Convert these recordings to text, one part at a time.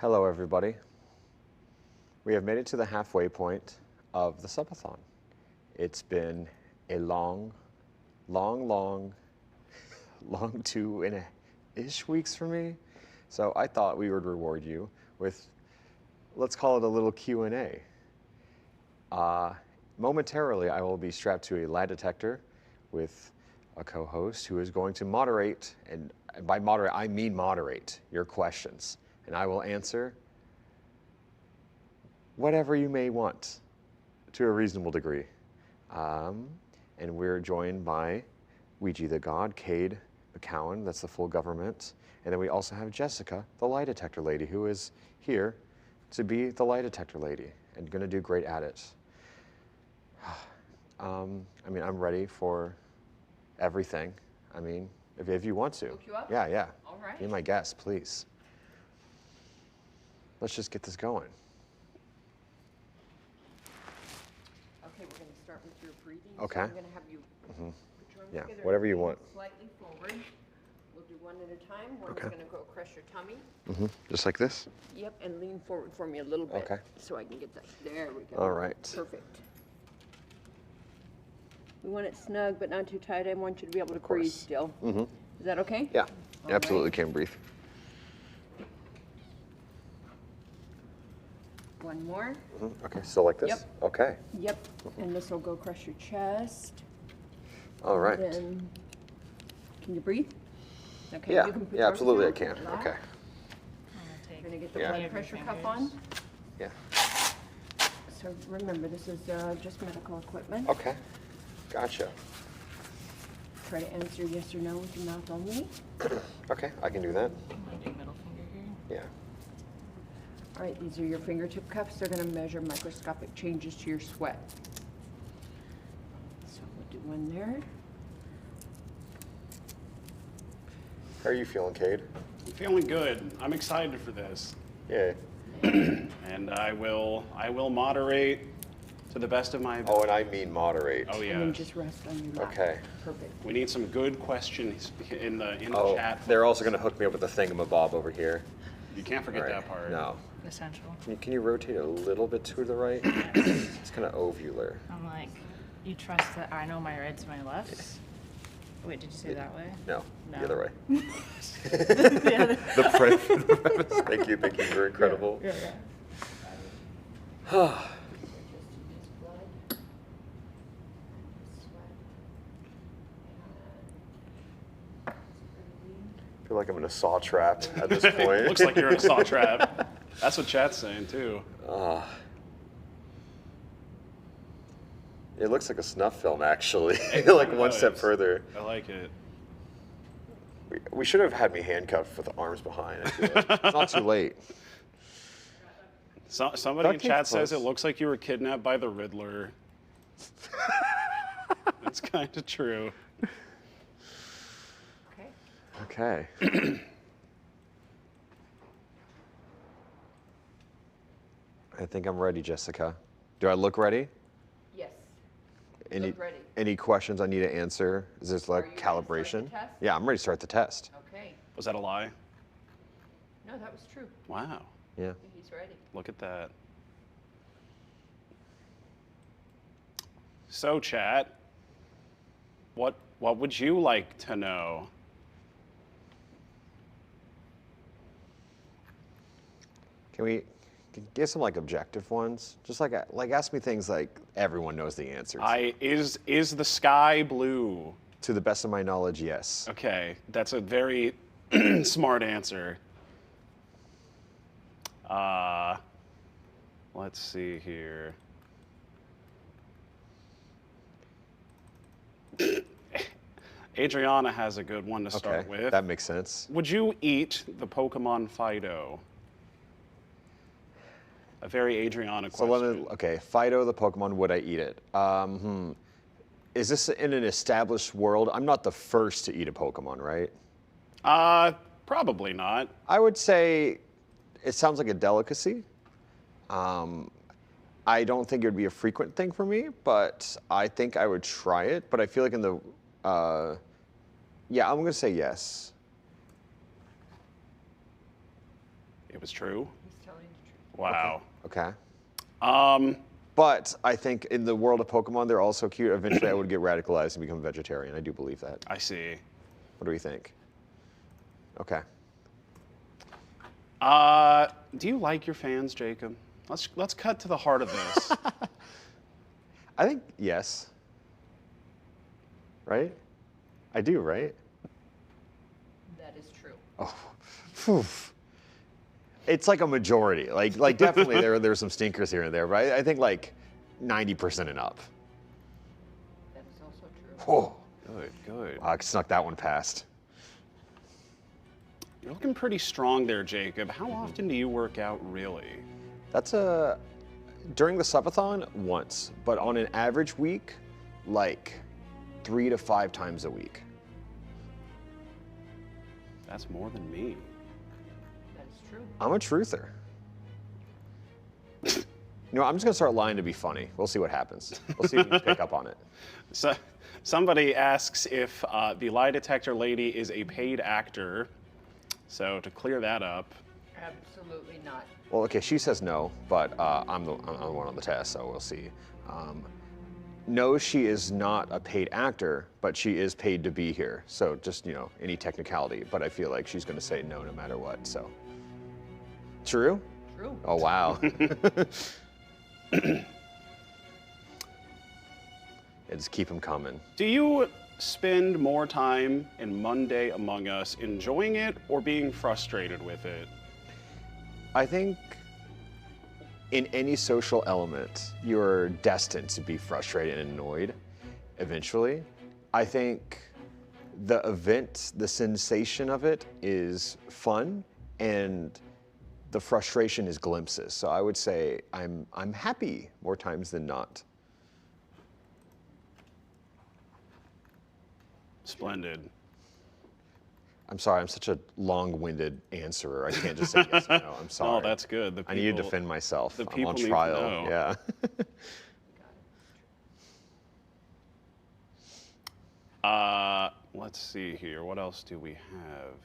Hello, everybody. We have made it to the halfway point of the subathon. It's been a long 2.5-ish weeks for me. So I thought we would reward you with, let's call it a little Q&A. Momentarily, I will be strapped to a lie detector with a co-host who is going to moderate, and by moderate, I mean moderate your questions. And I will answer whatever you may want to a reasonable degree. And we're joined by Ouija the God, Cade McCowan, that's the full government. And then we also have Jessica, the lie detector lady, who is here to be the lie detector lady and gonna do great at it. I mean, I'm ready for everything. I mean, if you want to. Hook you up? Yeah. All right. Be my guest, please. Let's just get this going. Okay, we're going to start with your breathing. Okay. So I'm going to have you put your arms Yeah, together whatever and you lean want. Slightly forward. We'll do one at a time. One's Okay. going to go across your tummy. Just like this? Yep, and lean forward for me a little bit. Okay. So I can get that. There we go. All right. Perfect. We want it snug, but not too tight. I want you to be able to course. breathe still. Is that okay? Yeah, All absolutely right. can breathe. One more. Okay, still like this? Yep. Okay, Yep. And this will go across your chest. all right. Then, can you breathe? Okay. Yeah, You can put yeah, yours absolutely I down, can. put it flat. Okay, We're going to get the Yeah. blood pressure cuff on. yeah. So remember, this is just medical equipment. Okay, gotcha. Try to answer yes or no with your mouth only. Okay, I can do that. My big middle finger here. Yeah. All right, these are your fingertip cuffs. They're going to measure microscopic changes to your sweat. So we'll do one there. How are you feeling, Cade? I'm feeling good. I'm excited for this. Yeah. And I will moderate to the best of my ability. Oh, and I mean moderate. Oh, yeah. And then just rest on your lap. Okay. Perfect. We need some good questions in the Oh, chat. they're also gonna hook me up with the thingamabob over here. You can't forget All right. that part. No. Essential. Can you rotate a little bit to the right? It's kind of ovular. I'm like, you trust that I know my right to my left? Wait, did you say that way? No, No. the other way. The other. The preface. Thank you, you're incredible. Yeah. I feel like I'm in a saw trap at this It point. looks like you're in a saw trap. That's what chat's saying, too. It looks like a snuff film, actually. It like kinda one step does. further. I like it. We should have had me handcuffed with arms behind. I feel like. It's not too late. Somebody in Duct tape chat says it close. looks like you were kidnapped by the Riddler. That's kind of true. Okay. Okay. I think I'm ready, Jessica. Do I look ready? Yes. Any, Look ready. Any questions I need to answer? Is this like Are you ready to start the calibration? test? Yeah, I'm ready to start the test. Okay. Was that a lie? No, that was true. Wow. Yeah. He's ready. Look at that. So, chat, what would you like to know? Can we get some like objective ones? Just like ask me things like everyone knows the answers. Is the sky blue? To the best of my knowledge, yes. Okay, that's a very smart answer. Let's see here. Adriana has a good one to start Okay, with. that makes sense. Would you eat the Pokemon Fido? A very Adriana So question. okay, Fido the Pokemon, would I eat it? Is this in an established world? I'm not the first to eat a Pokemon, right? Probably not. I would say it sounds like a delicacy. I don't think it would be a frequent thing for me, but I think I would try it. But I feel like in the, yeah, I'm gonna say yes. It was true? He's telling the truth. Wow. Okay. Um, But I think in the world of Pokemon, they're all so cute. Eventually, I would get radicalized and become a vegetarian. I do believe that. I see. What do we think? Okay. Do you like your fans, Jacob? Let's cut to the heart of this. I think yes. Right? I do, right? That is true. Oh, phew. It's like a majority. Like definitely there's some stinkers here and there, but I think like 90% and up. That is also true. Oh, Good, good. I snuck that one past. You're looking pretty strong there, Jacob. How often do you work out, really? That's during the subathon once, but on an average week, like 3 to 5 times a week. That's more than me. That is true. I'm a truther. You know, I'm just gonna start lying to be funny. We'll see what happens. We'll see if you pick up on it. So, somebody asks if the lie detector lady is a paid actor. So to clear that up, Absolutely not. Well, okay, she says no, but I'm the one on the test, so we'll see. No, she is not a paid actor, but she is paid to be here. So just, you know, any technicality, but I feel like she's gonna say no matter what, so. True? True. Oh, wow. Yeah, just keep them coming. do you spend more time in Monday Among Us enjoying it or being frustrated with it? I think in any social element, you're destined to be frustrated and annoyed eventually. I think the event, the sensation of it is fun, and the frustration is glimpses. So I would say I'm happy more times than not. Splendid. I'm sorry, I'm such a long-winded answerer. I can't just say yes or no. I'm sorry. Oh, that's good. The I need to people- defend myself. the I'm people on need to trial. know. Yeah. Let's see here. What else do we have?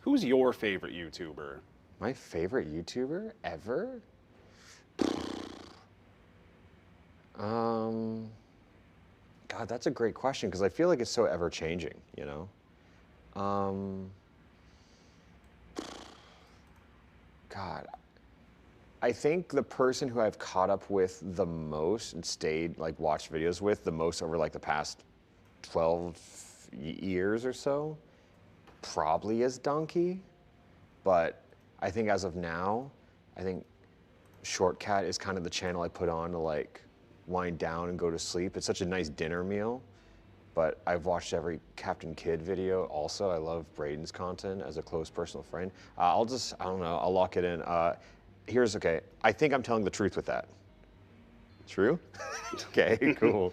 Who's your favorite YouTuber? My favorite YouTuber ever? God, that's a great question because I feel like it's so ever changing, you know? God, I think the person who I've caught up with the most and stayed, like, watched videos with the most over like the past 12 years or so probably is Donkey. But I think as of now, I think Shortcat is kind of the channel I put on to like wind down and go to sleep. It's such a nice dinner meal. But I've watched every Captain Kidd video also. I love Braden's content as a close personal friend. I don't know, I'll lock it in. Okay, I think I'm telling the truth with that. True? Okay, cool.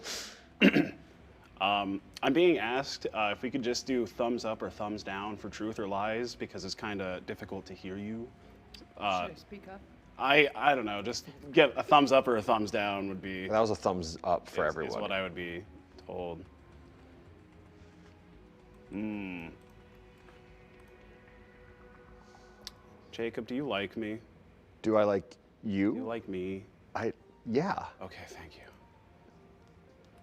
I'm being asked if we could just do thumbs up or thumbs down for truth or lies because it's kind of difficult to hear you. Should I speak up? I don't know, just get a thumbs up or a thumbs down would be That was a thumbs up for is everyone. what I would be told. Jacob, do you like me? Do I like Do you? you like me? Yeah. Okay, thank you.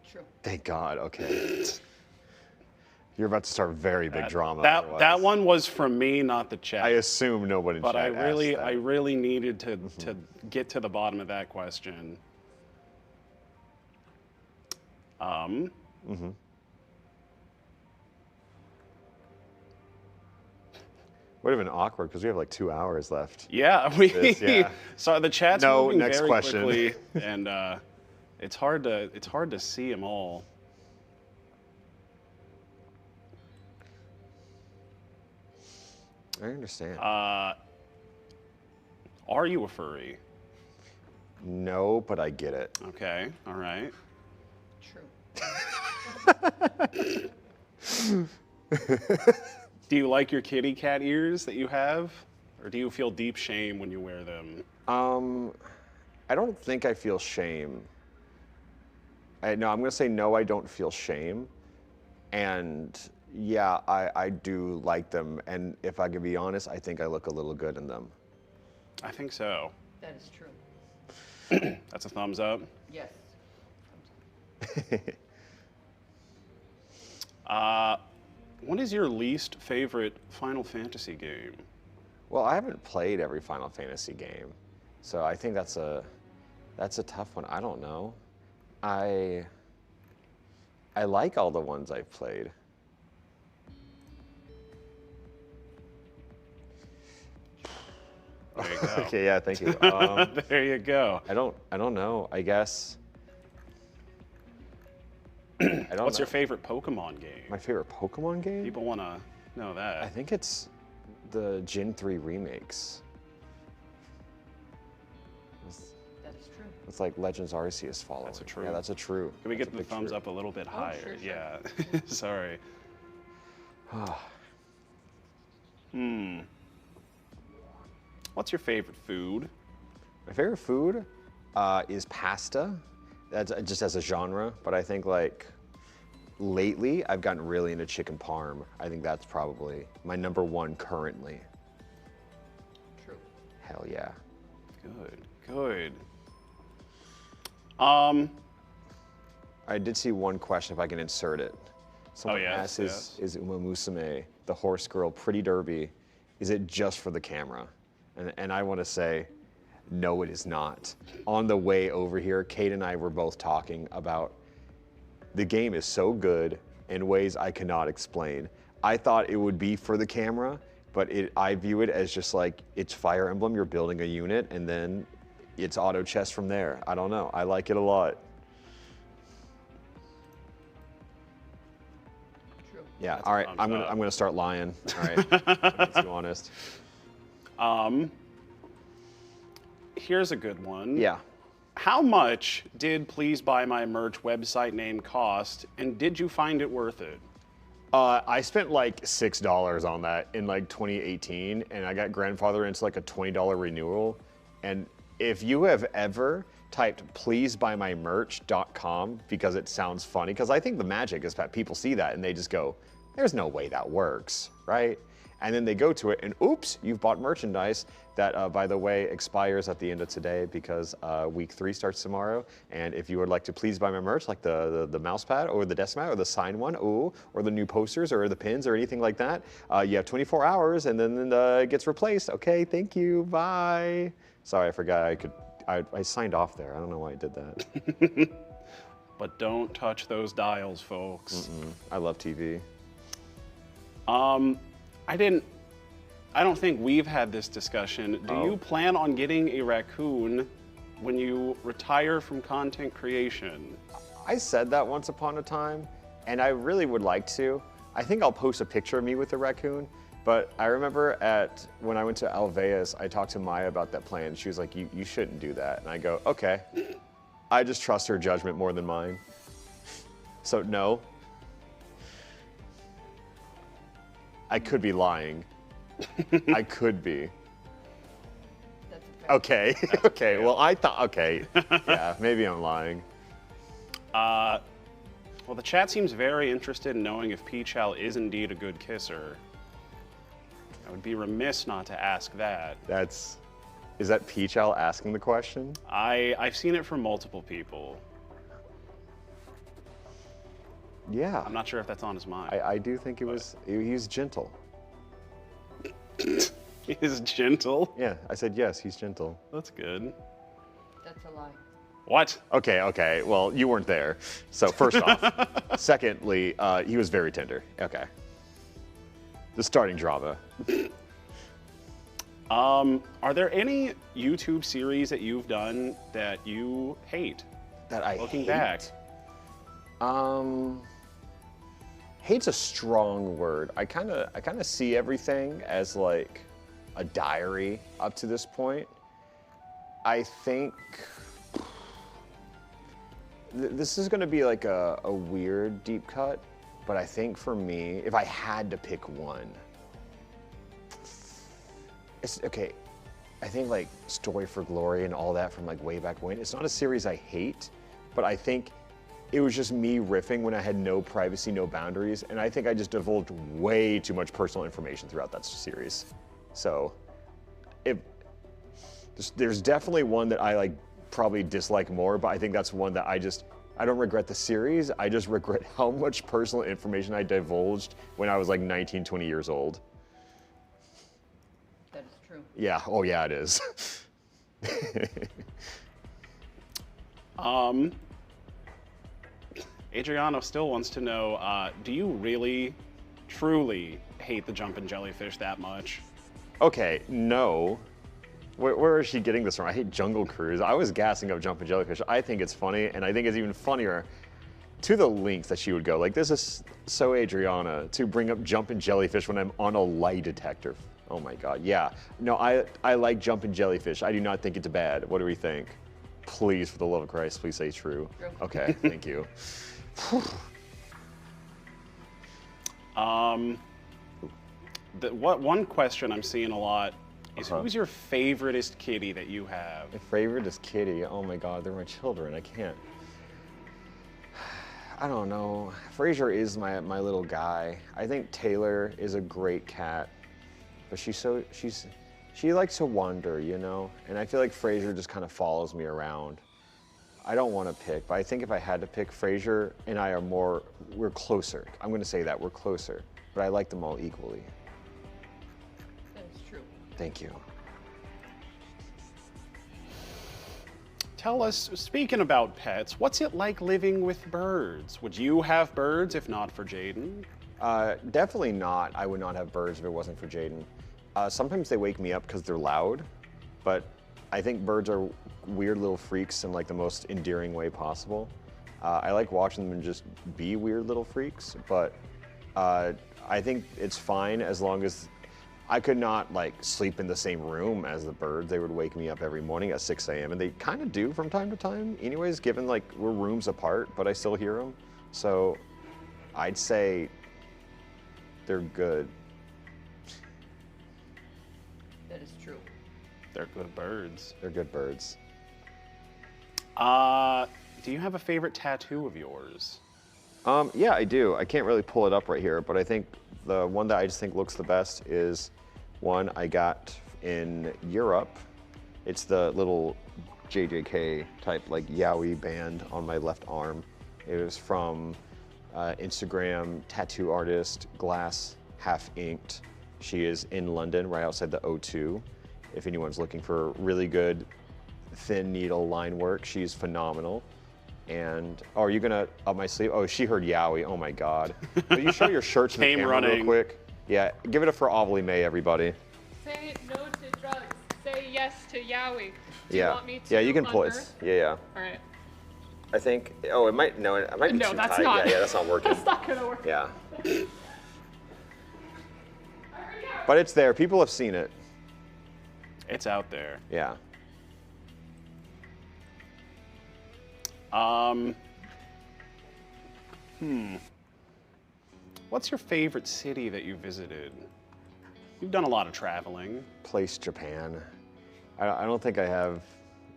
True. Thank God. Okay. You're about to start very big drama. That otherwise. one was from me, not the chat. I assume nobody in but chat I really asked that. I really needed to get to the bottom of that question. Would have been awkward because we have like 2 hours left. Yeah, yeah. So the chat's No, moving next very question. quickly, and it's hard to see them all. I understand. Are you a furry? No, but I get it. Okay, all right. True. Do you like your kitty cat ears that you have, or do you feel deep shame when you wear them? I don't think I feel shame. No, I'm gonna say no, I don't feel shame. And Yeah, I do like them, and if I could be honest, I think I look a little good in them. I think so. That is true. That's a thumbs up. Yes. What is your least favorite Final Fantasy game? Well, I haven't played every Final Fantasy game, so I think that's a tough one. I don't know. I like all the ones I've played. There you go. Okay, yeah, thank you. There you go. I don't know. I guess. I don't What's know. your favorite Pokemon game? My favorite Pokemon game? People want to know that. I think it's the Gen 3 remakes. That is true. It's like Legends Arceus following. That's a true. Yeah, that's a true. Can we That's get a the big thumbs true. up a little bit higher? sure, sure. Yeah. Sorry. What's your favorite food? My favorite food is pasta. That's just as a genre, but I think like lately I've gotten really into chicken parm. I think that's probably my number one currently. True. Hell yeah. Good. Good. I did see one question if I can insert it. Someone yes, asks, is Uma Musume, the horse girl, Pretty Derby, is it just for the camera? And I want to say, no, it is not. On the way over here, Kate and I were both talking about the game is so good in ways I cannot explain. I thought it would be for the camera, but I view it as just like it's Fire Emblem, you're building a unit, and then it's auto chess from there. I don't know. I like it a lot. True. Yeah. That's All right. thumbs I'm up. gonna start lying. All right. To be honest. Here's a good one. Yeah. How much did Please Buy My Merch website name cost, and did you find it worth it? I spent like $6 on that in like 2018, and I got grandfathered into like a $20 renewal. And if you have ever typed pleasebuymymerch.com because it sounds funny, because I think the magic is that people see that and they just go, there's no way that works, right? And then they go to it and oops, you've bought merchandise that, by the way, expires at the end of today because week 3 starts tomorrow. And if you would like to please buy my merch, like the mouse pad or the desk mat or the signed one, or the new posters or the pins or anything like that, you have 24 hours and then it gets replaced. Okay, thank you, bye. Sorry, I forgot I signed off there. I don't know why I did that. But don't touch those dials, folks. I love TV. I don't think we've had this discussion. Do you plan on getting a raccoon when you retire from content creation? I said that once upon a time, and I really would like to. I think I'll post a picture of me with the raccoon, but I remember when I went to Alveus, I talked to Maya about that plan. She was like, you shouldn't do that. And I go, okay. I just trust her judgment more than mine. So no. I could be lying. I could be. That's a fact. Okay, okay, well I thought, okay. Yeah, maybe I'm lying. Well, the chat seems very interested in knowing if Peachal is indeed a good kisser. I would be remiss not to ask that. Is that Peach Owl asking the question? I've seen it from multiple people. Yeah. I'm not sure if that's on his mind. I do think he was gentle. He is gentle. Yeah, I said yes, he's gentle. That's good. That's a lie. What? Okay, well, you weren't there. So first off. Secondly, he was very tender. Okay. The starting drama. Are there any YouTube series that you've done that you hate? That I Looking hate? back. Hate's a strong word. I kind of see everything as like a diary up to this point. I think this is going to be like a weird deep cut, but I think for me, if I had to pick one, it's okay. I think like Story for Glory and all that from like way back when. It's not a series I hate, but I think it was just me riffing when I had no privacy, no boundaries, and I think I just divulged way too much personal information throughout that series. So, there's definitely one that I like probably dislike more, but I think that's one that I don't regret the series, I just regret how much personal information I divulged when I was like 19, 20 years old. That is true. Yeah, oh yeah, it is. Adriano still wants to know, do you really, truly hate the jumping jellyfish that much? Okay, no. Where is she getting this from? I hate Jungle Cruise. I was gassing up Jumpin' Jellyfish. I think it's funny, and I think it's even funnier to the lengths that she would go. Like, this is so Adriana to bring up Jumpin' Jellyfish when I'm on a lie detector. Oh my God, yeah. No, I like Jumpin' Jellyfish. I do not think it's bad. What do we think? Please, for the love of Christ, please say true. True. Okay, thank you. One question I'm seeing a lot is who's your favoriteest kitty that you have? My favorite is Kitty. Oh my God, they're my children. I can't. I don't know. Fraser is my little guy. I think Taylor is a great cat, but she likes to wander, you know? And I feel like Fraser just kind of follows me around. I don't want to pick, but I think if I had to pick, Fraser and I we're closer. I'm going to say that, we're closer, but I like them all equally. That is true. Thank you. Tell us, speaking about pets, what's it like living with birds? Would you have birds if not for Jaden? Definitely not. I would not have birds if it wasn't for Jaden. Sometimes they wake me up because they're loud, but I think birds are weird little freaks in like the most endearing way possible. I like watching them just be weird little freaks, but I think it's fine as long as I could not like sleep in the same room as the birds. They would wake me up every morning at 6 a.m. and they kind of do from time to time anyways, given like we're rooms apart, but I still hear them. So I'd say they're good. That is true. They're good birds. They're good birds. Do you have a favorite tattoo of yours? Yeah, I do. I can't really pull it up right here, but I think the one that I just think looks the best is one I got in Europe. It's the little JJK type like Yowie band on my left arm. It was from Instagram tattoo artist Glass Half Inked. She is in London, right outside the O2. If anyone's looking for really good thin needle line work, she's phenomenal. And, oh, are you gonna up my sleeve? Oh, she heard Yowie, oh my God. Will you show your shirt to the Came camera running. real quick? Yeah, give it up for Ovally May, everybody. Say no to drugs. Say yes to Yowie. Do Yeah, you want me to yeah, you can pull it. unearth? Yeah. All right. I think, oh, it might be No, too that's tight. not. Yeah, that's not working. That's not gonna work. Yeah. But it's there, people have seen it. It's out there. Yeah. What's your favorite city that you visited? You've done a lot of traveling. Place Japan. I don't think I have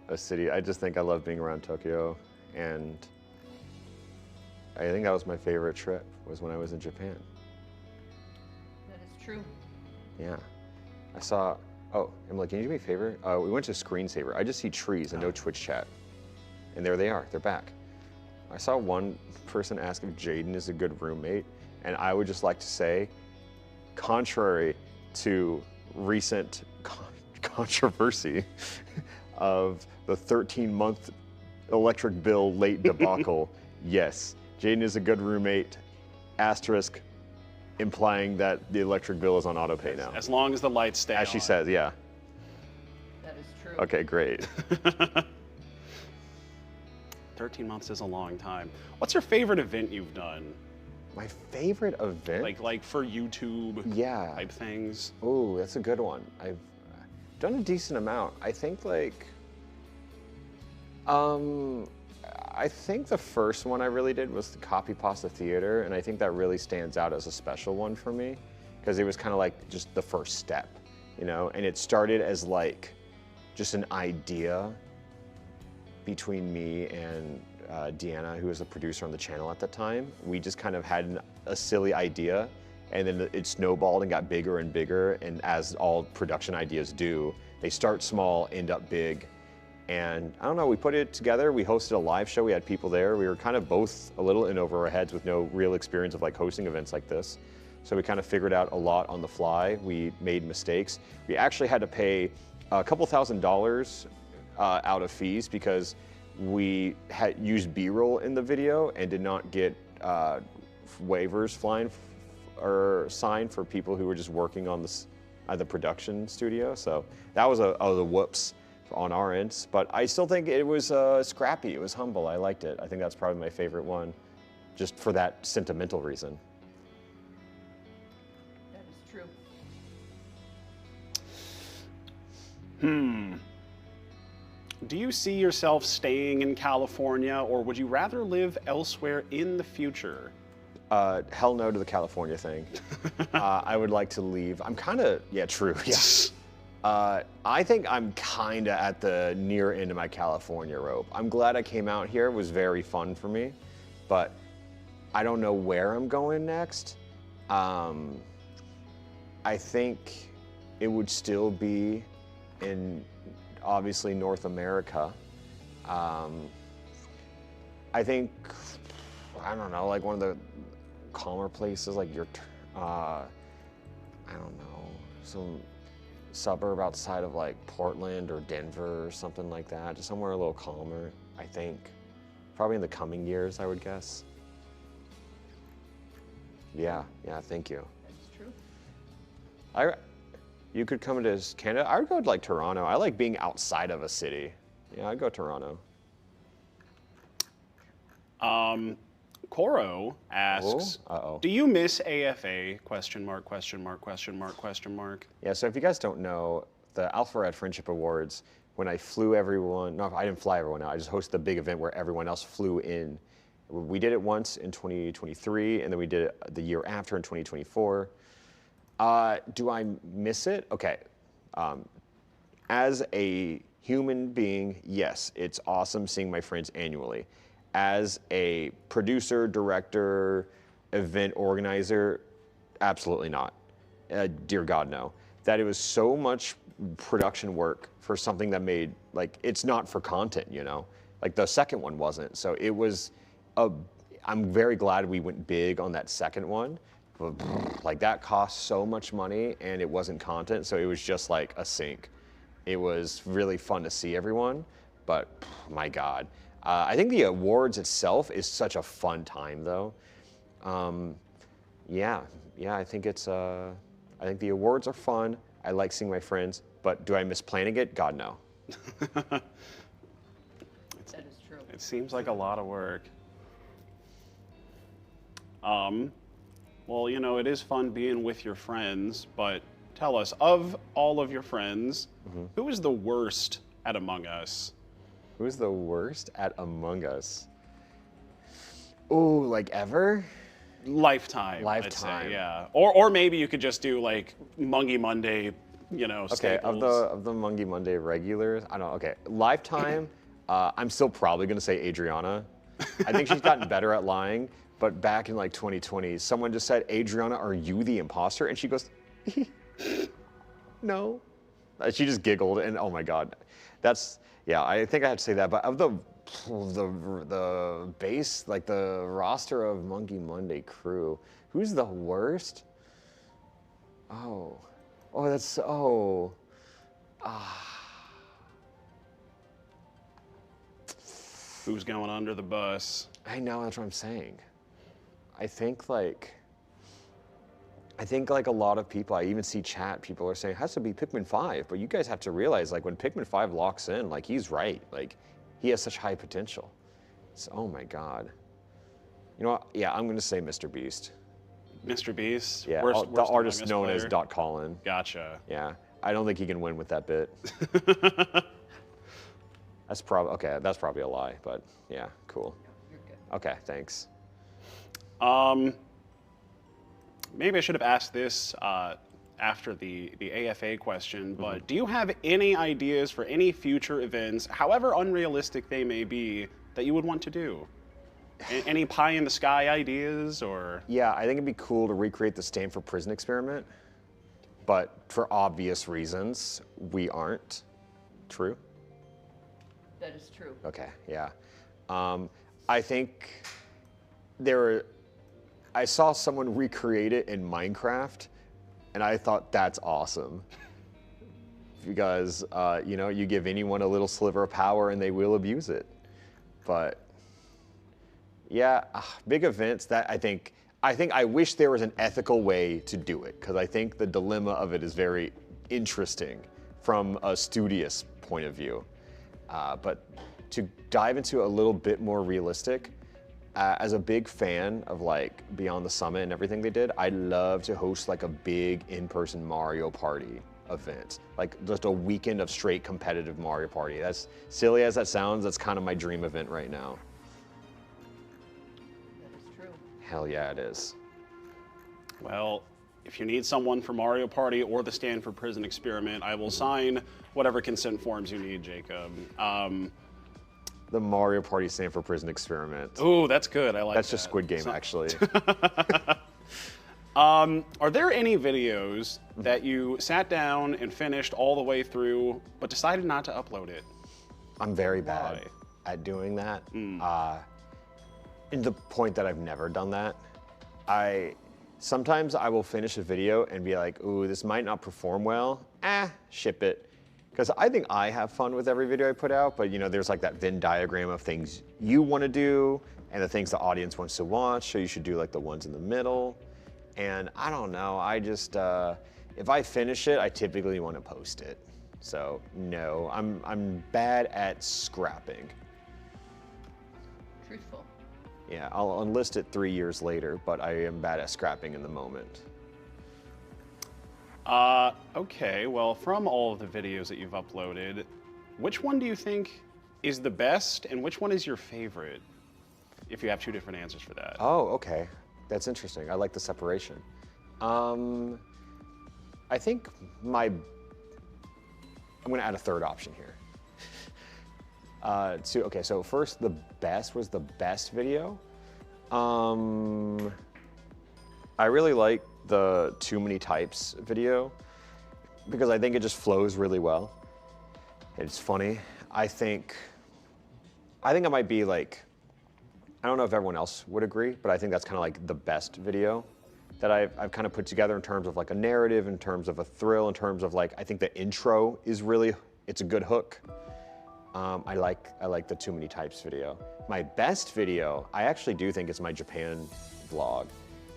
a city. I just think I love being around Tokyo, and I think that was my favorite trip, was when I was in Japan. That is true. Yeah. I saw, oh, Emily, can you do me a favor? We went to Screensaver. I just see trees and no Twitch chat. And there they are, they're back. I saw one person ask if Jaden is a good roommate, and I would just like to say, contrary to recent controversy of the 13-month electric bill late debacle, yes, Jaden is a good roommate, asterisk, implying that the electric bill is on auto pay now. As long as the lights stay As she on. says, yeah. That is true. Okay, great. 13 months is a long time. What's your favorite event you've done? My favorite event? Like for YouTube Yeah. type things? Oh, that's a good one. I've done a decent amount. I think like, I think the first one I really did was the Copy Pasta Theater, and I think that really stands out as a special one for me, because it was kind of like just the first step, you know? And it started as like just an idea between me and Deanna, who was a producer on the channel at the time. We just kind of had a silly idea, and then it snowballed and got bigger and bigger. And as all production ideas do, they start small, end up big. And I don't know, we put it together. We hosted a live show. We had people there. We were kind of both a little in over our heads with no real experience of like hosting events like this. So we kind of figured out a lot on the fly. We made mistakes. We actually had to pay a couple $1,000s out of fees because we had used B-roll in the video and did not get waivers flying or signed for people who were just working on the production studio. So that was a whoops on our ends, but I still think it was scrappy. It was humble. I liked it. I think that's probably my favorite one, just for that sentimental reason. That is true. Do you see yourself staying in California, or would you rather live elsewhere in the future? Hell no to the California thing. I would like to leave. I'm kind of, yeah, true, yeah. I think I'm kind of at the near end of my California rope. I'm glad I came out here. It was very fun for me, but I don't know where I'm going next. I think it would still be in, obviously, North America. I think, I don't know, like one of the calmer places, like I don't know, some suburb outside of like Portland or Denver or something like that, just somewhere a little calmer, I think. Probably in the coming years, I would guess. Yeah, thank you. That's true. You could come to Canada. I would go to like Toronto. I like being outside of a city. Yeah, I'd go Toronto. Coro asks, Uh-oh. do you miss AFA? Question mark, question mark, question mark, question mark. Yeah, so if you guys don't know, the Alpharad Friendship Awards, when I flew everyone, no, I didn't fly everyone out, I just hosted a big event where everyone else flew in. We did it once in 2023, and then we did it the year after in 2024. Do I miss it? Okay. As a human being, yes, it's awesome seeing my friends annually. As a producer, director, event organizer, absolutely not. Dear God, no. That it was so much production work for something that made, like, it's not for content, you know? Like the second one wasn't. So it was, I'm very glad we went big on that second one. Like that cost so much money and it wasn't content, so it was just like a sink. It was really fun to see everyone, but my God. I think the awards itself is such a fun time though. Yeah, I think it's, I think the awards are fun. I like seeing my friends, but do I miss planning it? God, no. That is true. It seems like a lot of work. Well, you know, it is fun being with your friends, but tell us, of all of your friends, who is the worst at Among Us? Who's the worst at Among Us? Ooh, like ever? Lifetime. I'd Lifetime. say, yeah. Or maybe you could just do like Mungie Monday, you know, Okay, staples. of the Mungie Monday regulars, I don't know, okay. Lifetime, I'm still probably gonna say Adriana. I think she's gotten better at lying, but back in like 2020, someone just said, Adriana, are you the imposter? And she goes, no. She just giggled and oh my God. That's, yeah, I think I had to say that, but of the base, like the roster of Mungie Monday crew, who's the worst? Who's going under the bus? I know, that's what I'm saying. I think like a lot of people, I even see chat, people are saying, it has to be Pikmin 5, but you guys have to realize like when Pikmin 5 locks in, like he's right. Like he has such high potential. So, oh my God. You know what? Yeah, I'm gonna say Mr. Beast. Mr. Beast? Yeah, Worst the Among artist Us known player? as Dot Colin. Gotcha. Yeah, I don't think he can win with that bit. That's probably a lie, but yeah, cool. You're good. Okay, thanks. Maybe I should have asked this after the AFA question, but do you have any ideas for any future events, however unrealistic they may be, that you would want to do? Any pie in the sky ideas or? Yeah, I think it'd be cool to recreate the Stanford prison experiment, but for obvious reasons, we aren't. True? That is true. Okay, yeah. I think I saw someone recreate it in Minecraft, and I thought that's awesome. Because, you give anyone a little sliver of power and they will abuse it. But, yeah, big events, that I wish there was an ethical way to do it, because I think the dilemma of it is very interesting from a studious point of view. But to dive into a little bit more realistic, as a big fan of like Beyond the Summit and everything they did, I'd love to host like a big in-person Mario Party event, like just a weekend of straight competitive Mario Party. That's silly as that sounds, that's kind of my dream event right now. That is true. Hell yeah, it is. Well, if you need someone for Mario Party or the Stanford Prison Experiment, I will sign whatever consent forms you need, Jacob. The Mario Party Stanford Prison Experiment. Ooh, that's good. I like that. That's just Squid Game, actually. Are there any videos that you sat down and finished all the way through, but decided not to upload it? I'm very bad Why? at doing that. And the point that I've never done that. Sometimes I will finish a video and be like, ooh, this might not perform well. Ship it. Because I think I have fun with every video I put out, but there's like that Venn diagram of things you want to do and the things the audience wants to watch, so you should do like the ones in the middle. And I don't know, I just, if I finish it, I typically want to post it. So no, I'm bad at scrapping. Truthful. Yeah, I'll enlist it 3 years later, but I am bad at scrapping in the moment. Okay, well, from all of the videos that you've uploaded, which one do you think is the best and which one is your favorite? If you have two different answers for that. Oh, okay. That's interesting. I like the separation. I think I'm gonna add a third option here. Okay, so first, the best was the best video. I really like the Too Many Types video because I think it just flows really well. It's funny. I think it might be like, I don't know if everyone else would agree, but I think that's kind of like the best video that I've kind of put together in terms of like a narrative, in terms of a thrill, in terms of like, I think the intro is really, it's a good hook. I like the Too Many Types video. My best video, I actually do think it's my Japan vlog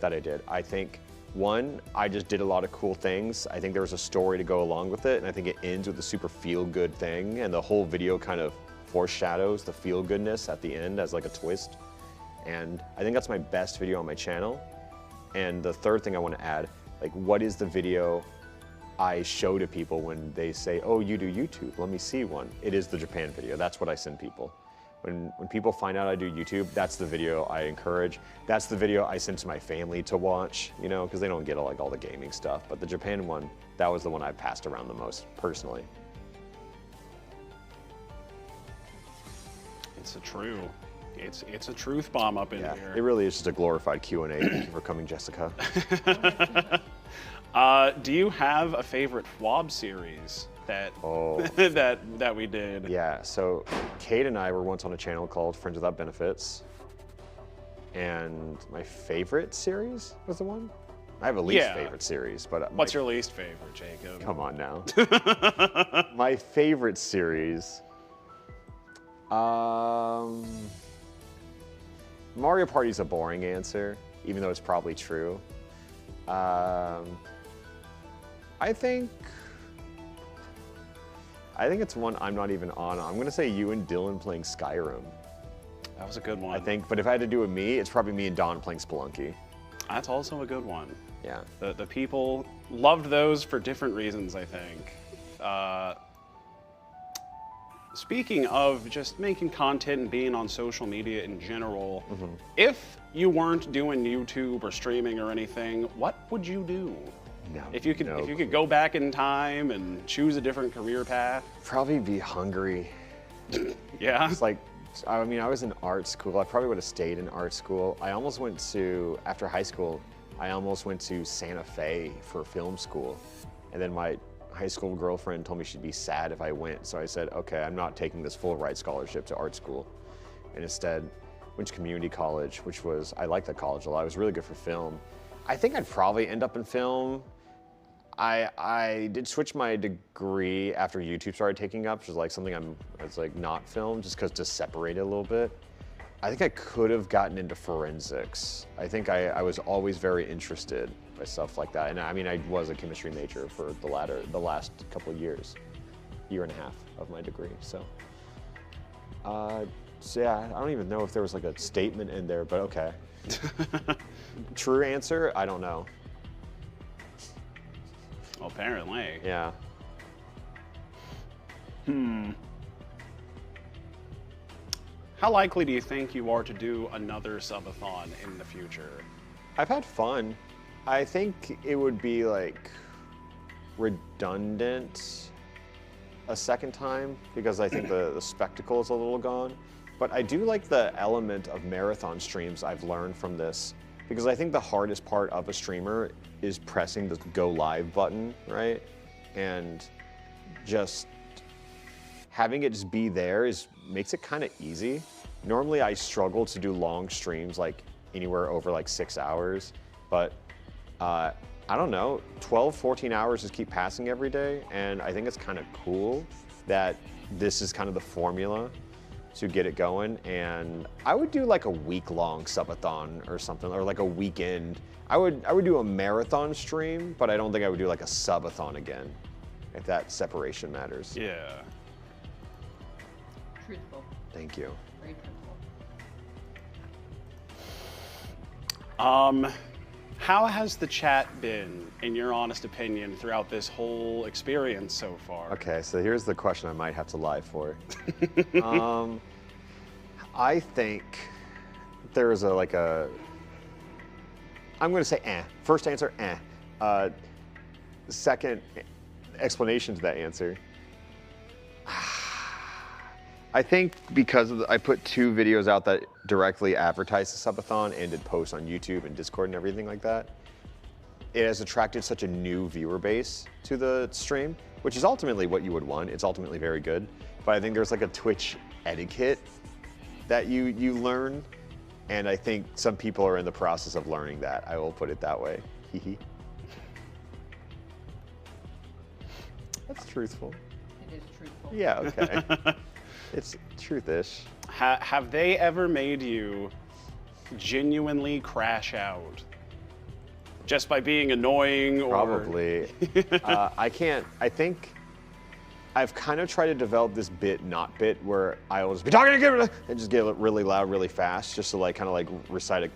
that I did. I think, one, I just did a lot of cool things. I think there was a story to go along with it, and I think it ends with a super feel-good thing, and the whole video kind of foreshadows the feel-goodness at the end as like a twist. And I think that's my best video on my channel. And the third thing I want to add, like, what is the video I show to people when they say, oh, you do YouTube, let me see one. It is the Japan video. That's what I send people. When people find out I do YouTube, that's the video I encourage. That's the video I send to my family to watch, because they don't get like all the gaming stuff. But the Japan one, that was the one I passed around the most, personally. It's a truth bomb up in here. It really is just a glorified Q&A. Thank you for coming, Jessica. Do you have a favorite FWAB series that that we did? Yeah, so Kate and I were once on a channel called Friends Without Benefits. And my favorite series was the one? I have a least favorite series, but... What's your least favorite, Jacob? Come on now. My favorite series... Mario Party's a boring answer, even though it's probably true. I think it's one I'm not even on. I'm gonna say you and Dylan playing Skyrim. That was a good one. I think, but if I had to do it with me, it's probably me and Don playing Spelunky. That's also a good one. Yeah. The people loved those for different reasons, I think. Speaking of just making content and being on social media in general, if you weren't doing YouTube or streaming or anything, what would you do? No. If you could go back in time and choose a different career path. Probably be hungry. Yeah. It's like I mean, I was in art school. I probably would have stayed in art school. I almost went to, after high school, I almost went to Santa Fe for film school. And then my high school girlfriend told me she'd be sad if I went. So I said, okay, I'm not taking this full ride scholarship to art school. And instead went to community college, which was, I liked that college a lot. It was really good for film. I think I'd probably end up in film. I did switch my degree after YouTube started taking up, which is like something it's like not film, just because to separate it a little bit. I think I could have gotten into forensics. I think I was always very interested by stuff like that. And I mean, I was a chemistry major for the last couple of years, year and a half of my degree. So yeah, I don't even know if there was like a statement in there, but okay. True answer, I don't know. Apparently. Yeah. How likely do you think you are to do another subathon in the future? I've had fun. I think it would be like redundant a second time because I think the spectacle is a little gone. But I do like the element of marathon streams I've learned from this because I think the hardest part of a streamer is pressing the go live button, right? And just having it just be there makes it kind of easy. Normally I struggle to do long streams like anywhere over like 6 hours, but I don't know, 12, 14 hours just keep passing every day. And I think it's kind of cool that this is kind of the formula to get it going. And I would do like a week-long subathon or something, or like a weekend. I would do a marathon stream, but I don't think I would do like a subathon again, if that separation matters. Yeah. Truthful. Thank you. Very truthful. How has the chat been, in your honest opinion, throughout this whole experience so far? Okay, so here's the question I might have to lie for. I think there's I'm going to say eh. First answer, eh. Second explanation to that answer. I think because I put 2 videos out that directly advertised the subathon and did posts on YouTube and Discord and everything like that, it has attracted such a new viewer base to the stream, which is ultimately what you would want. It's ultimately very good. But I think there's like a Twitch etiquette that you learn, and I think some people are in the process of learning that. I will put it that way. Hee. That's truthful. It is truthful. Yeah, okay. It's truthish. Have they ever made you genuinely crash out? Just by being annoying or... Probably. I think I've kind of tried to develop this not bit where I'll just be talking and just get really loud really fast just to like kind of like recite it.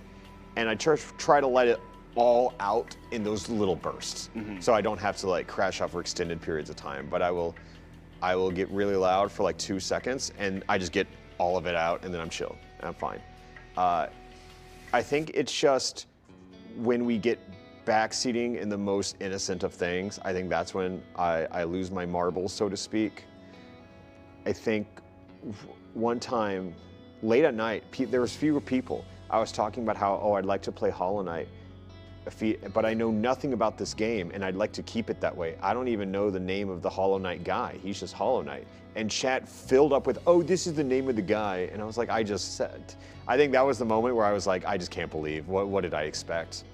And I try to let it all out in those little bursts. So I don't have to like crash out for extended periods of time, but I will get really loud for like 2 seconds and I just get all of it out and then I'm chill and I'm fine. I think it's just when we get backseating in the most innocent of things, I think that's when I lose my marbles, so to speak. I think one time, late at night, there was fewer people. I was talking about how, I'd like to play Hollow Knight, but I know nothing about this game and I'd like to keep it that way. I don't even know the name of the Hollow Knight guy. He's just Hollow Knight. And chat filled up with, this is the name of the guy. And I was like, I think that was the moment where I was like, I just can't believe, what did I expect?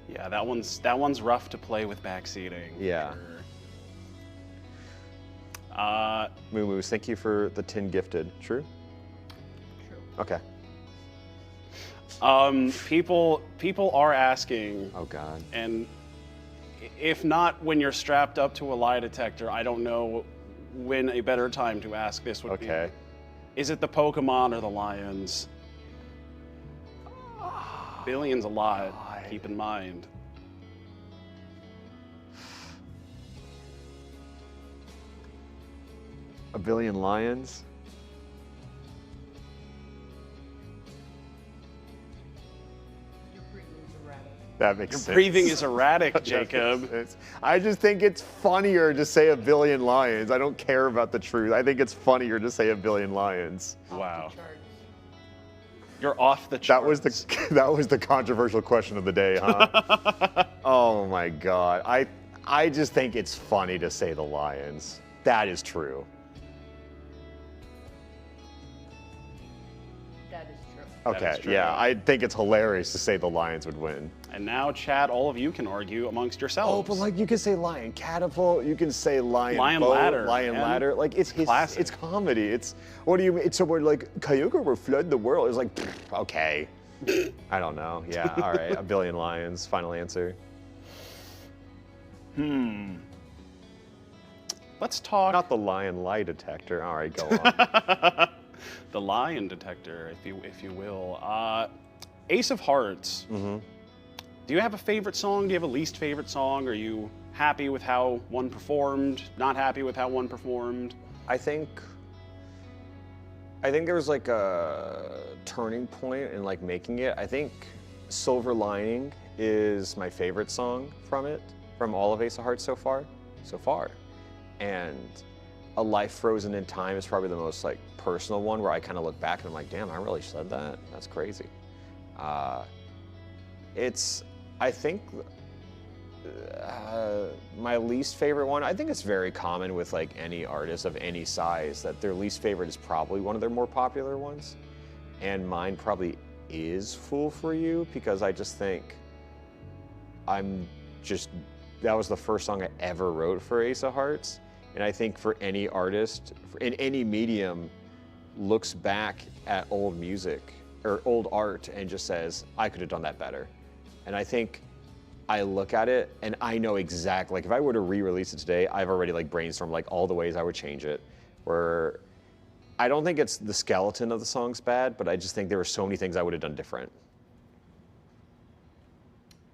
Yeah, that one's rough to play with backseating. Yeah. Moo Moos, thank you for the 10 gifted. True? True. Okay. People are asking. Oh God. And if not when you're strapped up to a lie detector, I don't know when a better time to ask this would be. Okay. Is it the Pokemon or the Lions? Billions a lot, keep in mind. A billion lions? You're breathing erratic. That makes Your sense. breathing is erratic, Jacob. I just think it's funnier to say a billion lions. I don't care about the truth. I think it's funnier to say a billion lions. Wow. Off the charts. You're off the charts. That was the controversial question of the day, huh? Oh my God. I just think it's funny to say the lions. That is true. That is true. That Okay, is true. yeah, I think it's hilarious to say the lions would win. And now, chat, all of you can argue amongst yourselves. Oh, but like you can say lion catapult, you can say lion boat, ladder, lion man. ladder. Like it's classic. It's comedy. It's what do you mean? So we're like Cayuga, we're flooding the world. It's like okay, I don't know. Yeah, all right, a billion lions. Final answer. Let's talk. Not the lion lie detector. All right, go on. The lion detector, if you will. Ace of Hearts. Mm-hmm. Do you have a favorite song? Do you have a least favorite song? Are you happy with how one performed? Not happy with how one performed? I think there was like a turning point in like making it. I think Silver Lining is my favorite song from all of Ace of Hearts so far. And A Life Frozen in Time is probably the most like personal one where I kind of look back and I'm like, damn, I really said that. That's crazy. I think my least favorite one, I think it's very common with like any artist of any size that their least favorite is probably one of their more popular ones. And mine probably is Fool for You because I just think that was the first song I ever wrote for Ace of Hearts. And I think for any artist in any medium looks back at old music or old art and just says, I could have done that better. And I think I look at it and I know exactly, like if I were to re-release it today, I've already like brainstormed like all the ways I would change it. Where I don't think it's the skeleton of the song's bad, but I just think there were so many things I would have done different.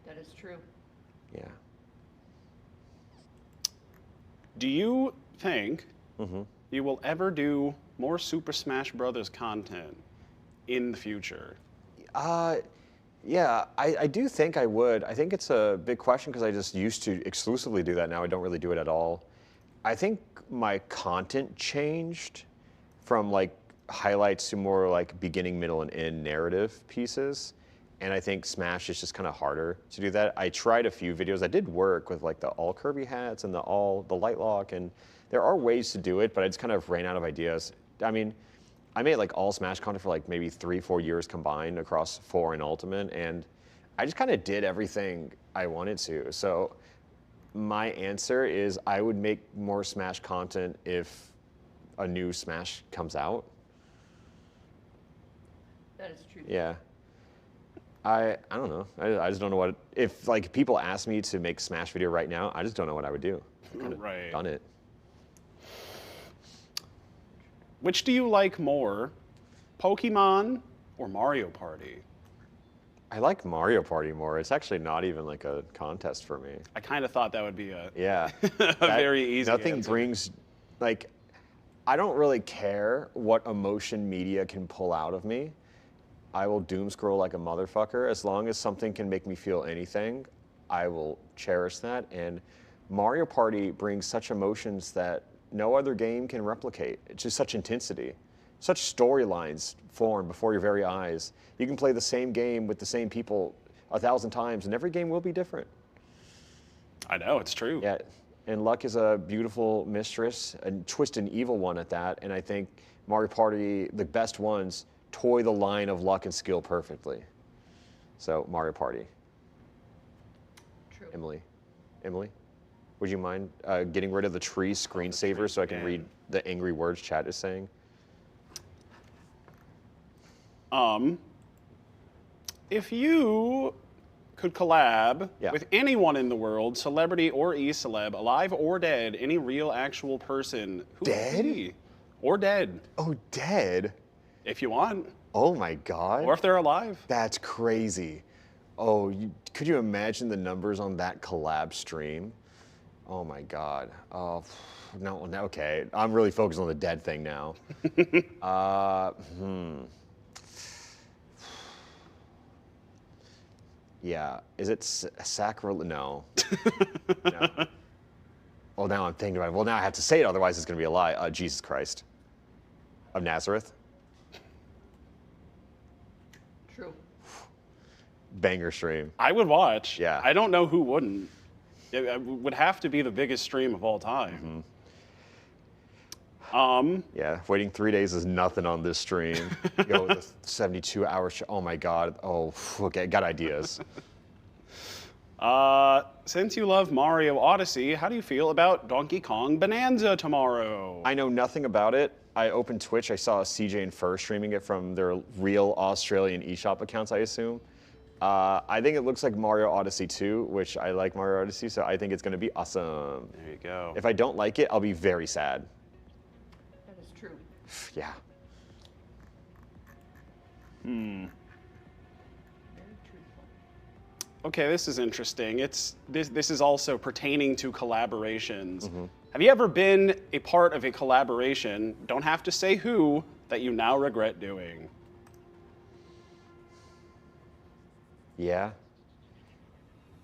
That is true. Yeah. Do you think you will ever do more Super Smash Brothers content in the future? Yeah, I do think I would. I think it's a big question because I just used to exclusively do that. Now I don't really do it at all. I think my content changed from like highlights to more like beginning, middle, and end narrative pieces. And I think Smash is just kind of harder to do that. I tried a few videos. I did work with like the all Kirby hats and the light lock, and there are ways to do it, but I just kind of ran out of ideas. I mean, I made like all Smash content for like maybe 3-4 years combined across 4 and Ultimate, and I just kind of did everything I wanted to. So my answer is I would make more Smash content if a new Smash comes out. That is true. Yeah. I don't know. I just don't know what, if like people ask me to make Smash video right now, I just don't know what I would do. I've kind of Right. done it. Which do you like more, Pokemon or Mario Party? I like Mario Party more. It's actually not even like a contest for me. I kind of thought that would be a, Yeah. a very easy Nothing answer. brings, like, I don't really care what emotion media can pull out of me. I will doom scroll like a motherfucker. As long as something can make me feel anything, I will cherish that. And Mario Party brings such emotions that no other game can replicate. It's just such intensity. Such storylines form before your very eyes. You can play the same game with the same people 1,000 times, and every game will be different. I know, it's true. Yeah, and luck is a beautiful mistress, a twisted and evil one at that. And I think Mario Party, the best ones, toy the line of luck and skill perfectly. So Mario Party. True. Emily, would you mind getting rid of the tree screensaver so I can again. read the angry words chat is saying? If you could collab Yeah. with anyone in the world, celebrity or e-celeb, alive or dead, any real actual person, who Dead? would it be? Or dead, Oh, dead? if you want, Oh my God. or if they're alive. That's crazy. Oh, could you imagine the numbers on that collab stream? Oh my God. Oh, no, okay. I'm really focused on the dead thing now. Yeah. Is it sacrilege? No. No. Well, now I'm thinking about it. Well, now I have to say it, otherwise it's going to be a lie. Jesus Christ of Nazareth. True. Banger stream. I would watch. Yeah. I don't know who wouldn't. It would have to be the biggest stream of all time. Yeah, waiting 3 days is nothing on this stream. Yo, the 72-hour show. Oh my God. Oh, okay, got ideas. Since you love Mario Odyssey, how do you feel about Donkey Kong Bonanza tomorrow? I know nothing about it. I opened Twitch. I saw CJ and Fur streaming it from their real Australian eShop accounts, I assume. I think it looks like Mario Odyssey 2, which I like Mario Odyssey, so I think it's going to be awesome. There you go. If I don't like it, I'll be very sad. That is true. Yeah. Very truthful. Okay, this is interesting. This is also pertaining to collaborations. Have you ever been a part of a collaboration, don't have to say who, that you now regret doing? Yeah.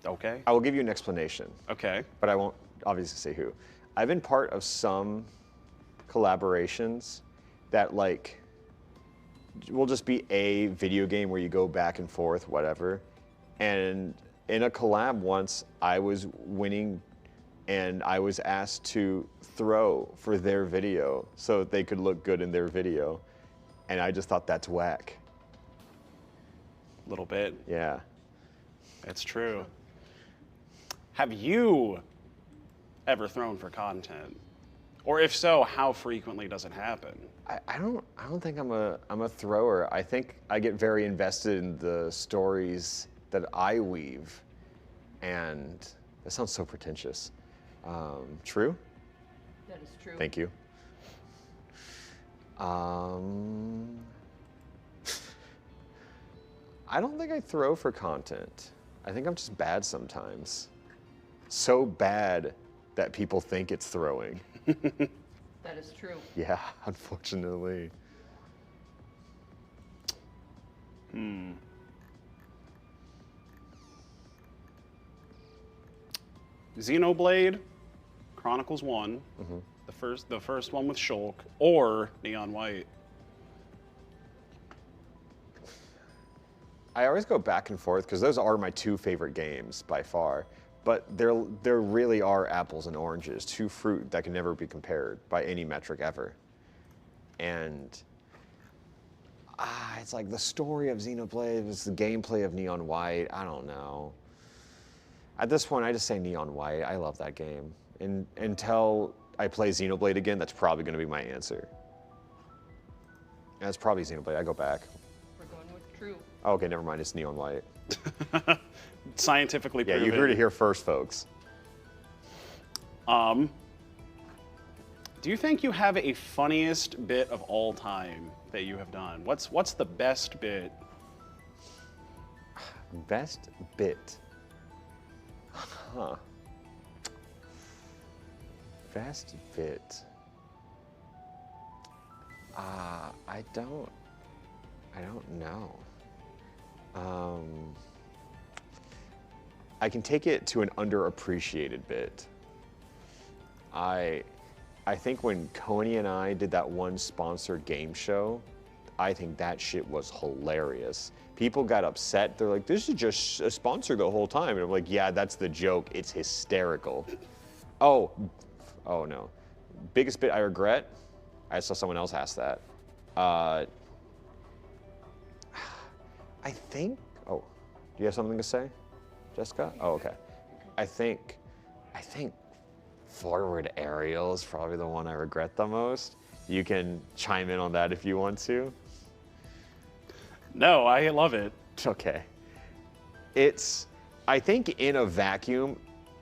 Okay. I will give you an explanation, Okay. but I won't obviously say who. I've been part of some collaborations that like will just be a video game where you go back and forth, whatever. And in a collab once, I was winning and I was asked to throw for their video so that they could look good in their video. And I just thought that's whack. A little bit. Yeah. That's true. Have you ever thrown for content? Or if so, how frequently does it happen? I don't think I'm a thrower. I think I get very invested in the stories that I weave, and that sounds so pretentious. True? That is true. Thank you. I don't think I throw for content. I think I'm just bad sometimes. So bad that people think it's throwing. That is true. Yeah, unfortunately. Xenoblade Chronicles 1, the first one with Shulk, or Neon White. I always go back and forth because those are my two favorite games by far. But there really are apples and oranges, two fruit that can never be compared by any metric ever. And it's like the story of Xenoblade is the gameplay of Neon White. I don't know. At this point, I just say Neon White. I love that game. And until I play Xenoblade again, that's probably going to be my answer. That's probably Xenoblade. I go back. We're going with true. Oh, okay, never mind. It's Neon White. Scientifically Yeah, proven. you heard it here first, folks. Do you think you have a funniest bit of all time that you have done? What's the best bit? Best bit. Huh. Best bit. I don't know. I can take it to an underappreciated bit. I think when Coney and I did that one sponsored game show, I think that shit was hilarious. People got upset. They're like, this is just a sponsor the whole time. And I'm like, yeah, that's the joke. It's hysterical. Oh no. Biggest bit I regret? I saw someone else ask that. I think, do you have something to say, Jessica? Oh, okay. I think forward aerial is probably the one I regret the most. You can chime in on that if you want to. No, I love it. Okay. I think in a vacuum,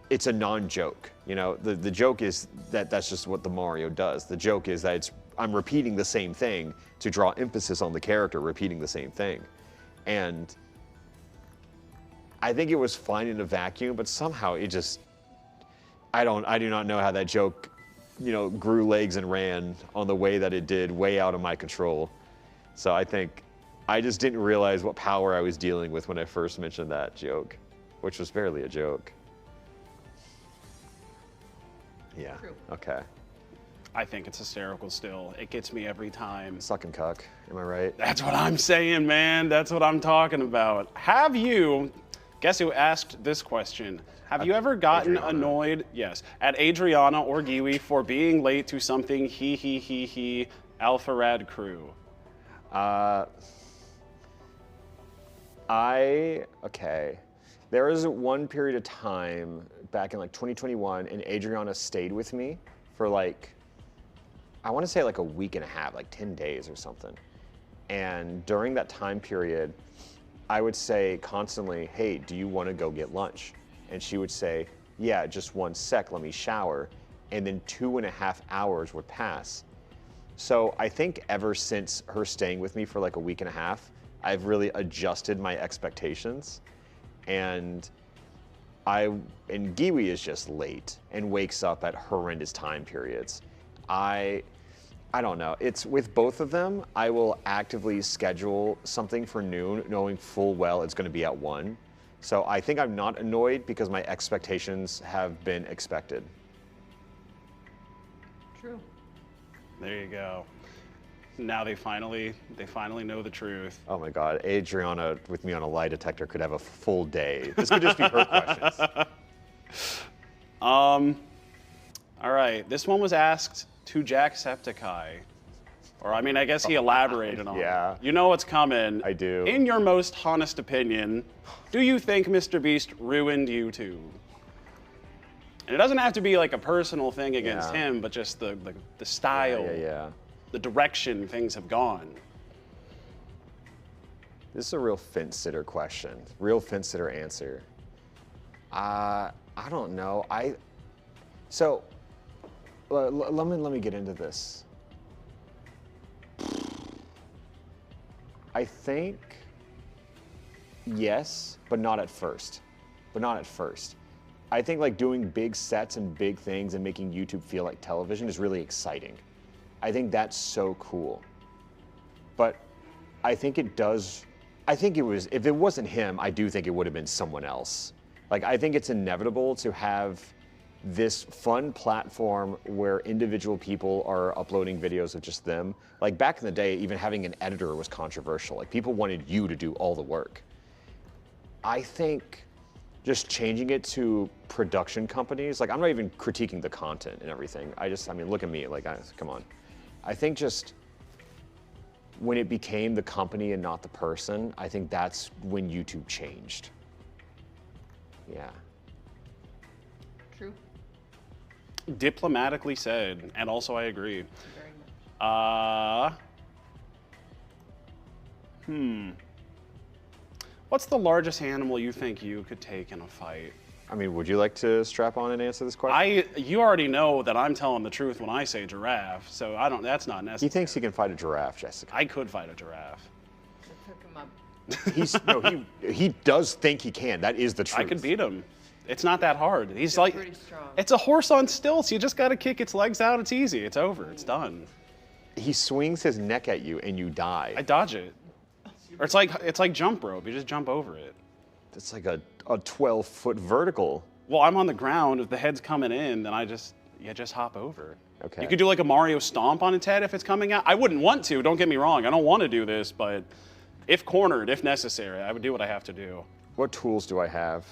it's a non-joke. You know, the joke is that that's just what the Mario does. The joke is that I'm repeating the same thing to draw emphasis on the character repeating the same thing. And I think it was fine in a vacuum, but somehow it just, I do not know how that joke, grew legs and ran on the way that it did, way out of my control. So I think I just didn't realize what power I was dealing with when I first mentioned that joke, which was barely a joke. Yeah. True. Okay. I think it's hysterical still. It gets me every time. Suck and cuck. Am I right? That's what I'm saying, man. That's what I'm talking about. Have you, guess who asked this question? Have you ever gotten Adriana. annoyed, yes, at Adriana or Giwi for being late to something he, Alpharad crew? Okay. There was one period of time back in like 2021, and Adriana stayed with me for like, I want to say like a week and a half, like 10 days or something. And during that time period, I would say constantly, hey, do you want to go get lunch? And she would say, yeah, just 1 sec, let me shower. And then 2.5 hours would pass. So I think ever since her staying with me for like a week and a half, I've really adjusted my expectations. And Giwi is just late and wakes up at horrendous time periods. I don't know. It's with both of them, I will actively schedule something for noon, knowing full well it's going to be at 1. So I think I'm not annoyed because my expectations have been expected. True. There you go. Now they finally know the truth. Oh my God, Adriana with me on a lie detector could have a full day. This could just be her questions. All right, this one was asked to Jacksepticeye. Or, I mean, I guess he elaborated on Yeah. it. You know what's coming. I do. In your most honest opinion, do you think Mr. Beast ruined YouTube? And it doesn't have to be like a personal thing against Yeah. him, but just the style, Yeah. the direction things have gone. This is a real fence sitter question. Real fence sitter answer. I don't know. So let me get into this. I think yes, but not at first. I think like doing big sets and big things and making YouTube feel like television is really exciting. I think that's so cool. But I think it does, if it wasn't him, I do think it would have been someone else. Like, I think it's inevitable to have this fun platform where individual people are uploading videos of just them. Like back in the day, even having an editor was controversial. Like people wanted you to do all the work. I think just changing it to production companies, like I'm not even critiquing the content and everything. I mean, look at me, like, come on. I think just when it became the company and not the person, I think that's when YouTube changed. Yeah. True. Diplomatically said, and also I agree. Very much. What's the largest animal you think you could take in a fight? I mean, would you like to strap on and answer this question? You already know that I'm telling the truth when I say giraffe, so that's not necessary. He thinks he can fight a giraffe, Jessica. I could fight a giraffe. Let's hook him up. He does think he can. That is the truth. I could beat him. It's not that hard. He's like, pretty strong. it's a horse on stilts. You just got to kick its legs out. It's easy. It's over. It's done. He swings his neck at you and you die. I dodge it. Or it's like jump rope. You just jump over it. It's like a 12-foot vertical. Well, I'm on the ground. If the head's coming in, then you just hop over. Okay. You could do like a Mario stomp on its head if it's coming out. I wouldn't want to. Don't get me wrong. I don't want to do this, but if cornered, if necessary, I would do what I have to do. What tools do I have?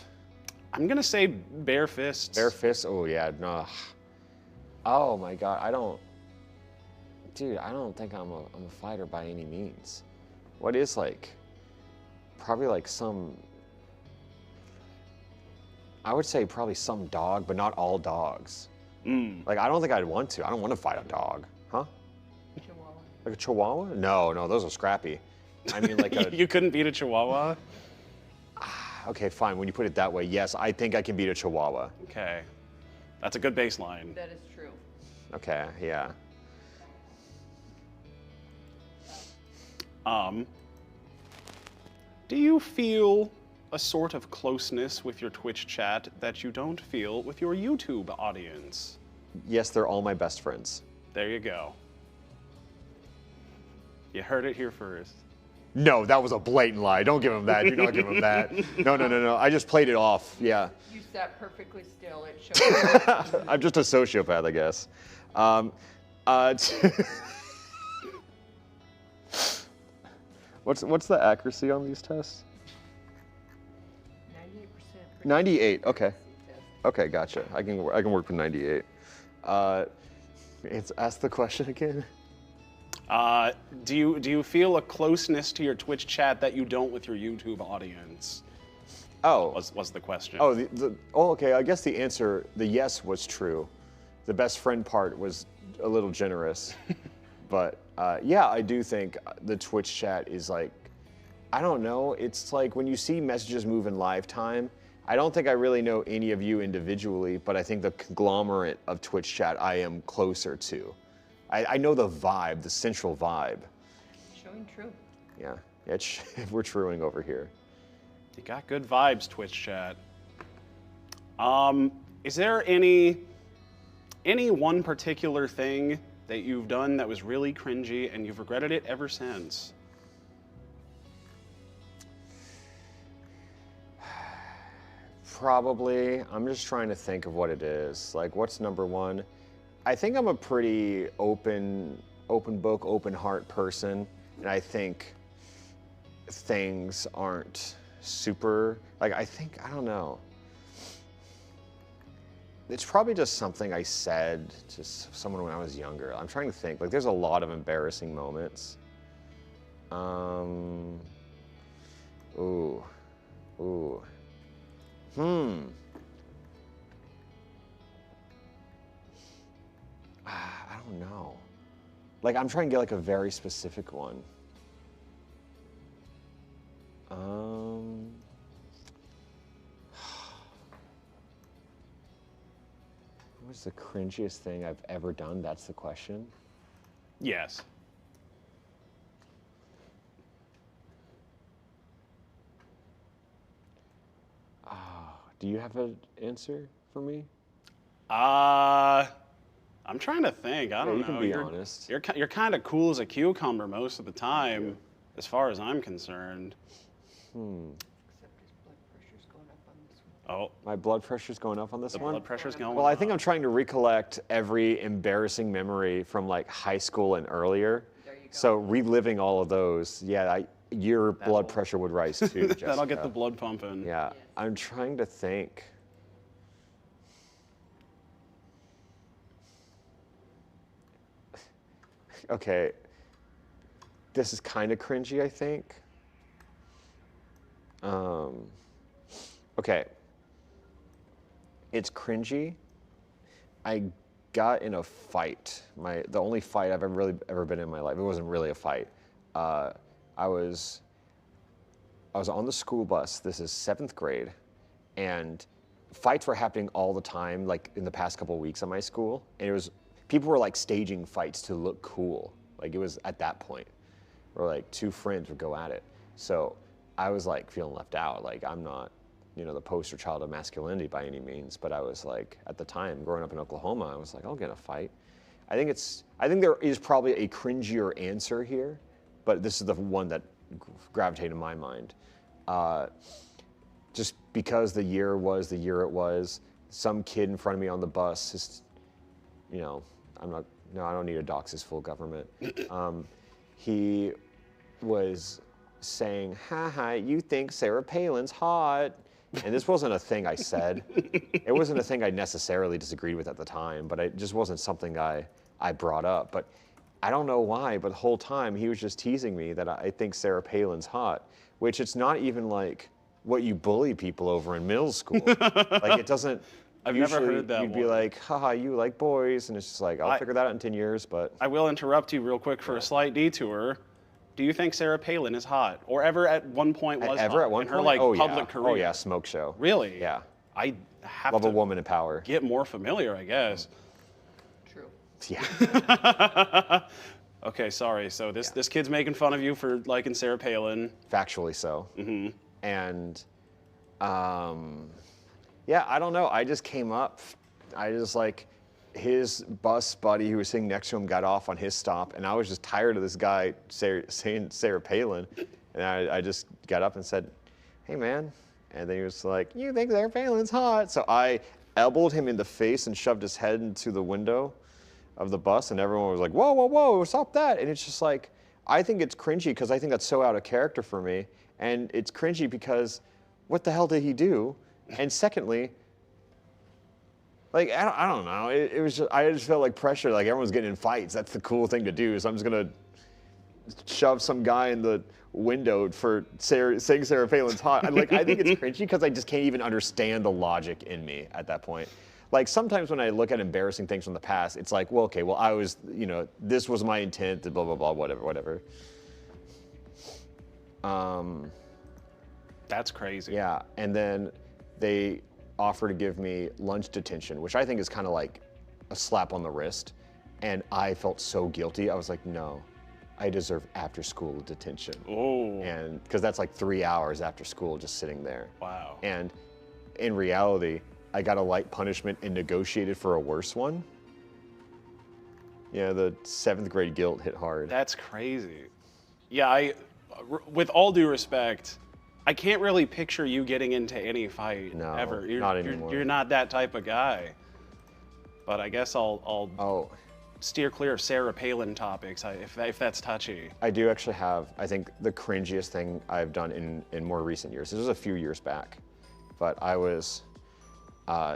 I'm gonna say bare fists. Bare fists? Oh yeah, no. Oh my God, I don't think I'm a fighter by any means. What is probably like I would say probably some dog, but not all dogs. Like I don't think I'd want to. I don't want to fight a dog, huh? Chihuahua. Like a Chihuahua? No, those are scrappy. I mean like a, You couldn't beat a Chihuahua? okay, fine, when you put it that way, yes, I think I can beat a Chihuahua. Okay. That's a good baseline. That is true. Okay, yeah. Do you feel a sort of closeness with your Twitch chat that you don't feel with your YouTube audience? Yes, they're all my best friends. There you go. You heard it here first. No, that was a blatant lie. Don't give him that. Do not give him that. No. I just played it off. Yeah. You sat perfectly still. It showed. I'm just a sociopath, I guess. What's the accuracy on these tests? 98%. 98. Okay. Okay, gotcha. I can work with 98. Ask the question again. Do you feel a closeness to your Twitch chat that you don't with your YouTube audience? Oh. Was the question. Oh, okay. I guess the answer, the yes was true. The best friend part was a little generous. But yeah, I do think the Twitch chat is like, I don't know. It's like when you see messages move in live time, I don't think I really know any of you individually, but I think the conglomerate of Twitch chat I am closer to. I know the vibe, the central vibe. Showing true. Yeah, we're truing over here. You got good vibes, Twitch chat. Is there any one particular thing that you've done that was really cringy and you've regretted it ever since? Probably. I'm just trying to think of what it is. Like, what's number one? I think I'm a pretty open book, open heart person, and I think things aren't super, like, I don't know. It's probably just something I said to someone when I was younger. I'm trying to think. Like, there's a lot of embarrassing moments. I don't know. Like, I'm trying to get like a very specific one. What's the cringiest thing I've ever done? That's the question. Yes. Do you have an answer for me? I'm trying to think. I don't know. You can be honest. You're kind of cool as a cucumber most of the time, as far as I'm concerned. Except his blood pressure's going up on this one. Oh, My blood pressure's going up on this one? blood pressure's going. Well, I think I'm trying to recollect every embarrassing memory from like high school and earlier. There you go. So reliving all of those, yeah, your blood pressure would rise too, Jessica. That'll get the blood pumping. Yeah, Yes. I'm trying to think. Okay, this is kind of cringy, I think. Okay, it's cringy. I got in a fight. The only fight I've ever been in my life. It wasn't really a fight. I was on the school bus. This is 7th grade, and fights were happening all the time, like in the past couple of weeks at my school. And people were like staging fights to look cool. Like it was at that point where like two friends would go at it. So I was like feeling left out. Like I'm not, the poster child of masculinity by any means, but I was like, at the time, growing up in Oklahoma, I was like, I'll get in a fight. I think there is probably a cringier answer here, but this is the one that gravitated in my mind. Just because the year was the year it was, some kid in front of me on the bus, just, I don't need to dox his full government. He was saying, ha, you think Sarah Palin's hot. And this wasn't a thing I said. It wasn't a thing I necessarily disagreed with at the time, but it just wasn't something I brought up. But I don't know why, but the whole time he was just teasing me that I think Sarah Palin's hot, which it's not even like what you bully people over in middle school. Like it doesn't, I've never usually heard that you'd be one. like, haha, you like boys, and it's just like, I'll figure that out in 10 years, but. I will interrupt you real quick for a slight detour. Do you think Sarah Palin is hot, or ever at one point was hot Ever at one in point? her like Oh, public yeah. career? Oh yeah, smoke show. Really? Yeah. I have Love to a woman in power. get more familiar, I guess. True. Yeah, Okay, sorry. So this kid's making fun of you for liking Sarah Palin. factually so. Mm-hmm. And, yeah, I don't know. I just came up. I just like, his bus buddy who was sitting next to him got off on his stop, and I was just tired of this guy saying Sarah Palin. And I just got up and said, hey man. And then he was like, you think Sarah Palin's hot? So I elbowed him in the face and shoved his head into the window of the bus, and everyone was like, whoa, whoa, whoa, stop that. And it's just like, I think it's cringy because I think that's so out of character for me. And it's cringy because what the hell did he do? And secondly, like, I don't know. It was just, I just felt like pressure, like everyone's getting in fights. That's the cool thing to do. So I'm just gonna shove some guy in the window for saying Sarah Palin's hot. I think it's cringy because I just can't even understand the logic in me at that point. Like sometimes when I look at embarrassing things from the past, it's like, well, okay, well I was, this was my intent, blah, blah, blah, whatever. That's crazy. Yeah, and then they offer to give me lunch detention, which I think is kind of like a slap on the wrist. And I felt so guilty. I was like, no, I deserve after school detention. Oh. And because that's like 3 hours after school just sitting there. Wow. And in reality, I got a light punishment and negotiated for a worse one. Yeah, the 7th grade guilt hit hard. That's crazy. Yeah, with all due respect, I can't really picture you getting into any fight ever. Not anymore. You're not that type of guy. But I guess I'll steer clear of Sarah Palin topics if that's touchy. I do actually have, I think, the cringiest thing I've done in more recent years. This was a few years back, but I was.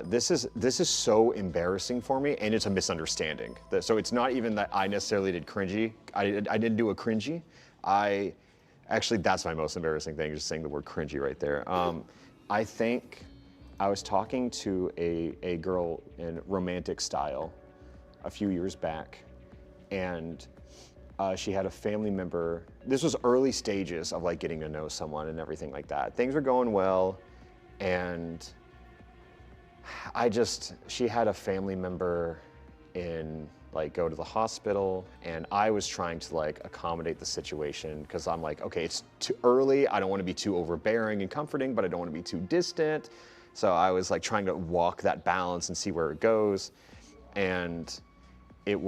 This is so embarrassing for me, and it's a misunderstanding. So it's not even that I necessarily did cringy. I didn't do a cringy. Actually, that's my most embarrassing thing, just saying the word cringy right there. I think I was talking to a girl in romantic style a few years back, and she had a family member. This was early stages of like getting to know someone and everything like that. Things were going well, and she had a family member go to the hospital, and I was trying to like accommodate the situation because I'm like, okay, it's too early. I don't want to be too overbearing and comforting, but I don't want to be too distant. So I was like trying to walk that balance and see where it goes. And there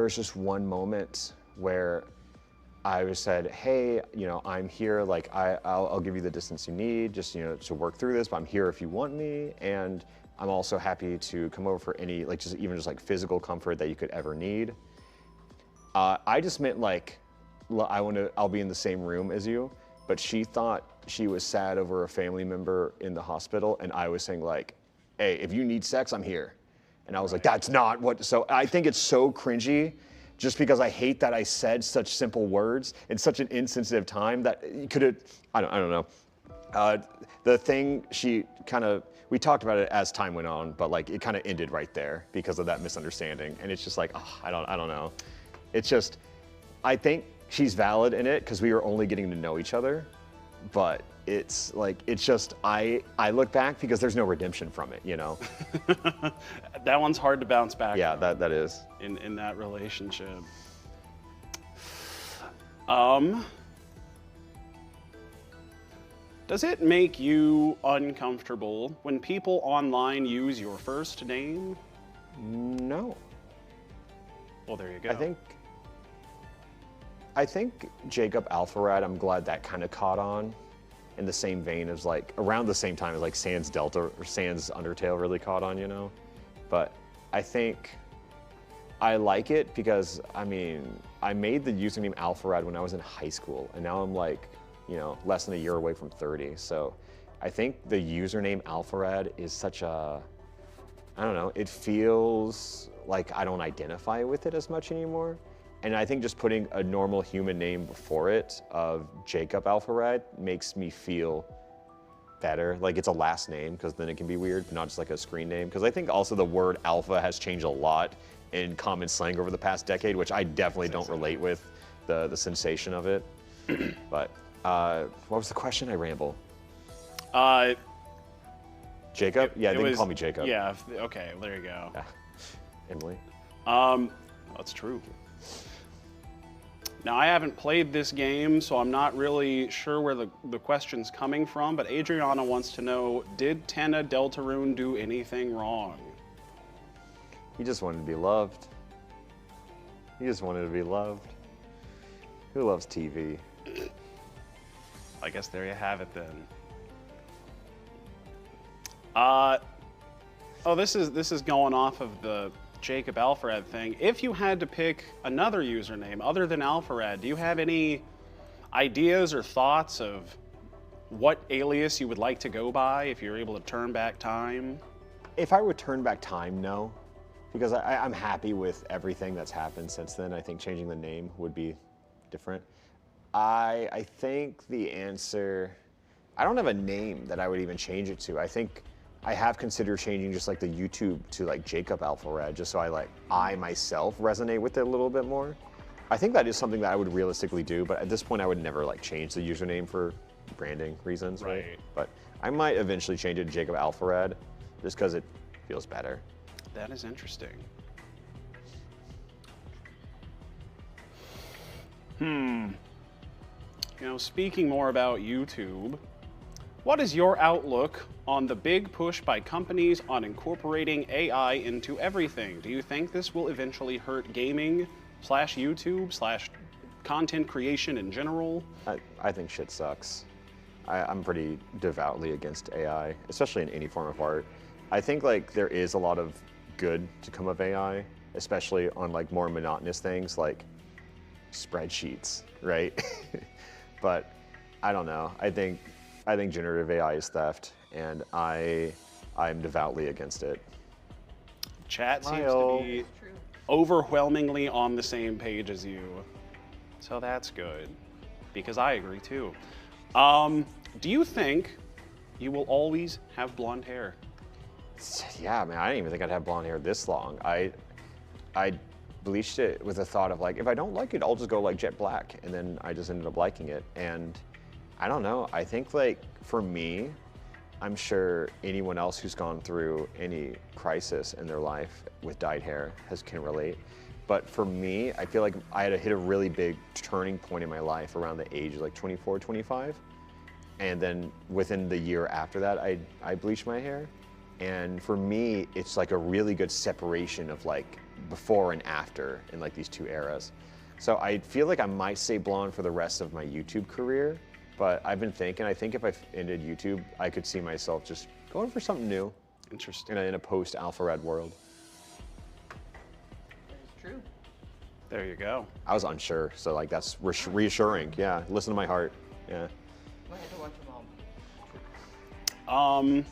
was just one moment where I said, hey, I'm here, like I'll give you the distance you need just, to work through this, but I'm here if you want me. And I'm also happy to come over for any, like even just physical comfort that you could ever need. I just meant like, I'll be in the same room as you, but she thought she was sad over a family member in the hospital. And I was saying like, hey, if you need sex, I'm here. And I was like, that's not what, so I think it's so cringy just because I hate that I said such simple words in such an insensitive time that you could have, I don't know. The thing we talked about it as time went on, but like it kind of ended right there because of that misunderstanding. And it's just like, I don't know. It's just, I think she's valid in it because we were only getting to know each other, but it's just, I look back because there's no redemption from it, That one's hard to bounce back. Yeah, that is. In that relationship. Does it make you uncomfortable when people online use your first name? No. Well, there you go. I think Jacob Alpharad, I'm glad that kind of caught on in the same vein as around the same time as Sans Delta or Sans Undertale really caught on, But I think I like it because, I made the username Alpharad when I was in high school, and now I'm less than a year away from 30. So I think the username Alpharad is such I don't know, it feels like I don't identify with it as much anymore. And I think just putting a normal human name before it of Jacob Alpharad makes me feel better. Like it's a last name, because then it can be weird, but not just like a screen name. Because I think also the word alpha has changed a lot in common slang over the past decade, which I definitely don't relate with the sensation of it. But what was the question? I ramble. Jacob? Yeah, they can call me Jacob. Yeah, okay, there you go. Yeah. Emily? That's true. Now, I haven't played this game, so I'm not really sure where the question's coming from, but Adriana wants to know, did Tenna Deltarune do anything wrong? He just wanted to be loved. He just wanted to be loved. Who loves TV? I guess there you have it then. Oh, this is going off of the Jacob Alpharad thing. If you had to pick another username other than Alpharad, do you have any ideas or thoughts of what alias you would like to go by if you're able to turn back time? If I would turn back time, no. Because I'm happy with everything that's happened since then. I think changing the name would be different. I think the answer, I don't have a name that I would even change it to. I think I have considered changing just like the YouTube to like Jacob Alpharad, just so I myself resonate with it a little bit more. I think that is something that I would realistically do, but at this point I would never like change the username for branding reasons, right? But I might eventually change it to Jacob Alpharad just because it feels better. That is interesting. You know, speaking more about YouTube, what is your outlook on the big push by companies on incorporating AI into everything? Do you think this will eventually hurt gaming / YouTube / content creation in general? I think shit sucks. I'm pretty devoutly against AI, especially in any form of art. I think like there is a lot of good to come of AI, especially on like more monotonous things like spreadsheets, right? But I don't know. I think generative AI is theft, and I'm devoutly against it. Chat seems to be overwhelmingly on the same page as you. So that's good, because I agree too. Do you think you will always have blonde hair? Yeah, man, I didn't even think I'd have blonde hair this long. I bleached it with the thought of like, if I don't like it, I'll just go like jet black, and then I just ended up liking it. And I don't know, I think like for me, I'm sure anyone else who's gone through any crisis in their life with dyed hair can relate. But for me, I feel like I had to hit a really big turning point in my life around the age of like 24, 25. And then within the year after that, I bleached my hair. And for me, it's like a really good separation of like before and after in like these two eras. So I feel like I might stay blonde for the rest of my YouTube career, but I've been thinking, I think if I ended YouTube, I could see myself just going for something new. Interesting. In a post-Alpharad world. That is true. There you go. I was unsure, so like that's reassuring. Yeah, listen to my heart. Yeah. I had to watch them all.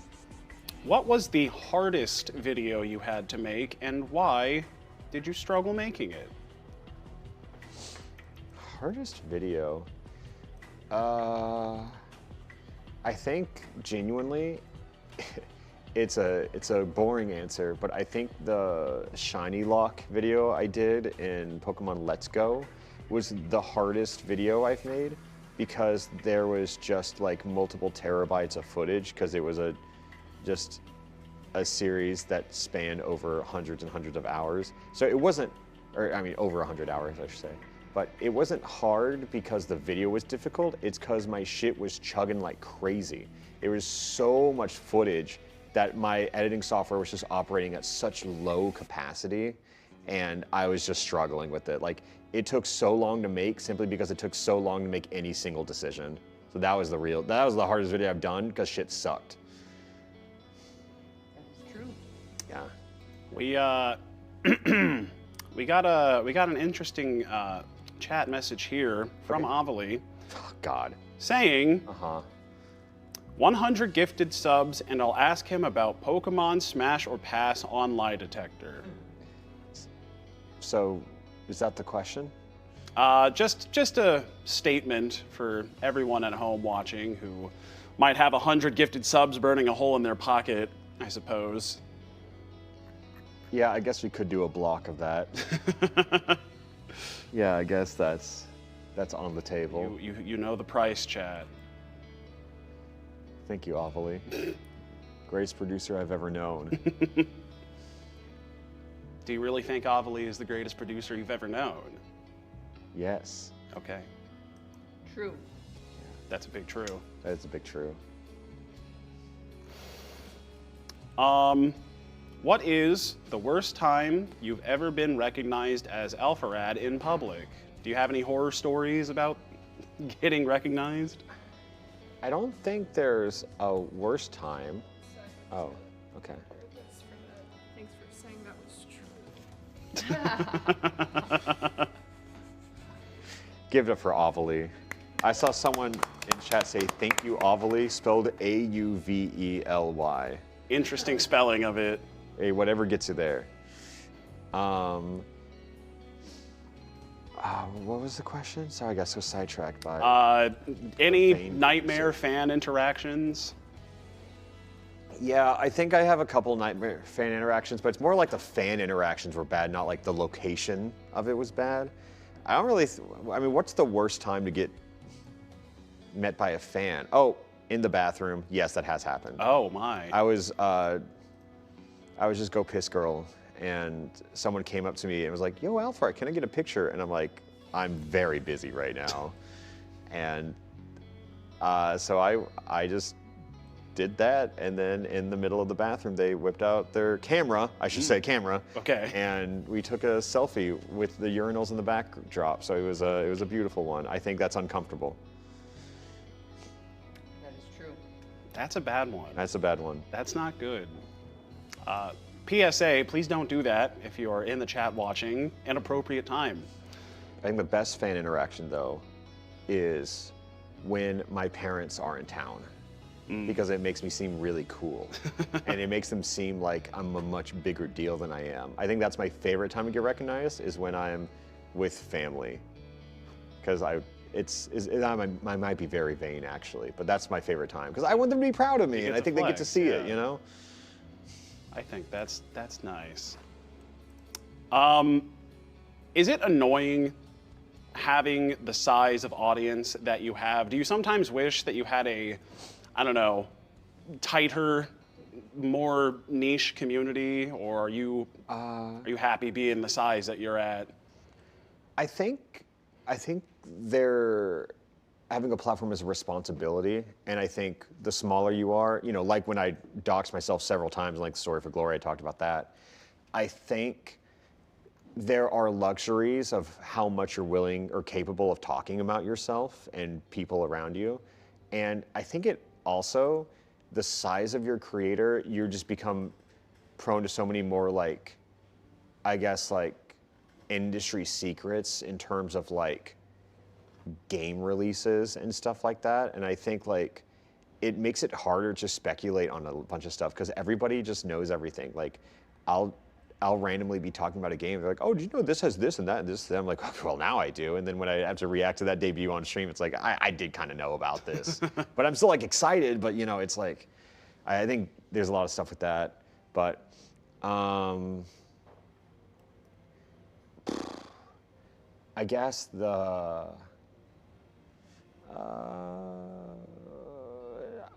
What was the hardest video you had to make, and why did you struggle making it? Hardest video? I think genuinely, it's a boring answer, but I think the shiny lock video I did in Pokemon Let's Go was the hardest video I've made, because there was just like multiple terabytes of footage, because it was just a series that spanned over hundreds and hundreds of hours. So it wasn't, or I mean over 100 hours I should say. But it wasn't hard because the video was difficult, it's because my shit was chugging like crazy. It was so much footage that my editing software was just operating at such low capacity, and I was just struggling with it. Like, it took so long to make simply because it took so long to make any single decision. So that was the hardest video I've done, because shit sucked. That is true. Yeah. We got an interesting chat message here from Avali Oh, God. saying, 100 gifted subs, and I'll ask him about Pokemon Smash or Pass on Lie Detector. So, is that the question? Just a statement for everyone at home watching who might have 100 gifted subs burning a hole in their pocket, I suppose. Yeah, I guess we could do a block of that. Yeah, I guess that's on the table. You know the price, chat. Thank you, Avali. Greatest producer I've ever known. Do you really think Avali is the greatest producer you've ever known? Yes. Okay, True. that's a big true. That is a big true. What is the worst time you've ever been recognized as Alpharad in public? Do you have any horror stories about getting recognized? I don't think there's a worse time. Oh, okay. Thanks for saying that was true. Give it up for Avely. I saw someone in chat say, thank you, Avely, spelled A-U-V-E-L-Y. Interesting spelling of it. Hey, whatever gets you there. What was the question? Sorry, I got so sidetracked by Any Fame. nightmare fan interactions? Yeah, I think I have a couple nightmare fan interactions, but it's more like the fan interactions were bad, not like the location of it was bad. I don't really, I mean, what's the worst time to get met by a fan? Oh, in the bathroom. Yes, that has happened. Oh my. I was just go piss girl, and someone came up to me and was like, yo, Alpharad, can I get a picture? And I'm like, I'm very busy right now. And so I just did that, and then in the middle of the bathroom, they whipped out their camera, I should say camera. Okay. And we took a selfie with the urinals in the backdrop. So it was a beautiful one. I think that's uncomfortable. That is true. That's a bad one. That's a bad one. That's not good. PSA, please don't do that if you are in the chat watching. Inappropriate time. I think the best fan interaction, though, is when my parents are in town. Because it makes me seem really cool. And it makes them seem like I'm a much bigger deal than I am. I think that's my favorite time to get recognized, is when I'm with family. Because I might be very vain, actually, but that's my favorite time. Because I want them to be proud of me, and I think they get to see it, you know? I think that's nice. Is it annoying having the size of audience that you have? Do you sometimes wish that you had a, I don't know, tighter, more niche community, or are you happy being the size that you're at? I think they're having a platform is a responsibility, and I think the smaller you are, you know, like when I doxed myself several times, like the Story for Glory, I talked about that. I think there are luxuries of how much you're willing or capable of talking about yourself and people around you. And I think it also, the size of your creator, you just become prone to so many more, like, I guess, like, industry secrets in terms of, like, game releases and stuff like that. And I think, like, it makes it harder to speculate on a bunch of stuff because everybody just knows everything. Like, I'll randomly be talking about a game. They're like, oh, did you know this has this and that and this? And I'm like, oh, well, now I do. And then when I have to react to that debut on stream, it's like, I did kind of know about this. But I'm still, like, excited. But, you know, it's like, I think there's a lot of stuff with that. But I guess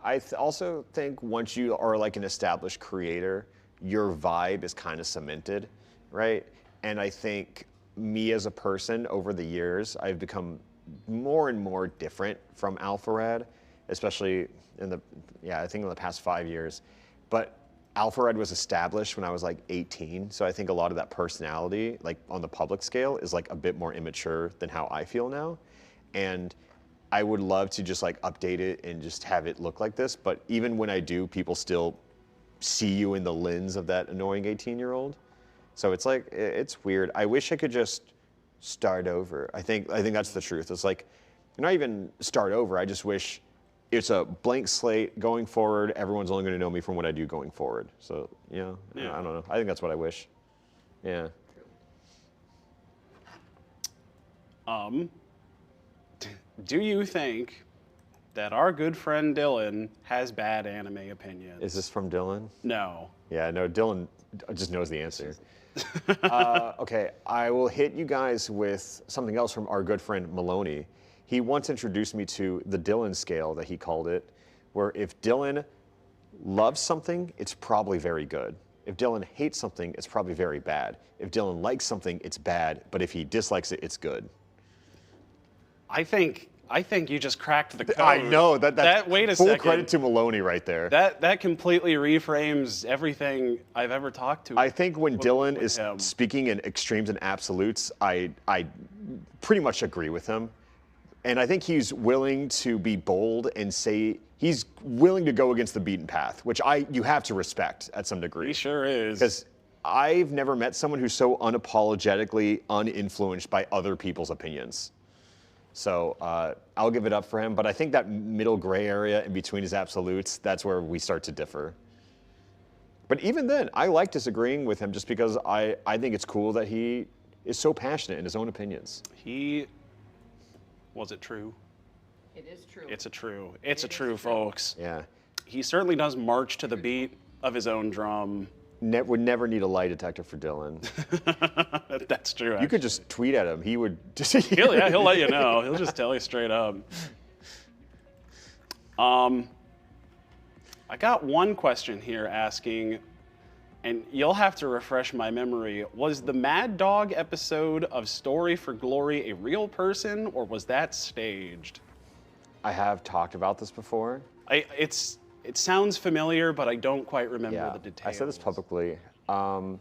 I also think once you are, like, an established creator, your vibe is kind of cemented, right? And I think me as a person over the years, I've become more and more different from Alpharad, especially in the past 5 years. But Alpharad was established when I was like 18, so I think a lot of that personality, like on the public scale, is like a bit more immature than how I feel now. And I would love to just like update it and just have it look like this, but even when I do, people still see you in the lens of that annoying 18-year-old. So it's like, it's weird. I wish I could just start over. I think that's the truth. It's like, not even start over, I just wish it's a blank slate going forward. Everyone's only gonna know me from what I do going forward. So, yeah. I don't know. I think that's what I wish. Yeah. Do you think that our good friend Dylan has bad anime opinions? Is this from Dylan? No. Yeah, no, Dylan just knows the answer. Okay, I will hit you guys with something else from our good friend Maloney. He once introduced me to the Dylan scale, that he called it, where if Dylan loves something, it's probably very good. If Dylan hates something, it's probably very bad. If Dylan likes something, it's bad, but if he dislikes it, it's good. I think you just cracked the code. I know, that's wait a full second. credit to Maloney right there. That completely reframes everything I've ever talked to. I think when Dylan is him. speaking in extremes and absolutes, I pretty much agree with him. And I think he's willing to be bold and say he's willing to go against the beaten path, which you have to respect at some degree. He sure is. Because I've never met someone who's so unapologetically uninfluenced by other people's opinions. So I'll give it up for him. But I think that middle gray area in between his absolutes, that's where we start to differ. But even then, I like disagreeing with him just because I think it's cool that he is so passionate in his own opinions. Was it true? It is true. It's a true, folks. Yeah. He certainly does march to the beat of his own drum. Would never need a lie detector for Dylan. That's true. You could just tweet at him. He would just. He'll let you know. He'll just tell you straight up. I got one question here asking, and you'll have to refresh my memory. Was the Mad Dog episode of Story for Glory a real person, or was that staged? I have talked about this before. It sounds familiar, but I don't quite remember the details. I said this publicly. I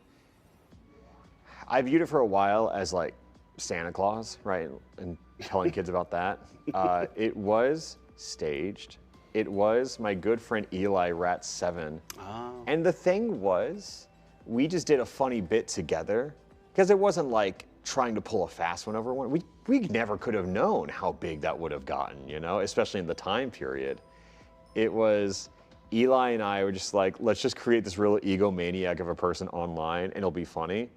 viewed it for a while as like Santa Claus, right? And telling kids about that. It was staged. It was my good friend Eli Rat7. Oh. And the thing was, we just did a funny bit together because it wasn't like trying to pull a fast one over one. We never could have known how big that would have gotten, you know, especially in the time period. It was Eli and I were just like, let's just create this real egomaniac of a person online and it'll be funny.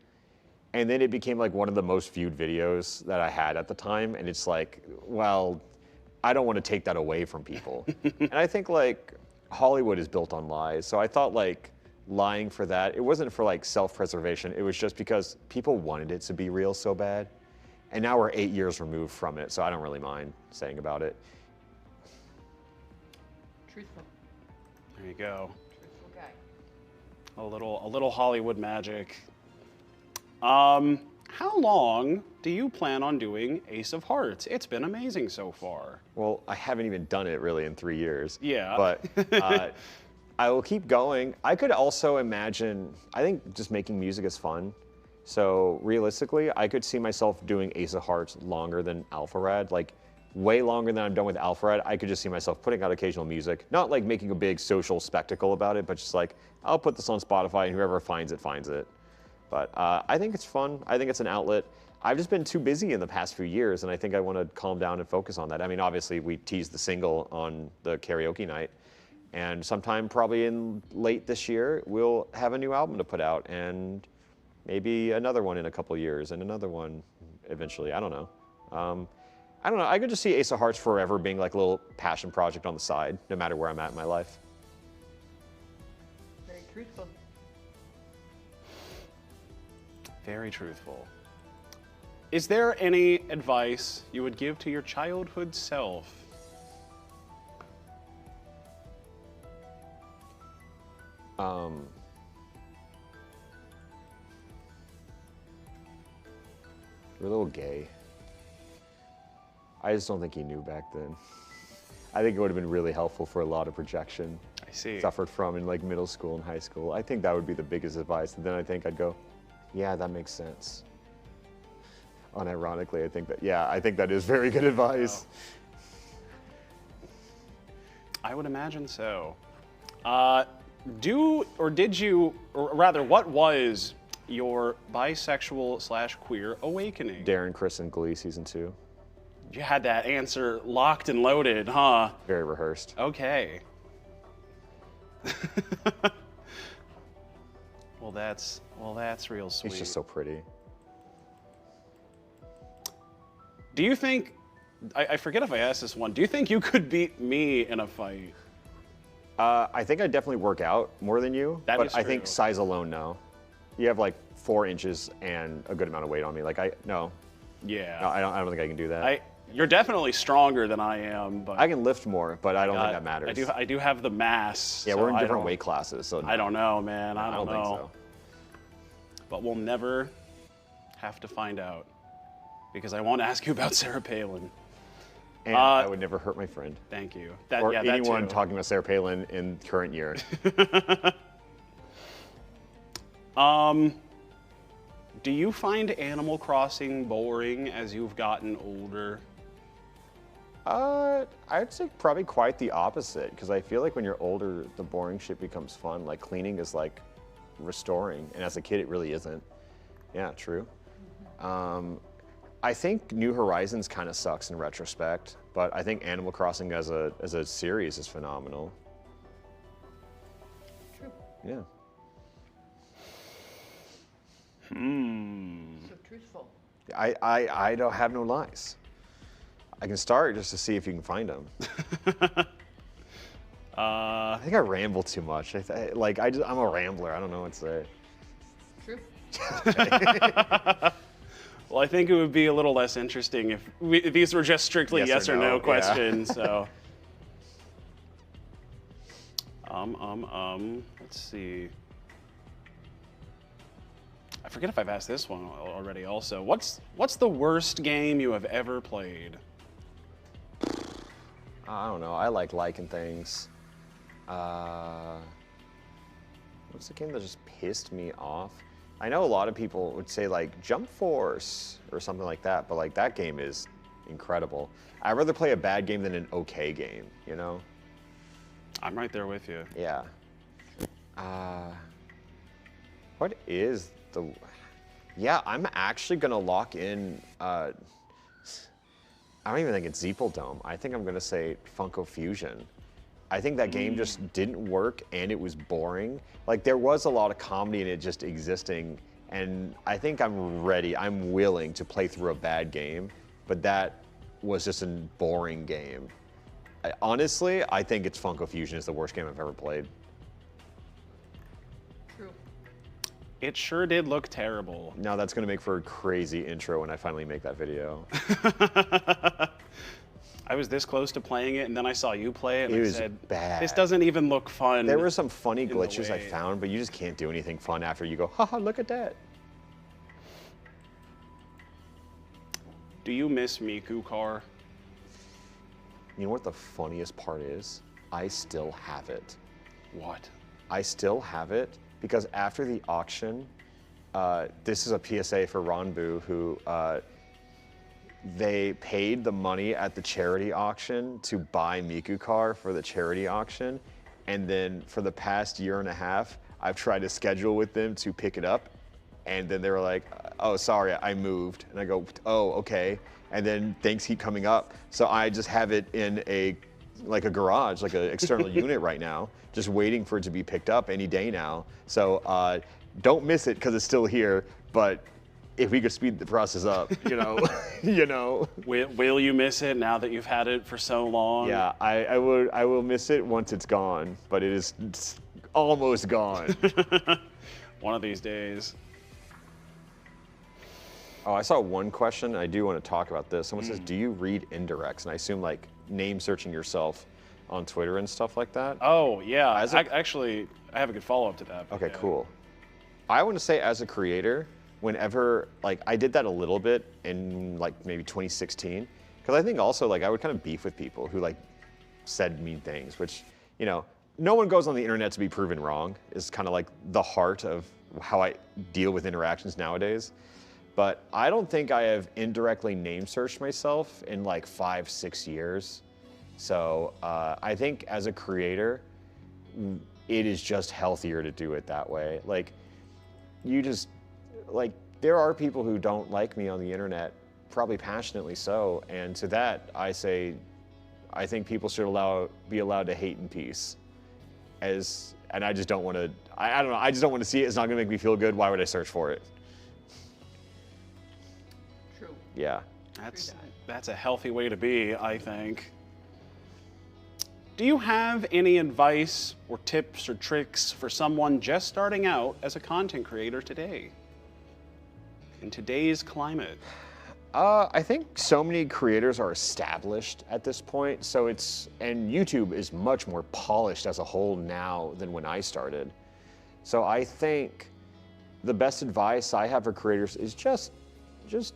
And then it became like one of the most viewed videos that I had at the time. And it's like, well, I don't want to take that away from people. And I think like Hollywood is built on lies. So I thought like lying for that, it wasn't for like self-preservation. It was just because people wanted it to be real so bad. And now we're 8 years removed from it. So I don't really mind saying about it. Truthful. There you go. Truthful guy. A little Hollywood magic. How long do you plan on doing Ace of Hearts? It's been amazing so far. Well, I haven't even done it really in 3 years. Yeah. But I will keep going. I could also imagine, I think just making music is fun. So realistically, I could see myself doing Ace of Hearts longer than Alpharad, like way longer than I'm done with Alpharad. I could just see myself putting out occasional music, not like making a big social spectacle about it, but just like, I'll put this on Spotify and whoever finds it, finds it. But I think it's fun. I think it's an outlet. I've just been too busy in the past few years, and I think I want to calm down and focus on that. I mean, obviously, we teased the single on the karaoke night, and sometime probably in late this year, we'll have a new album to put out, and maybe another one in a couple years, and another one eventually. I don't know. I don't know. I could just see Ace of Hearts forever being like a little passion project on the side, no matter where I'm at in my life. Very truthful. Very truthful. Is there any advice you would give to your childhood self? You're a little gay. I just don't think he knew back then. I think it would have been really helpful for a lot of projection. I see. Suffered from in like middle school and high school. I think that would be the biggest advice. And then I think I'd go, yeah, that makes sense. Unironically, I think that is very good advice. I would imagine so. What was your bisexual/queer awakening? Darren, Chris, and Glee season 2. You had that answer locked and loaded, huh? Very rehearsed. Okay. Well, that's real sweet. He's just so pretty. Do you think, I forget if I asked this one, do you think you could beat me in a fight? I think I definitely work out more than you, That but is I think true. size alone, no. You have like 4 inches and a good amount of weight on me. Like no, Yeah. I don't think I can do that. You're definitely stronger than I am, but I can lift more, but I don't think that matters. I do have the mass. Yeah, so we're in I different don't- weight classes, so I don't know, man. I don't know. think so. But we'll never have to find out because I won't ask you about Sarah Palin. And I would never hurt my friend. Thank you. Or that anyone too. talking about Sarah Palin in current year. Do you find Animal Crossing boring as you've gotten older? I'd say probably quite the opposite, because I feel like when you're older, the boring shit becomes fun. Like cleaning is like restoring, and as a kid, it really isn't. Yeah, true. I think New Horizons kind of sucks in retrospect, but I think Animal Crossing as a series is phenomenal. True. Yeah. So truthful. I don't have no lies. I can start just to see if you can find them. I think I ramble too much. I'm a rambler. I don't know what to say. True. Well, I think it would be a little less interesting if these were just strictly yes or no yeah. questions. So, let's see. I forget if I've asked this one already. Also, what's the worst game you have ever played? I don't know. I like liking things. What's the game that just pissed me off? I know a lot of people would say like Jump Force or something like that, but like that game is incredible. I'd rather play a bad game than an okay game, you know? I'm right there with you. Yeah. What is the... Yeah, I'm actually gonna lock in, I don't even think it's Zeeple Dome. I think I'm gonna say Funko Fusion. I think that game just didn't work and it was boring. Like there was a lot of comedy in it just existing, and I think I'm willing to play through a bad game, but that was just a boring game. Honestly, I think it's Funko Fusion is the worst game I've ever played. True. It sure did look terrible. Now that's gonna make for a crazy intro when I finally make that video. I was this close to playing it, and then I saw you play it, and It I was said, bad. this doesn't even look fun. There were some funny the glitches I way. found, but you just can't do anything fun after you go, haha, look at that. Do you miss Miku Car? You know what the funniest part is? I still have it. What? I still have it because after the auction, this is a PSA for Ronbu, who they paid the money at the charity auction to buy Miku Car for the charity auction. And then for the past year and a half, I've tried to schedule with them to pick it up. And then they were like, oh, sorry, I moved. And I go, oh, okay. And then things keep coming up. So I just have it in a garage, like an external unit right now, just waiting for it to be picked up any day now. So don't miss it because it's still here. But if we could speed the process up, you know, Will you miss it now that you've had it for so long? Yeah, I will miss it once it's gone, but it's almost gone. One of these days. Oh, I saw one question. I do want to talk about this. Someone says, do you read indirects? And I assume like name searching yourself on Twitter and stuff like that. Oh, yeah. As Actually, I have a good follow-up to that. but Okay, yeah. cool. I want to say as a creator, whenever, like I did that a little bit in like maybe 2016, because I think also like I would kind of beef with people who like said mean things, which, you know, no one goes on the internet to be proven wrong is kind of like the heart of how I deal with interactions nowadays. But I don't think I have indirectly name searched myself in like 5-6 years. So I think as a creator, it is just healthier to do it that way. Like you just, like there are people who don't like me on the internet, probably passionately so. And to that, I say, I think people should be allowed to hate in peace. And I just don't want to, I don't know, I just don't want to see it. It's not gonna make me feel good. Why would I search for it? True. Yeah. That's a healthy way to be, I think. Do you have any advice or tips or tricks for someone just starting out as a content creator today? In today's climate? I think so many creators are established at this point, so and YouTube is much more polished as a whole now than when I started. So I think the best advice I have for creators is just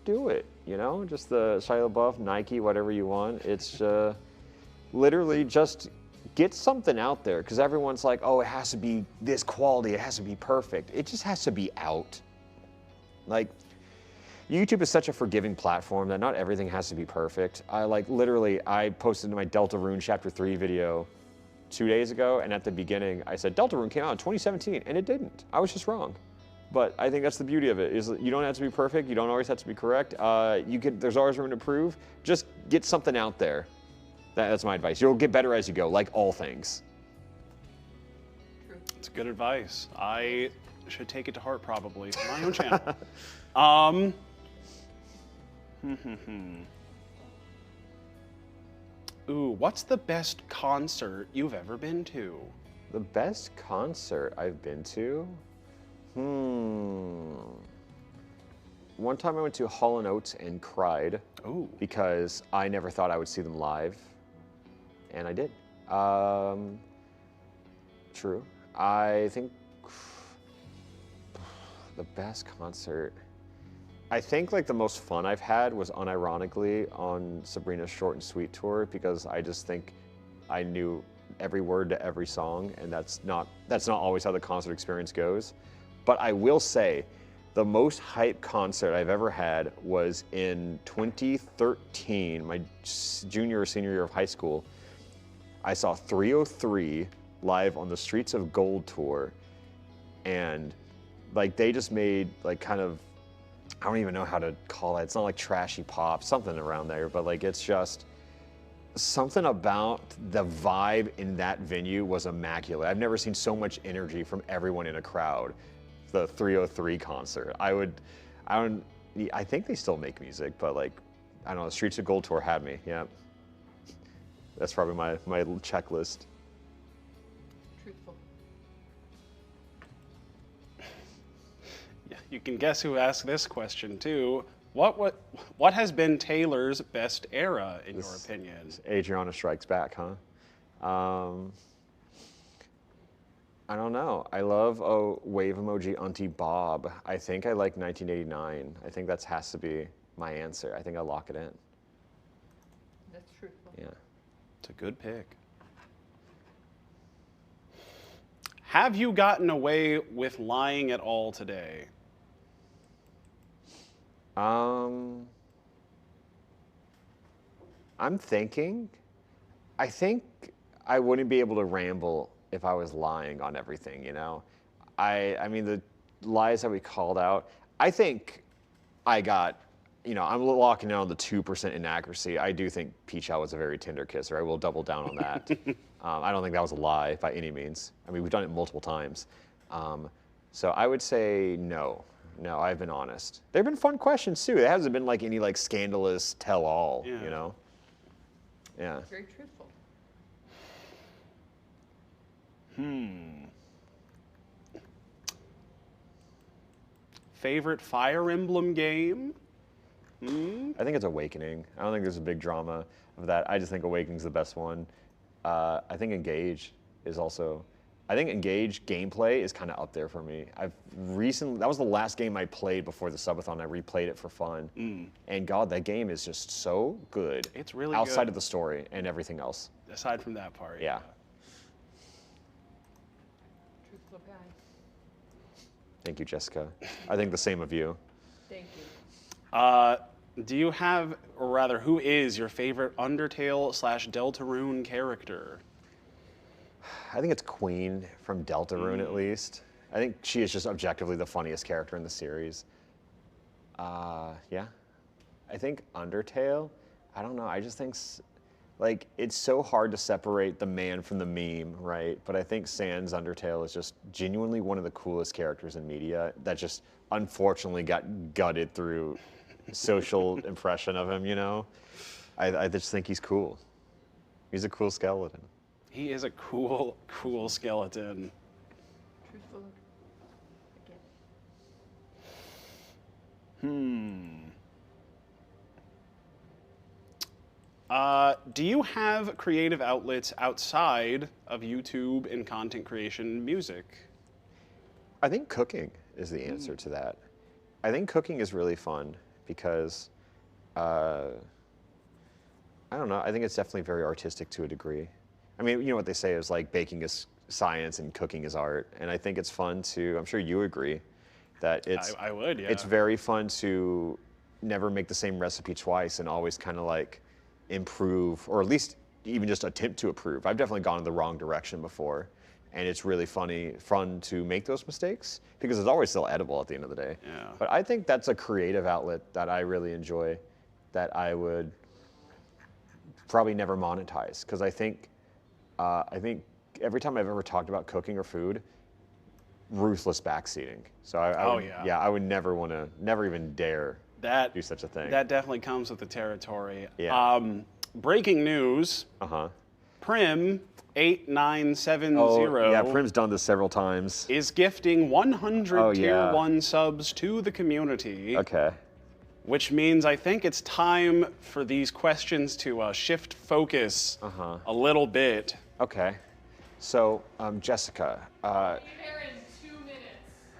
do it, you know? Just the Shia LaBeouf, Nike, whatever you want. It's literally just get something out there, because everyone's like, oh, it has to be this quality, it has to be perfect. It just has to be out. Like, YouTube is such a forgiving platform that not everything has to be perfect. I posted my Deltarune Chapter 3 video 2 days ago, and at the beginning I said Deltarune came out in 2017, and it didn't. I was just wrong. But I think that's the beauty of it, is that you don't have to be perfect, you don't always have to be correct. There's always room to improve. Just get something out there. That's my advice. You'll get better as you go, like all things. It's good advice. I should take it to heart probably for my own channel. Ooh, what's the best concert you've ever been to? The best concert I've been to? One time I went to Hall & Oates and cried. Ooh. Because I never thought I would see them live, and I did. True. I think the best concert, I think like the most fun I've had was unironically on Sabrina's Short and Sweet tour, because I just think I knew every word to every song, and that's not always how the concert experience goes. But I will say, the most hype concert I've ever had was in 2013, my junior or senior year of high school. I saw 303 live on the Streets of Gold tour, and like they just made like kind of, I don't even know how to call it. It's not like trashy pop, something around there, but like it's just something about the vibe in that venue was immaculate. I've never seen so much energy from everyone in a crowd. The 303 concert. I think they still make music, but like, I don't know, the Streets of Gold tour had me, yeah. That's probably my checklist. Truthful. Yeah, you can guess who asked this question too. What has been Taylor's best era in your opinion? Adriana Strikes Back, huh? I don't know. I love wave emoji Auntie Bob. I think I like 1989. I think that has to be my answer. I think I'll lock it in. That's truthful. Yeah. It's a good pick. Have you gotten away with lying at all today? I'm thinking. I think I wouldn't be able to ramble if I was lying on everything, you know? I mean, the lies that we called out, I think I got, I'm locking in on the 2% inaccuracy. I do think Peach-Owl was a very tender kisser. I will double down on that. I don't think that was a lie by any means. I mean, we've done it multiple times. So I would say no. No, I've been honest. There have been fun questions too. There hasn't been like any like scandalous tell-all, you know? Yeah. Very truthful. Favorite Fire Emblem game? I think it's Awakening. I don't think there's a big drama of that. I just think Awakening's the best one. I think Engage is also, I think Engage gameplay is kind of up there for me. That was the last game I played before the subathon. I replayed it for fun. And God, that game is just so good. It's really outside good. of the story and everything else. Aside from that part. Yeah. Truthful guy. Thank you, Jessica. I think the same of you. Thank you. Do you have, or rather, who is your favorite Undertale/Deltarune character? I think it's Queen from Deltarune, at least. I think she is just objectively the funniest character in the series. Yeah. I think Undertale, I don't know, I just think, like, it's so hard to separate the man from the meme, right? But I think Sans Undertale is just genuinely one of the coolest characters in media that just unfortunately got gutted through social impression of him, you know? I just think he's cool. He's a cool skeleton. He is a cool skeleton. Truthful again. Do you have creative outlets outside of YouTube and content creation and music? I think cooking is the answer to that. I think cooking is really fun because, I don't know, I think it's definitely very artistic to a degree. I mean, you know what they say is like baking is science and cooking is art. And I think it's fun to, I'm sure you agree, that. I would, yeah. It's very fun to never make the same recipe twice and always kind of like improve, or at least even just attempt to improve. I've definitely gone in the wrong direction before, and it's really fun to make those mistakes because it's always still edible at the end of the day. Yeah. But I think that's a creative outlet that I really enjoy, that I would probably never monetize, because I think every time I've ever talked about cooking or food, ruthless backseating. So I would never want to, never even dare do such a thing. That definitely comes with the territory. Yeah. Breaking news. Prim 8970. Oh, yeah, Prim's done this several times. Is gifting 100 tier 1 subs to the community. Okay. Which means I think it's time for these questions to shift focus a little bit. Okay. So, Jessica. Be there in 2 minutes.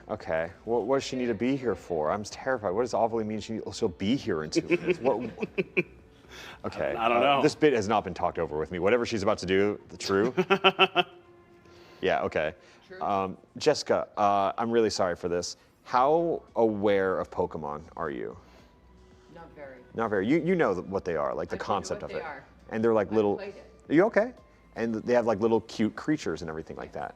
Okay. What does she need to be here for? I'm terrified. What does awfully mean she'll be here in 2 minutes? Okay. I don't know. This bit has not been talked over with me. Whatever she's about to do, true? Yeah, okay. True. Jessica, I'm really sorry for this. How aware of Pokemon are you? Not very. Not very. You know what they are, like the I do know concept what of they it. are. And they're like little. played it. Are you okay? And they have like little cute creatures and everything like that.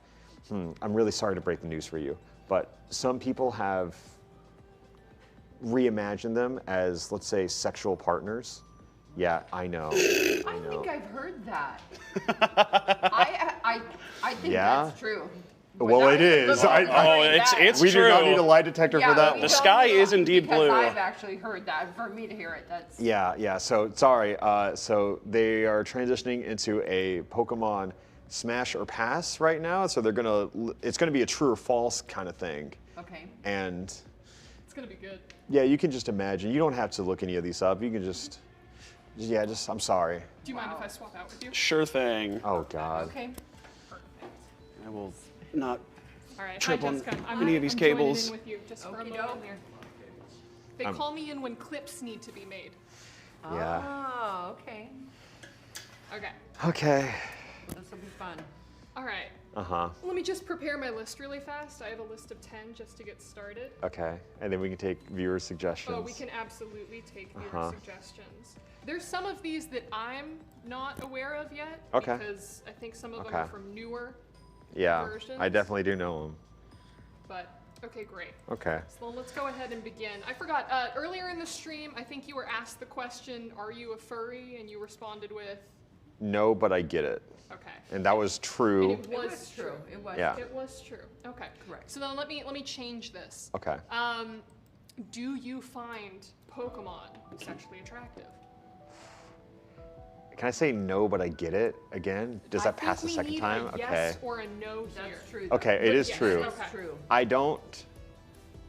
I'm really sorry to break the news for you, but some people have reimagined them as, let's say, sexual partners. Yeah, I know. I think I've heard that. I think that's true. Well, it is. It's we true. do not need a lie detector for that. we The don't sky need is that indeed because blue. I've actually heard that. For me to hear it, that's. Yeah. So sorry. So they are transitioning into a Pokemon Smash or Pass right now. So it's gonna be a true or false kind of thing. Okay. And It's gonna be good. yeah, you can just imagine. You don't have to look any of these up. You can just I'm sorry. Do you mind if I swap out with you? Sure thing. Oh God. Okay. I will not All right. trip Hi, on Jessica. any of these I'm joining cables. in with you just for a Okey moment doke. here. They call me in when clips need to be made. Yeah. Oh, okay. Okay. Okay. This will be fun. All right. Let me just prepare my list really fast. I have a list of 10 just to get started. Okay. And then we can take viewer suggestions. Oh, we can absolutely take viewer suggestions. There's some of these that I'm not aware of yet. Okay. Because I think some of them are from newer versions. I definitely do know them. But, okay, great. Okay. So let's go ahead and begin. I forgot, earlier in the stream, I think you were asked the question, are you a furry? And you responded with, No, but I get it. okay. And that was true. And it was true. It was. Yeah. It was true. Okay. Correct. So then let me change this. Okay. Do you find Pokemon sexually attractive? Can I say no, but I get it again? Does that I pass the think second we need time? a Okay. yes or a no here. That's true. Okay, it is yes, true. okay. That's true. I don't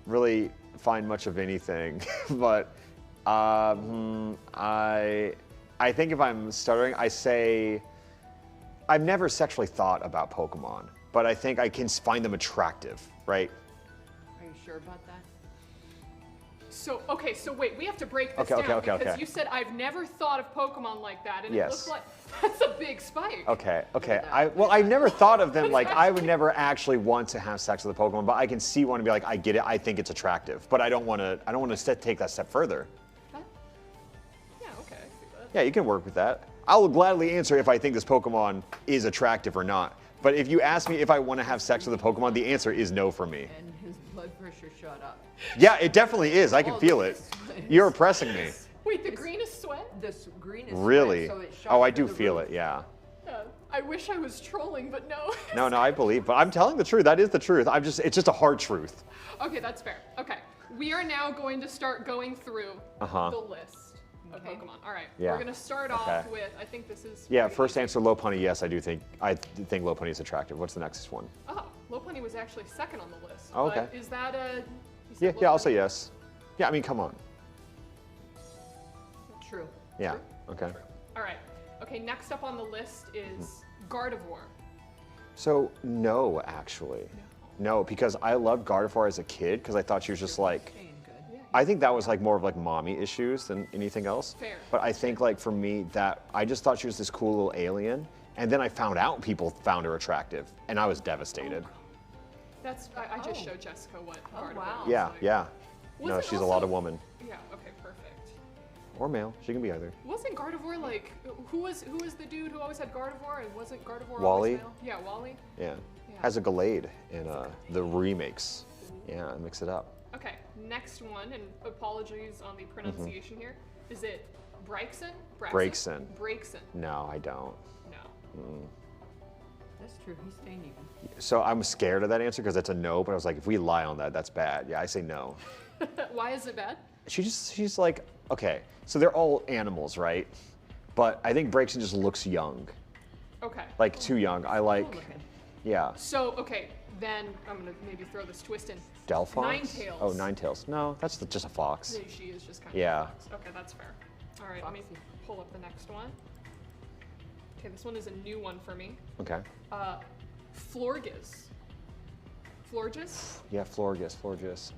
really find much of anything, but I think if I'm stuttering, I say I've never sexually thought about Pokemon, but I think I can find them attractive, right? Are you sure about that? So, okay, so wait, we have to break this Okay, down okay, because okay. you said I've never thought of Pokemon like that, and it Yes. looks like that's a big spike. Okay. I never thought of them like I would never actually want to have sex with a Pokemon, but I can see one and be like, I get it. I think it's attractive, but I don't want to take that step further. Yeah, okay, I see that. Yeah, you can work with that. I will gladly answer if I think this Pokemon is attractive or not. But if you ask me if I want to have sex with a Pokemon, the answer is no for me. And his blood pressure shot up. Yeah, it definitely is. I can Oh, feel it. this- You're oppressing me. Wait, the green is sweat? This green is Really? red, so it shot Oh, I through do the feel roof. it, yeah. I wish I was trolling, but no. No, I believe, but I'm telling the truth. That is the truth. It's just a hard truth. Okay, that's fair. Okay, we are now going to start going through the list of Pokemon. All right, Yeah. we're gonna start off with. I think this is. Yeah, pretty first easy. answer Lopunny, yes, I think Lopunny is attractive. What's the next one? Oh, Lopunny was actually second on the list. Oh, okay. But is that a? you Yeah, said I'll Lopunny? say yes. Yeah, I mean, come on. True. Yeah, okay. All right. Okay, next up on the list is Gardevoir. So, no, actually. No, because I loved Gardevoir as a kid because I thought she was just like, Staying good. I think that was like more of like mommy issues than anything else. Fair. But I think like for me that I just thought she was this cool little alien, and then I found out people found her attractive, and I was devastated. I just Oh. showed Jessica what Oh, Gardevoir wow. looks Yeah, like. yeah. Was No, it she's a also- lot of woman. Yeah. Okay. Perfect. Or male. She can be either. Wasn't Gardevoir like who was the dude who always had Gardevoir and wasn't Gardevoir Wally? always male? Yeah, Wally. Yeah. Yeah. Has a Gallade in the remakes. Yeah, mix it up. Okay, next one, and apologies on the pronunciation here. Is it Braixen? Braixen. Braixen. No, I don't. No. That's true. He's staying even. So I'm scared of that answer because it's a no, but I was like, if we lie on that, that's bad. Yeah, I say no. Why is it bad? She's like, okay, so they're all animals, right? But I think Braixen just looks young. Okay. Like too young. I like, Cool looking. yeah. So, okay, then I'm gonna maybe throw this twist in. Delphox? Ninetales. Oh, Ninetales. No, that's just a fox. She is just kind Yeah. of a fox. Okay, that's fair. All right, let me Foxy. pull up the next one. Okay, this one is a new one for me. Okay. Florges. Florges? Yeah, Florges.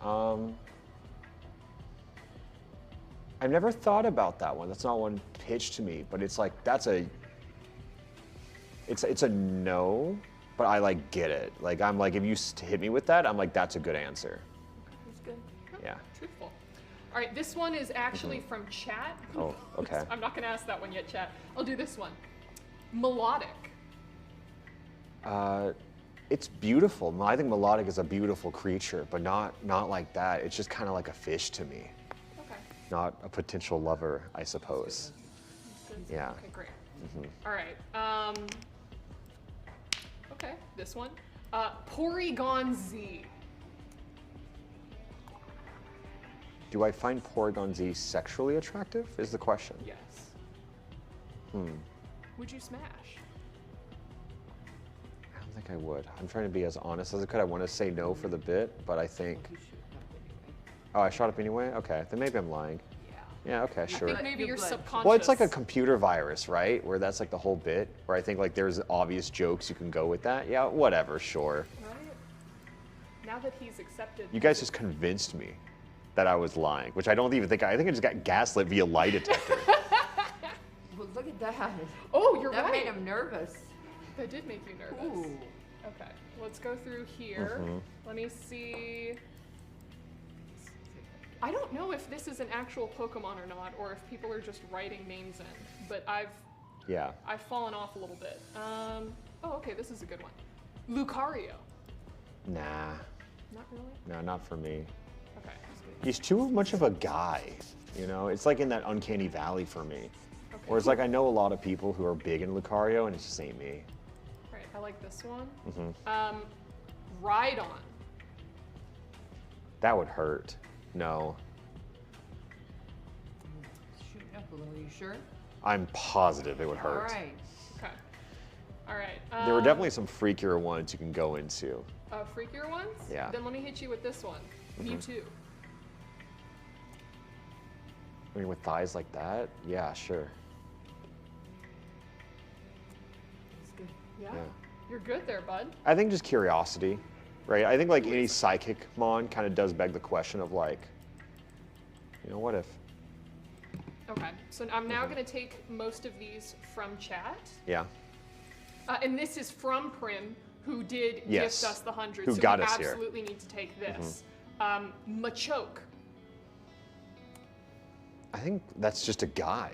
I've never thought about that one. That's not one pitched to me, but it's like it's a no, but I like get it. Like I'm like if you hit me with that, I'm like that's a good answer. He's good. Yeah. Truthful. All right, this one is actually from chat. Oh, okay. I'm not gonna ask that one yet, chat. I'll do this one. Melodic. It's beautiful. I think melodic is a beautiful creature, but not like that. It's just kind of like a fish to me, Okay. not a potential lover, I suppose. Good. Yeah. Okay, great. All right. Okay, this one. Porygon Z. Do I find Porygon Z sexually attractive? Is the question. Yes. Hmm. Would you smash? I don't think I would. I'm trying to be as honest as I could. I want to say no for the bit, but I think. You should have anyway. Oh, I shot up anyway? Okay, then maybe I'm lying. Yeah. Yeah, okay, I sure. think maybe You're you're good. subconscious. Well, it's like a computer virus, right? Where that's like the whole bit, where I think like there's obvious jokes you can go with that. Yeah, whatever, sure. Right? Now that he's accepted. You guys just convinced me that I was lying, which I don't even think I think I just got gaslit via lie detector. Well, look at that. Oh, you're That right. made him nervous. That did make you nervous. Ooh. Okay, let's go through here. Mhm. Let me see. I don't know if this is an actual Pokemon or not, or if people are just writing names in. But I've Yeah. fallen off a little bit. Oh, okay, this is a good one. Lucario. Nah. Not really. No, not for me. Okay. He's too much of a guy, you know? It's like in that uncanny valley for me. Okay. Whereas like I know a lot of people who are big in Lucario and it just ain't me. Right. I like this one. Mhm. Rhydon. That would hurt. No. Shooting up a little. You sure? I'm positive it would All hurt. right. Okay. All right. There were definitely some freakier ones you can go into. Freakier ones. Yeah. Then let me hit you with this one. Mewtwo. I mean, with thighs like that, yeah, sure. That's good. Yeah. Yeah. You're good there, bud. I think just curiosity, right? I think like any psychic mon kind of does beg the question of like, you know, what if? Okay. So I'm now going to take most of these from chat. Yeah. And this is from Prim, who did Yes. gift us the 100. Who so got we us here. absolutely need to take this. Machoke. I think that's just a guy,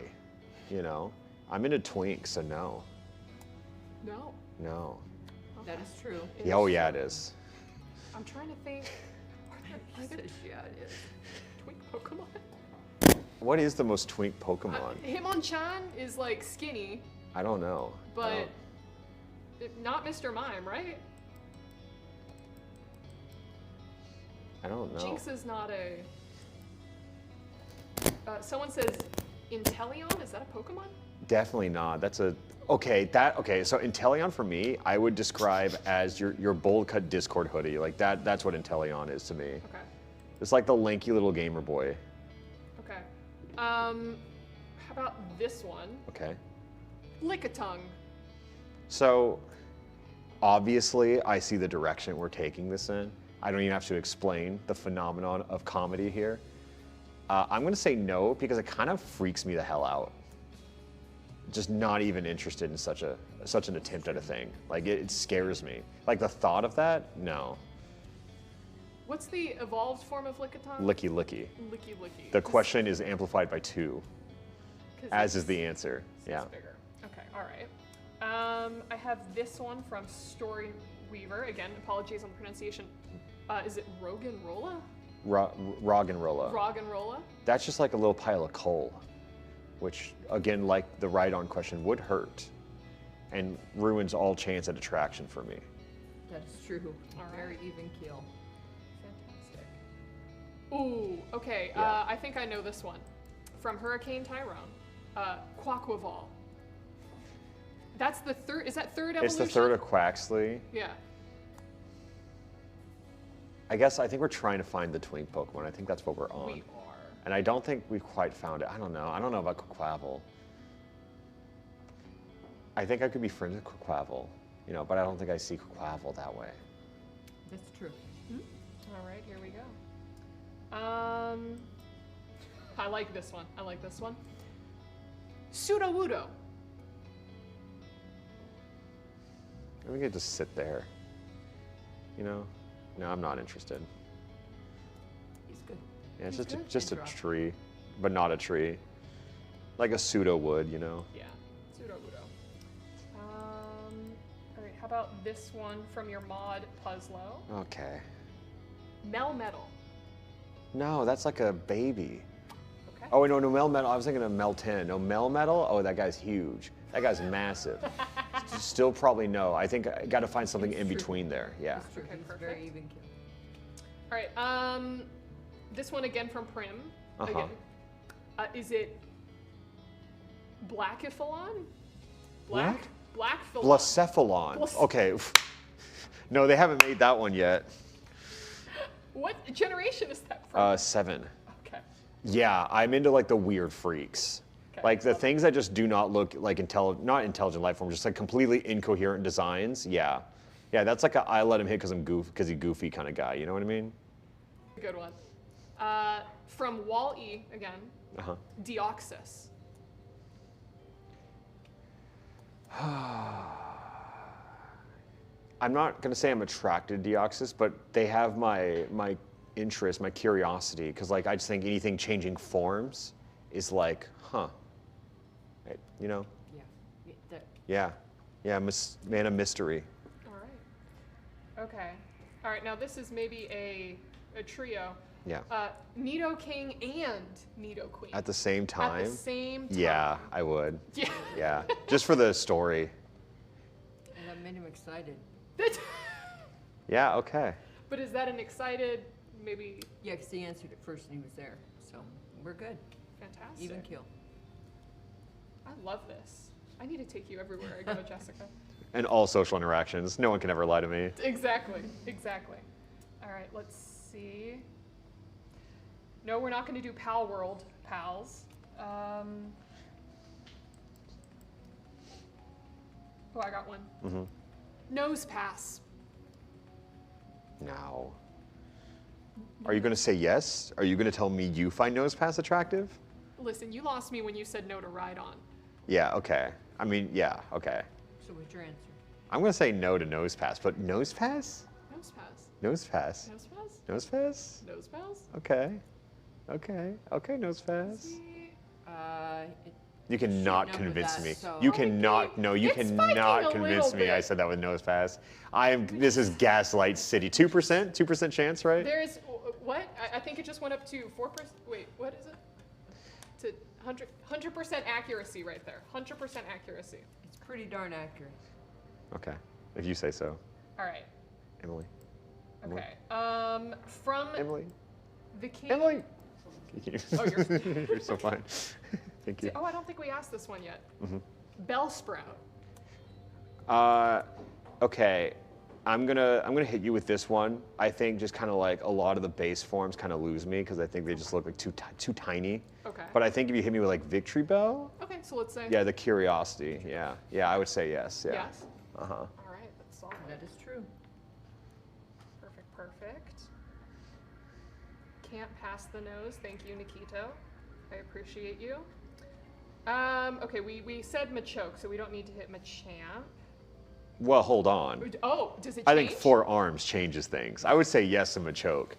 you know? I'm into twinks, so no. No. No. That is true. Yeah, oh yeah, it is. I'm trying to think. He says, yeah, it is. Twink Pokemon? What is the most twink Pokemon? Hitmonchan is like skinny, I don't know. I but don't- not Mr. Mime, right? I don't know. Jinx is not a. Someone says Inteleon. Is that a Pokemon? Definitely not. That's a okay. So Inteleon for me, I would describe as your bold cut Discord hoodie. Like that. That's what Inteleon is to me. Okay. It's like the lanky little gamer boy. Okay. How about this one? Okay. Lickitung. So obviously, I see the direction we're taking this in. I don't even have to explain the phenomenon of comedy here. I'm gonna say no because it kind of freaks me the hell out. Just not even interested in such an attempt at a thing. Like it scares me. Like the thought of that, no. What's the evolved form of Lickitung? Licky licky. Licky licky. The question is amplified by 2, 'Cause as is it's- the answer. it's Yeah. bigger. Okay, all right. I have this one from Story Weaver. Again, apologies on the pronunciation. Is it Rogan Rolla? Roggenrola. Rogan Rolla? That's just like a little pile of coal, which, again, like the ride-on question, would hurt and ruins all chance at attraction for me. That is true. All right. Very even keel. Fantastic. Ooh, okay. Yeah. I think I know this one. From Hurricane Tyrone. Quaquaval. That's the third. Is that third evolution? It's the third of Quaxley. Yeah. I guess I think we're trying to find the twink Pokemon. I think that's what we're on. We are. And I don't think we've quite found it. I don't know. I don't know about Quaquaval. I think I could be friends with Quaquaval, but I don't think I see Quaquaval that way. That's true. All right, here we go. I like this one. I like this one. Sudowoodo. We could just sit there. No, I'm not interested. He's good. Yeah, it's He's just a, good. just a Interrupt. tree, but not a tree. Like a pseudo wood, Yeah, Sudowoodo. All right, how about this one from your mod Puzzlo? Okay. Melmetal. No, that's like a baby. Okay. Oh, wait, no, Melmetal. I was thinking of Melton. No, Melmetal? Oh, that guy's huge. That guy's massive. Still probably no. I think I got to find something in It's true. between there. Yeah. That's true. Okay, He's perfect. very even keel. All right. This one again from Prim. Uh-huh. Again. Is it Blackiphalon? Blackphalon. Blacephalon. Okay. No, they haven't made that one yet. What generation is that from? 7. Okay. Yeah, I'm into like the weird freaks. Okay. Like the things that just do not look like not intelligent life form, just like completely incoherent designs. Yeah. Yeah, that's like I let him hit because he's goofy kind of guy. You know what I mean? Good one. From Wall-E again. Uh-huh. Deoxys. I'm not going to say I'm attracted to Deoxys, but they have my interest, my curiosity, because like I just think anything changing forms is like, huh. Right, Yeah. Yeah, man of mystery. All right. Okay. All right. Now this is maybe a trio. Yeah. Nidoking and Nidoqueen. At the same time? At the same time. Yeah, I would. Yeah. Yeah, just for the story. And that made him excited. Yeah, okay. But is that an excited, maybe Yeah, because he answered it first and he was there. So we're good. fantastic? Even keel. I love this. I need to take you everywhere I go, Jessica. And all social interactions. No one can ever lie to me. Exactly. Exactly. All right. Let's see. No, we're not going to do Pal World pals. Oh, I got one. Mm-hmm. Nose pass. Now. Are you going to say yes? Are you going to tell me you find Nosepass attractive? Listen, you lost me when you said no to Ride On. Yeah, okay. I mean, yeah, okay. So what's your answer? I'm going to say no to Nosepass, but Nosepass? Nose pass. Nosepass. Nose pass. Nosepass? Nose pass. Okay. Okay. Okay, Nosepass. See? You cannot Shooting up with convince that, me. so- You Oh, cannot. okay. No, you It's spiking cannot a convince little me. I bit. said that with Nosepass. This is Gaslight City. 2%? 2% chance, right? There's what? I think it just went up to 4%. Wait, what is it? To 100% accuracy right there. 100% accuracy. It's pretty darn accurate. Okay. If you say so. All right. Emily. Okay. From Emily. the king. Emily. Oh, You're so fine. Thank you. Oh, I don't think we asked this one yet. Mm-hmm. Bellsprout. Okay. I'm gonna hit you with this one. I think just kind of like a lot of the base forms kind of lose me because I think they just look like too tiny. Okay. But I think if you hit me with like Victory Bell, Okay, so let's say yeah, the curiosity, yeah, I would say yes, yeah. yes. Uh-huh. All right, that's solid. That is true. Perfect. Can't pass the nose. Thank you, Nikito. I appreciate you. Okay, we said Machoke, so we don't need to hit Machamp. Well, hold on. Oh, does it change? I think 4 arms changes things. I would say yes to Machoke.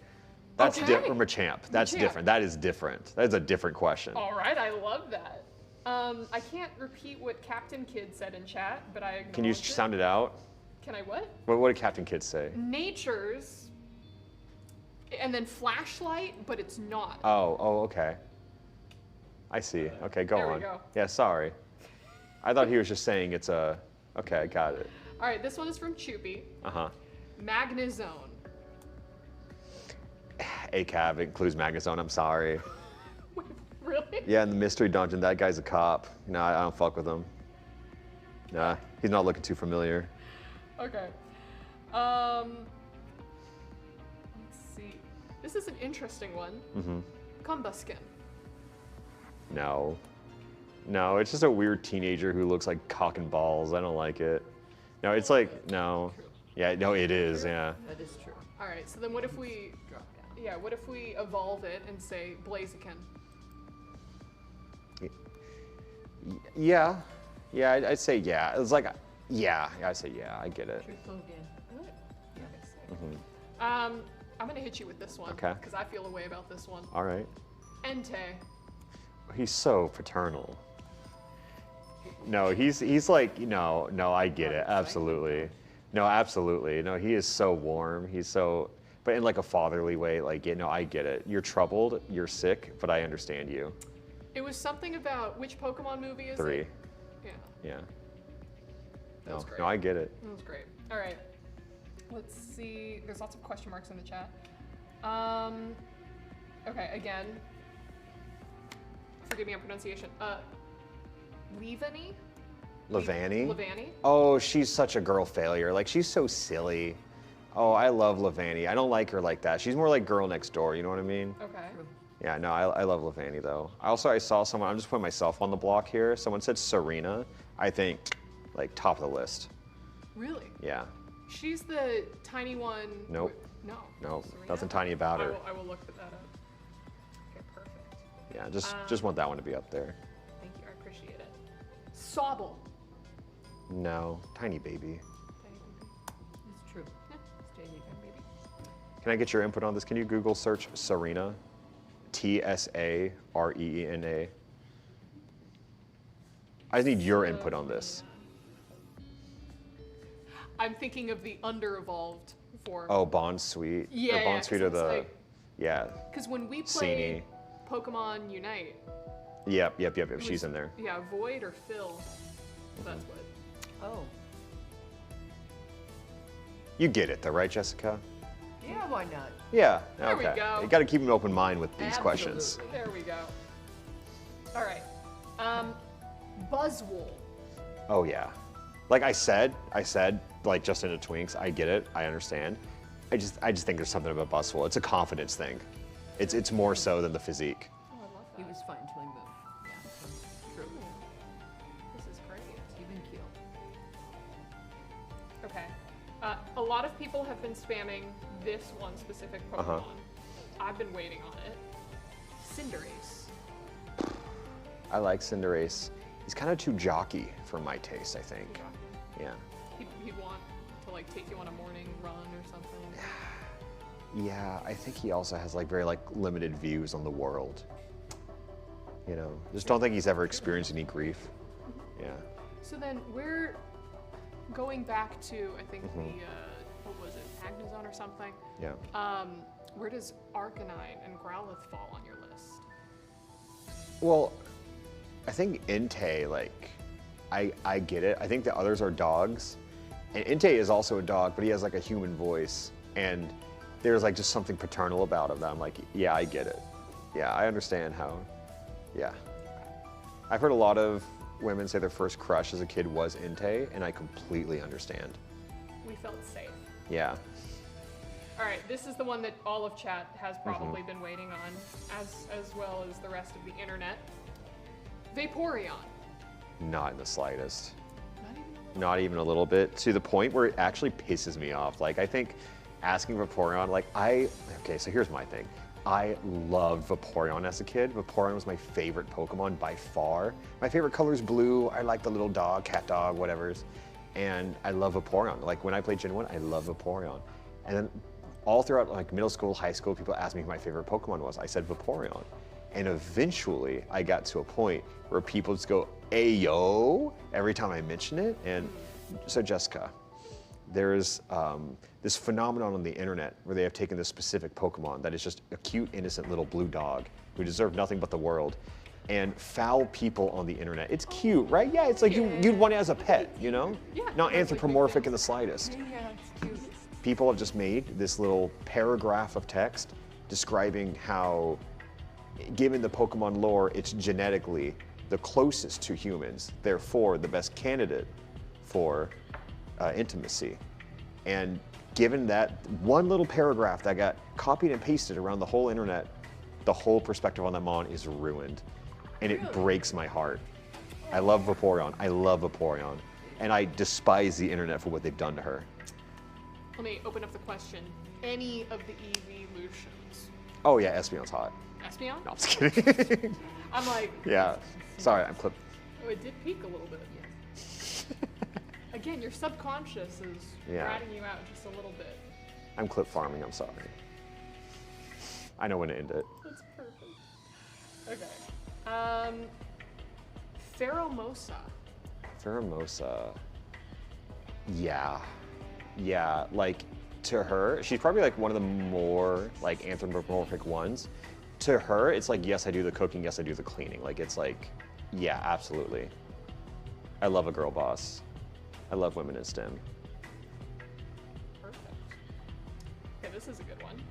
That's Okay. different. Machamp. That's Machamp. different. That is different. That is a different question. All right, I love that. I can't repeat what Captain Kid said in chat, but I acknowledge Can you it. sound it out? Can I what? What did Captain Kidd say? Nature's, and then flashlight, but it's not. Oh, okay. I see. Okay, go There we on. go. Yeah, sorry. I thought he was just saying it's a. Okay, I got it. All right, this one is from Choopy. Magnezone. ACAB includes Magnezone. I'm sorry. Wait, really? Yeah, in the mystery dungeon, that guy's a cop. No, I don't fuck with him. Nah, he's not looking too familiar. Okay. Let's see. This is an interesting one. Combuskin. No. No, it's just a weird teenager who looks like cock and balls. I don't like it. No, it's like, no. Yeah, no, it is, yeah. That is true. All right, so then what if we, Drop down. yeah, what if we evolve it and say Blaziken? Yeah. Yeah, I'd say yeah. It's like, yeah, I'd say yeah, I get it. Truthful again. Really? Yeah, makes sense. I'm gonna hit you with this one. Okay. Because I feel a way about this one. All right. Entei. He's so paternal. No, he's like, no, I get it, absolutely. No, absolutely. No, he is so warm. He's so, but in like a fatherly way, like, you know, I get it. You're troubled, you're sick, but I understand you. It was something about, which Pokemon movie is 3. it? Yeah, Yeah. that was great. No, I get it. That was great. All right. Let's see. There's lots of question marks in the chat. Okay, again. Forgive me on pronunciation. Levani? Levani? Levani? Oh, she's such a girl failure. Like, she's so silly. Oh, I love Levani. I don't like her like that. She's more like Girl Next Door, you know what I mean? Okay. Yeah, no, I love Levani though. I saw someone, I'm just putting myself on the block here. Someone said Serena. I think, like, top of the list. Really? Yeah. She's the tiny one. Nope. No. No, Serena? nothing tiny about her. I will look that up. Okay, perfect. Yeah, just want that one to be up there. Thank you. I appreciate it. Sobble. No, tiny baby. Tiny baby. It's true. Tiny baby. Can I get your input on this? Can you Google search Serena? T-S-A-R-E-E-N-A. I need your input on this. I'm thinking of the under-evolved form. Oh, Bond Sweet. Yeah, Or Bond Sweet or the, yeah. Because when we played Sini. Pokemon Unite, Yep. it She's was- in there. Yeah, Void or Phil. That's what. Oh. You get it though, right, Jessica? Yeah, why not? Yeah. There we Okay. go. You got to keep an open mind with these questions. Absolutely. There we go. All right. Buzzwole. Oh yeah. Like I said, like just into Twinks, I get it, I understand. I just think there's something about Buswell. It's a confidence thing. It's more so than the physique. Oh, I love He that. was fine until he moved. Yeah. True. This is great. Even keel. Okay. A lot of people have been spamming this one specific Pokemon. Uh-huh. I've been waiting on it. Cinderace. I like Cinderace. He's kind of too jockey for my taste, I think. Yeah. He'd want to like take you on a morning run or something. Yeah, I think he also has like very like limited views on the world. You know, just don't think he's ever experienced any grief. Yeah. So then we're going back to, I think Mm-hmm. the, what was it, Magnezone or something? Yeah. Where does Arcanine and Growlithe fall on your list? Well, I think Entei, like, I get it. I think the others are dogs. And Entei is also a dog, but he has like a human voice. And there's like just something paternal about him that I'm like, yeah, I get it. Yeah, I understand how, yeah. I've heard a lot of women say their first crush as a kid was Entei, and I completely understand. We felt safe. Yeah. All right, this is the one that all of chat has Mm-hmm. probably been waiting on, as well as the rest of the internet. Vaporeon. Not in the slightest. Not even a little. Not even a little bit, to the point where it actually pisses me off. Like, I think asking Vaporeon, like, okay, so here's my thing. I loved Vaporeon as a kid. Vaporeon was my favorite Pokemon by far. My favorite color is blue. I like the little dog, cat dog, whatever's. And I love Vaporeon. Like when I played Gen 1, I love Vaporeon. And then all throughout like middle school, high school, people asked me who my favorite Pokemon was. I said Vaporeon. And eventually I got to a point where people just go, Ayo, every time I mention it. And so Jessica, there's this phenomenon on the internet where they have taken this specific Pokemon that is just a cute, innocent little blue dog who deserved nothing but the world, and foul people on the internet. It's cute, right? Yeah, it's like you'd want it as a pet, you know? Yeah. Not anthropomorphic in the slightest. Yeah, it's cute. People have just made this little paragraph of text describing how, given the Pokemon lore, it's genetically the closest to humans, therefore the best candidate for intimacy. And given that one little paragraph that got copied and pasted around the whole internet, the whole perspective on that mon is ruined. And it breaks my heart. I love Vaporeon. I love Vaporeon. And I despise the internet for what they've done to her. Let me open up the question. Any of the evolutions? Oh yeah, Espeon's hot. Espeon? No, I'm just kidding. I'm like, Yeah. Sorry, I'm clipped. oh, it did peak a little bit. Again, your subconscious is Yeah. ratting you out just a little bit. I'm clip farming, I'm sorry. I know when to end it. That's perfect. Okay. Pheromosa. Pheromosa. Yeah. Yeah, like to her, she's probably like one of the more like anthropomorphic ones. To her, it's like, yes, I do the cooking, yes, I do the cleaning. Like it's like, yeah, absolutely. I love a girl boss. I love women in STEM. Perfect. Okay, this is a good one.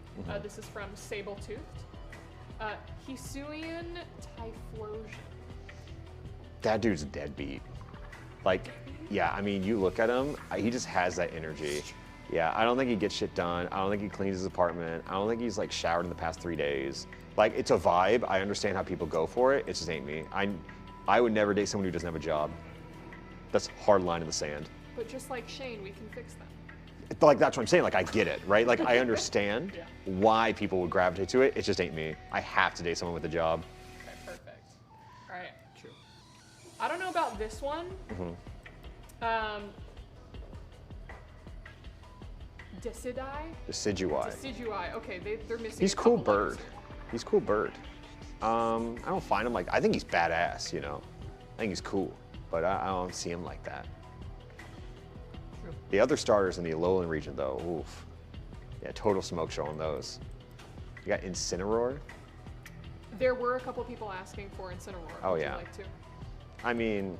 This is from Sabletoothed. Hisuian Typhlosion. That dude's a deadbeat. Like, yeah, I mean, you look at him, he just has that energy. Yeah, I don't think he gets shit done. I don't think he cleans his apartment. I don't think he's like showered in the past 3 days. Like, it's a vibe. I understand how people go for it. It just ain't me. I would never date someone who doesn't have a job. That's a hard line in the sand. But just like Shane, we can fix them. Like, that's what I'm saying. Like, I get it, right? Like, I understand Yeah. why people would gravitate to it. It just ain't me. I have to date someone with a job. Okay, perfect. All right. True. I don't know about this one. Decidueye. Decidueye. Okay, they're missing. He's a cool couple letters bird. here. He's cool bird. I don't find him like, I think he's badass, you know? I think he's cool, but I don't see him like that. True. The other starters in the Alolan region though, oof. Yeah, total smoke show on those. You got Incineroar. There were a couple people asking for Incineroar. Oh, Would yeah. You like to? I mean,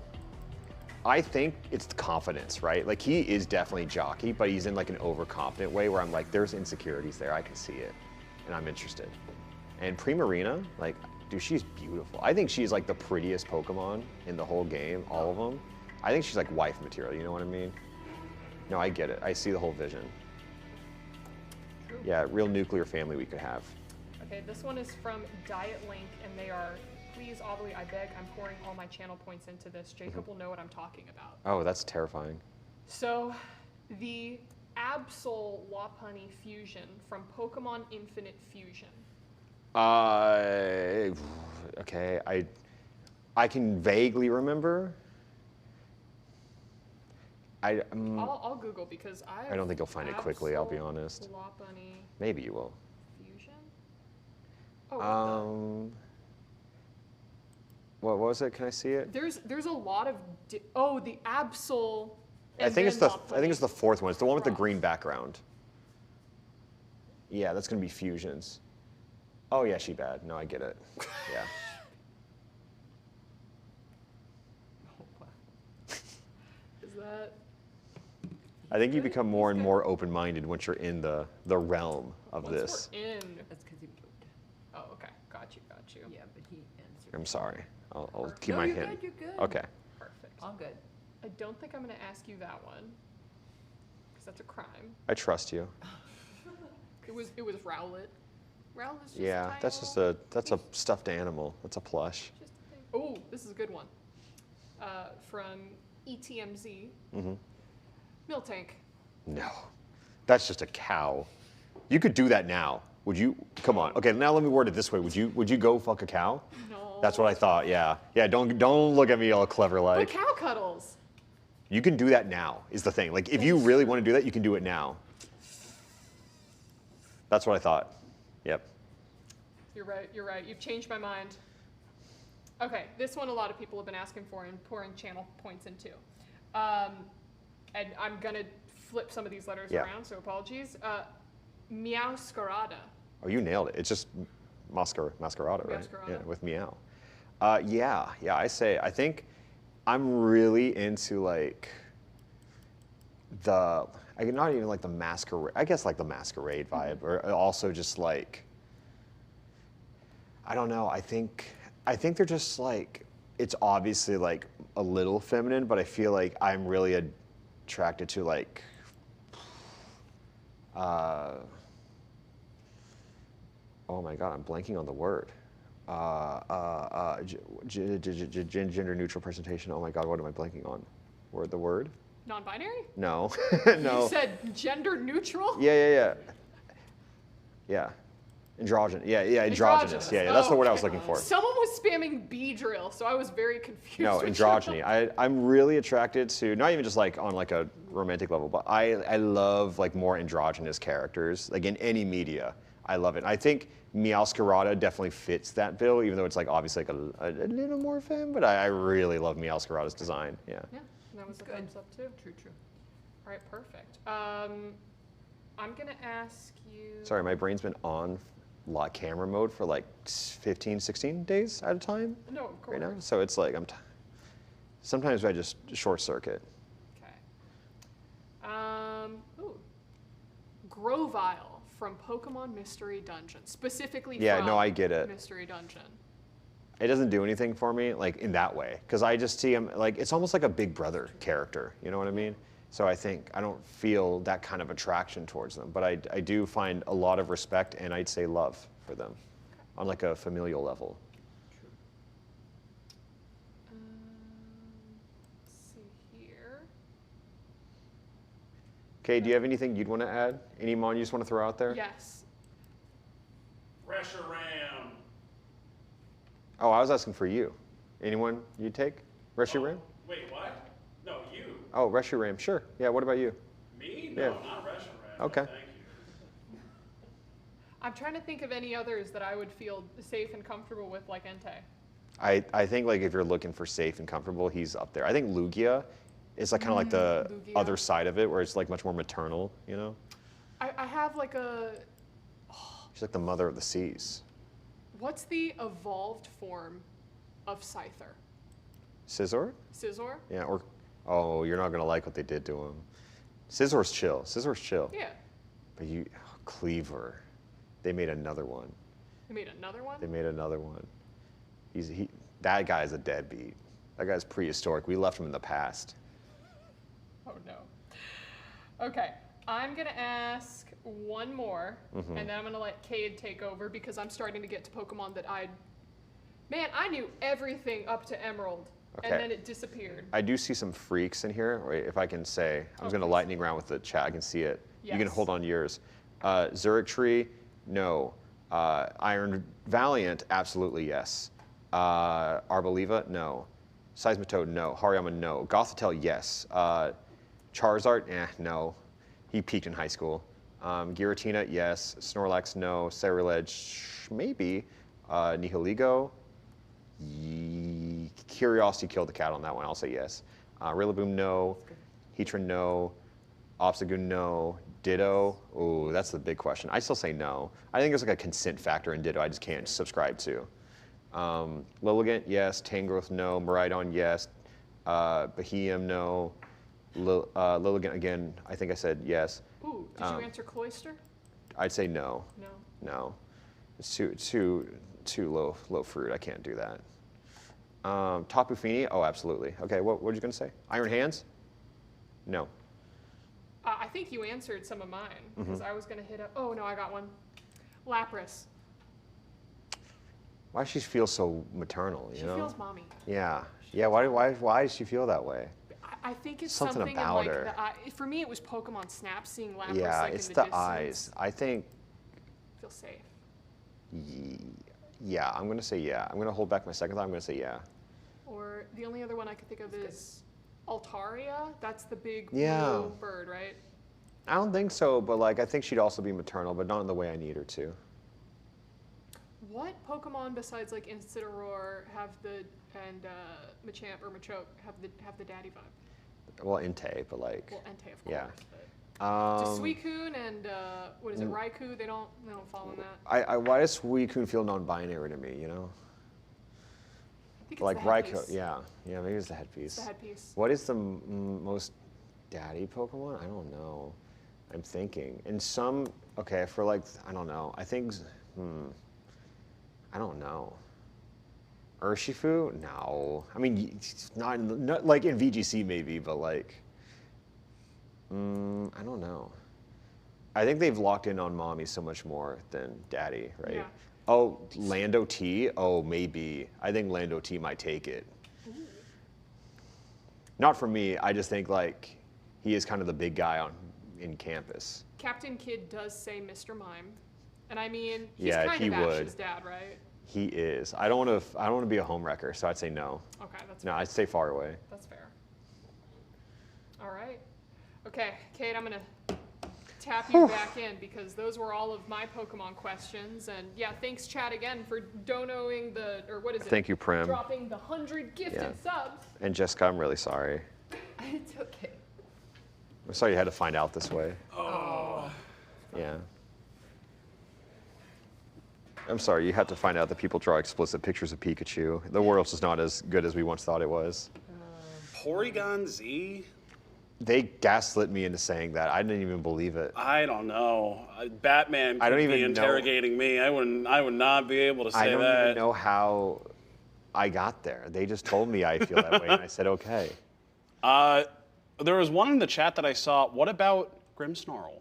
I think it's the confidence, right? Like he is definitely jockey, but he's in like an overconfident way where I'm like, there's insecurities there, I can see it, and I'm interested. And Primarina, like, dude, she's beautiful. I think she's like the prettiest Pokemon in the whole game, all of them. I think she's like wife material, you know what I mean? No, I get it. I see the whole vision. True. Yeah, real nuclear family we could have. Okay, this one is from Diet Link, and they are, please, Audley, I beg, I'm pouring all my channel points into this. Jacob will know what I'm talking about. Oh, that's terrifying. So, the Absol Lopunny fusion from Pokemon Infinite Fusion. Okay, I can vaguely remember. I'll Google because I don't think you'll find it quickly, I'll be honest. Lopunny Maybe you will. fusion? Oh, What was it? Can I see it? there's a lot of the Absol. I think it's the Lopunny. fourth one. It's the one with the Cross. green background. Yeah, that's gonna be fusions. Oh yeah, she bad. No, I get it. Yeah. Is that? I think you become more and more open-minded once you're in the realm of Once this. we're in. That's because he moved. Oh, okay. Got you. Yeah, but he answered. I'm sorry. I'll keep No, my you're hint. good, you're good. Okay. Perfect. All good. I don't think I'm gonna ask you that one because that's a crime. I trust you. It was Rowlet. Rowlet's just Yeah, a that's just tiny that's a stuffed animal. That's a plush. Just a thing. Oh, this is a good one. From ETMZ. Miltank. No, that's just a cow. You could do that now. Would you? Come on. Okay, now let me word it this way. Would you go fuck a cow? No. That's what I thought. Yeah. Yeah. Don't look at me all clever But like. cow cuddles. You can do that now, is the thing. Like, if you really want to do that, you can do it now. That's what I thought. Yep. You're right. You're right. You've changed my mind. Okay, this one a lot of people have been asking for and pouring channel points into. And I'm gonna flip some of these letters around, so apologies. Meowscarada. Oh, you nailed it. It's just masquerada, right? Masquerada. Yeah, with meow. Yeah, I think I'm really into like not even like the masquerade, I guess like the masquerade vibe, or also just like, I don't know, I think they're just like, it's obviously like a little feminine, but I feel like I'm really attracted to like, oh my God, I'm blanking on the word. Gender neutral presentation. Oh my God, what am I blanking on? The word? Non-binary? No, You said gender neutral? Yeah. Androgynous. Yeah, androgynous. Yeah, that's the word I was looking for. Someone was spamming B-drill, so I was very confused. No, androgyny. I'm really attracted to, not even just like on like a romantic level, but I love like more androgynous characters, like in any media. I love it. I think Meowscarada definitely fits that bill, even though it's like obviously like a little more femme, but I really love Meowscarada's design. Yeah. Yeah, that was a thumbs up too. True. All right, perfect. I'm gonna ask you. Sorry, my brain's been on camera mode for like 15, 16 days at a time. No, of course. Right now, so it's like sometimes I just short circuit. Okay. Grovyle from Pokemon Mystery Dungeon, specifically. Yeah, from no, I get it. Mystery Dungeon. It doesn't do anything for me, like in that way, because I just see him like it's almost like a Big Brother character. You know what I mean? So I think I don't feel that kind of attraction towards them, but I do find a lot of respect and I'd say love for them, on like a familial level. Let's see here. Okay, do you have anything you'd want to add? Any mon you just want to throw out there? Yes. Reshiram. Oh, I was asking for you. Anyone you'd take? Reshiram? Wait, what? No, you. Oh, Reshiram, sure. Yeah, what about you? Me? Yeah. No, not Reshiram. Okay. Thank you. I'm trying to think of any others that I would feel safe and comfortable with, like Entei. I think like if you're looking for safe and comfortable, he's up there. I think Lugia is like kind of like the Lugia. other side of it, where it's like much more maternal, you know? I have like a. She's like the mother of the seas. What's the evolved form of Scyther? Scizor? Scizor? Yeah, or, oh, you're not gonna like what they did to him. Scizor's chill, Yeah. But Cleaver, they made another one. They made another one? They made another one. That guy's a deadbeat. That guy's prehistoric. We left him in the past. Oh no. Okay, I'm gonna ask one more, and then I'm gonna let Cade take over because I'm starting to get to Pokemon that I knew everything up to Emerald, Okay. and then it disappeared. I do see some freaks in here, or if I can say. I'm just gonna please. lightning round with the chat. I can see it. You can Yes. hold on to yours. Zurich Tree, no. Iron Valiant, absolutely yes. Arboliva, no. Seismitoad, no. Hariyama, no. Gothitelle, yes. Charizard, no. He peaked in high school. Giratina, yes. Snorlax, no. Ceruledge, maybe. Nihiligo, Curiosity killed the cat on that one. I'll say yes. Rillaboom, no. Heatran, no. Obstagoon, no. Ditto, ooh, that's the big question. I still say no. I think there's like a consent factor in Ditto I just can't subscribe to. Lilligant, yes. Tangrowth, no. Miraidon, yes. Behemoth, no. Lilligant, again, I think I said yes. Ooh, did you answer Cloyster? I'd say no. No. No. It's too low fruit. I can't do that. Tapu Fini, oh, absolutely. Okay, what were you going to say? Iron Hands? No. I think you answered some of mine because I was gonna hit up. Oh no, I got one. Lapras. Why does she feel so maternal, you She know? feels mommy. Yeah. Yeah, why does she feel that way? I think it's Something something about in like her. the eye. For me, it was Pokemon Snap, seeing Lapras Yeah, like it's in the distance. eyes. I think, Feel safe. yeah, I'm going to say yeah. I'm going to hold back my second thought. I'm going to say yeah. Or the only other one I could think of is Altaria? That's the big Yeah. blue bird, right? I don't think so, but like I think she'd also be maternal, but not in the way I need her to. What Pokemon besides like Incineroar have the and Machamp or Machoke have the daddy vibe? Well, Entei, but like. Well, Entei of course. Yeah. But just Suicune and what is it, Raikou? They don't fall in that. Why does Suicune feel non-binary to me? You know. I think it's Like the headpiece. Raikou, yeah, maybe it's the headpiece. It's the headpiece. What is the most daddy Pokemon? I don't know. I'm thinking. In some, okay, for like, I don't know. I think, I don't know. Urshifu? No. I mean, it's not like in VGC maybe, but like, I don't know. I think they've locked in on mommy so much more than daddy, right? Yeah. Oh, Lando T? Oh, maybe. I think Lando T might take it. Ooh. Not for me. I just think like he is kind of the big guy in campus. Captain Kidd does say Mr. Mime, and I mean he's Yeah, kind he of would. Ash's dad, right? He is. I don't want to be a homewrecker, so I'd say no. Okay, that's No, fair. I'd stay far away. That's fair. All right. Okay, Kate, I'm gonna tap you back in because those were all of my Pokemon questions, and yeah, thanks Chad again for donoing Thank you, Prim. dropping the 100 gifted subs. And Jessica, I'm really sorry. It's okay. I'm sorry you had to find out this way. Oh. Yeah. I'm sorry you had to find out that people draw explicit pictures of Pikachu. The world's just not as good as we once thought it was. Porygon Z? They gaslit me into saying that. I didn't even believe it. I don't know. Batman I could don't be even know. interrogating me. I would not be able to say I don't that. even know how I got there. They just told me I feel that way, and I said okay. There was one in the chat that I saw. What about Grimmsnarl?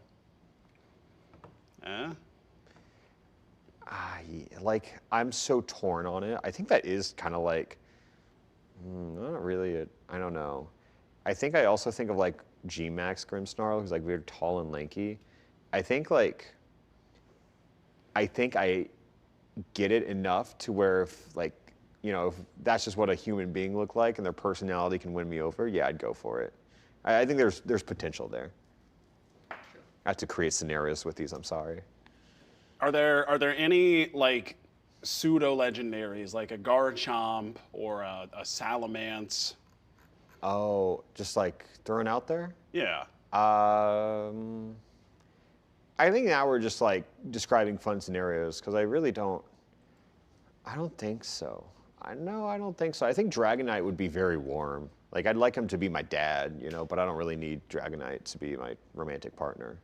Like, I'm so torn on it. I think that is kind of like, not really, I don't know. I think I also think of like G-Max Grimmsnarl, who's like weird, tall and lanky. I think I get it enough to where if like, you know, if that's just what a human being looked like and their personality can win me over, yeah, I'd go for it. I think there's potential there. I have to create scenarios with these, I'm sorry. Are there any like pseudo legendaries like a Garchomp or a Salamence? Oh, just like thrown out there? Yeah. I think now we're just like describing fun scenarios because I don't think so. I don't think so. I think Dragonite would be very warm. Like I'd like him to be my dad, you know, but I don't really need Dragonite to be my romantic partner.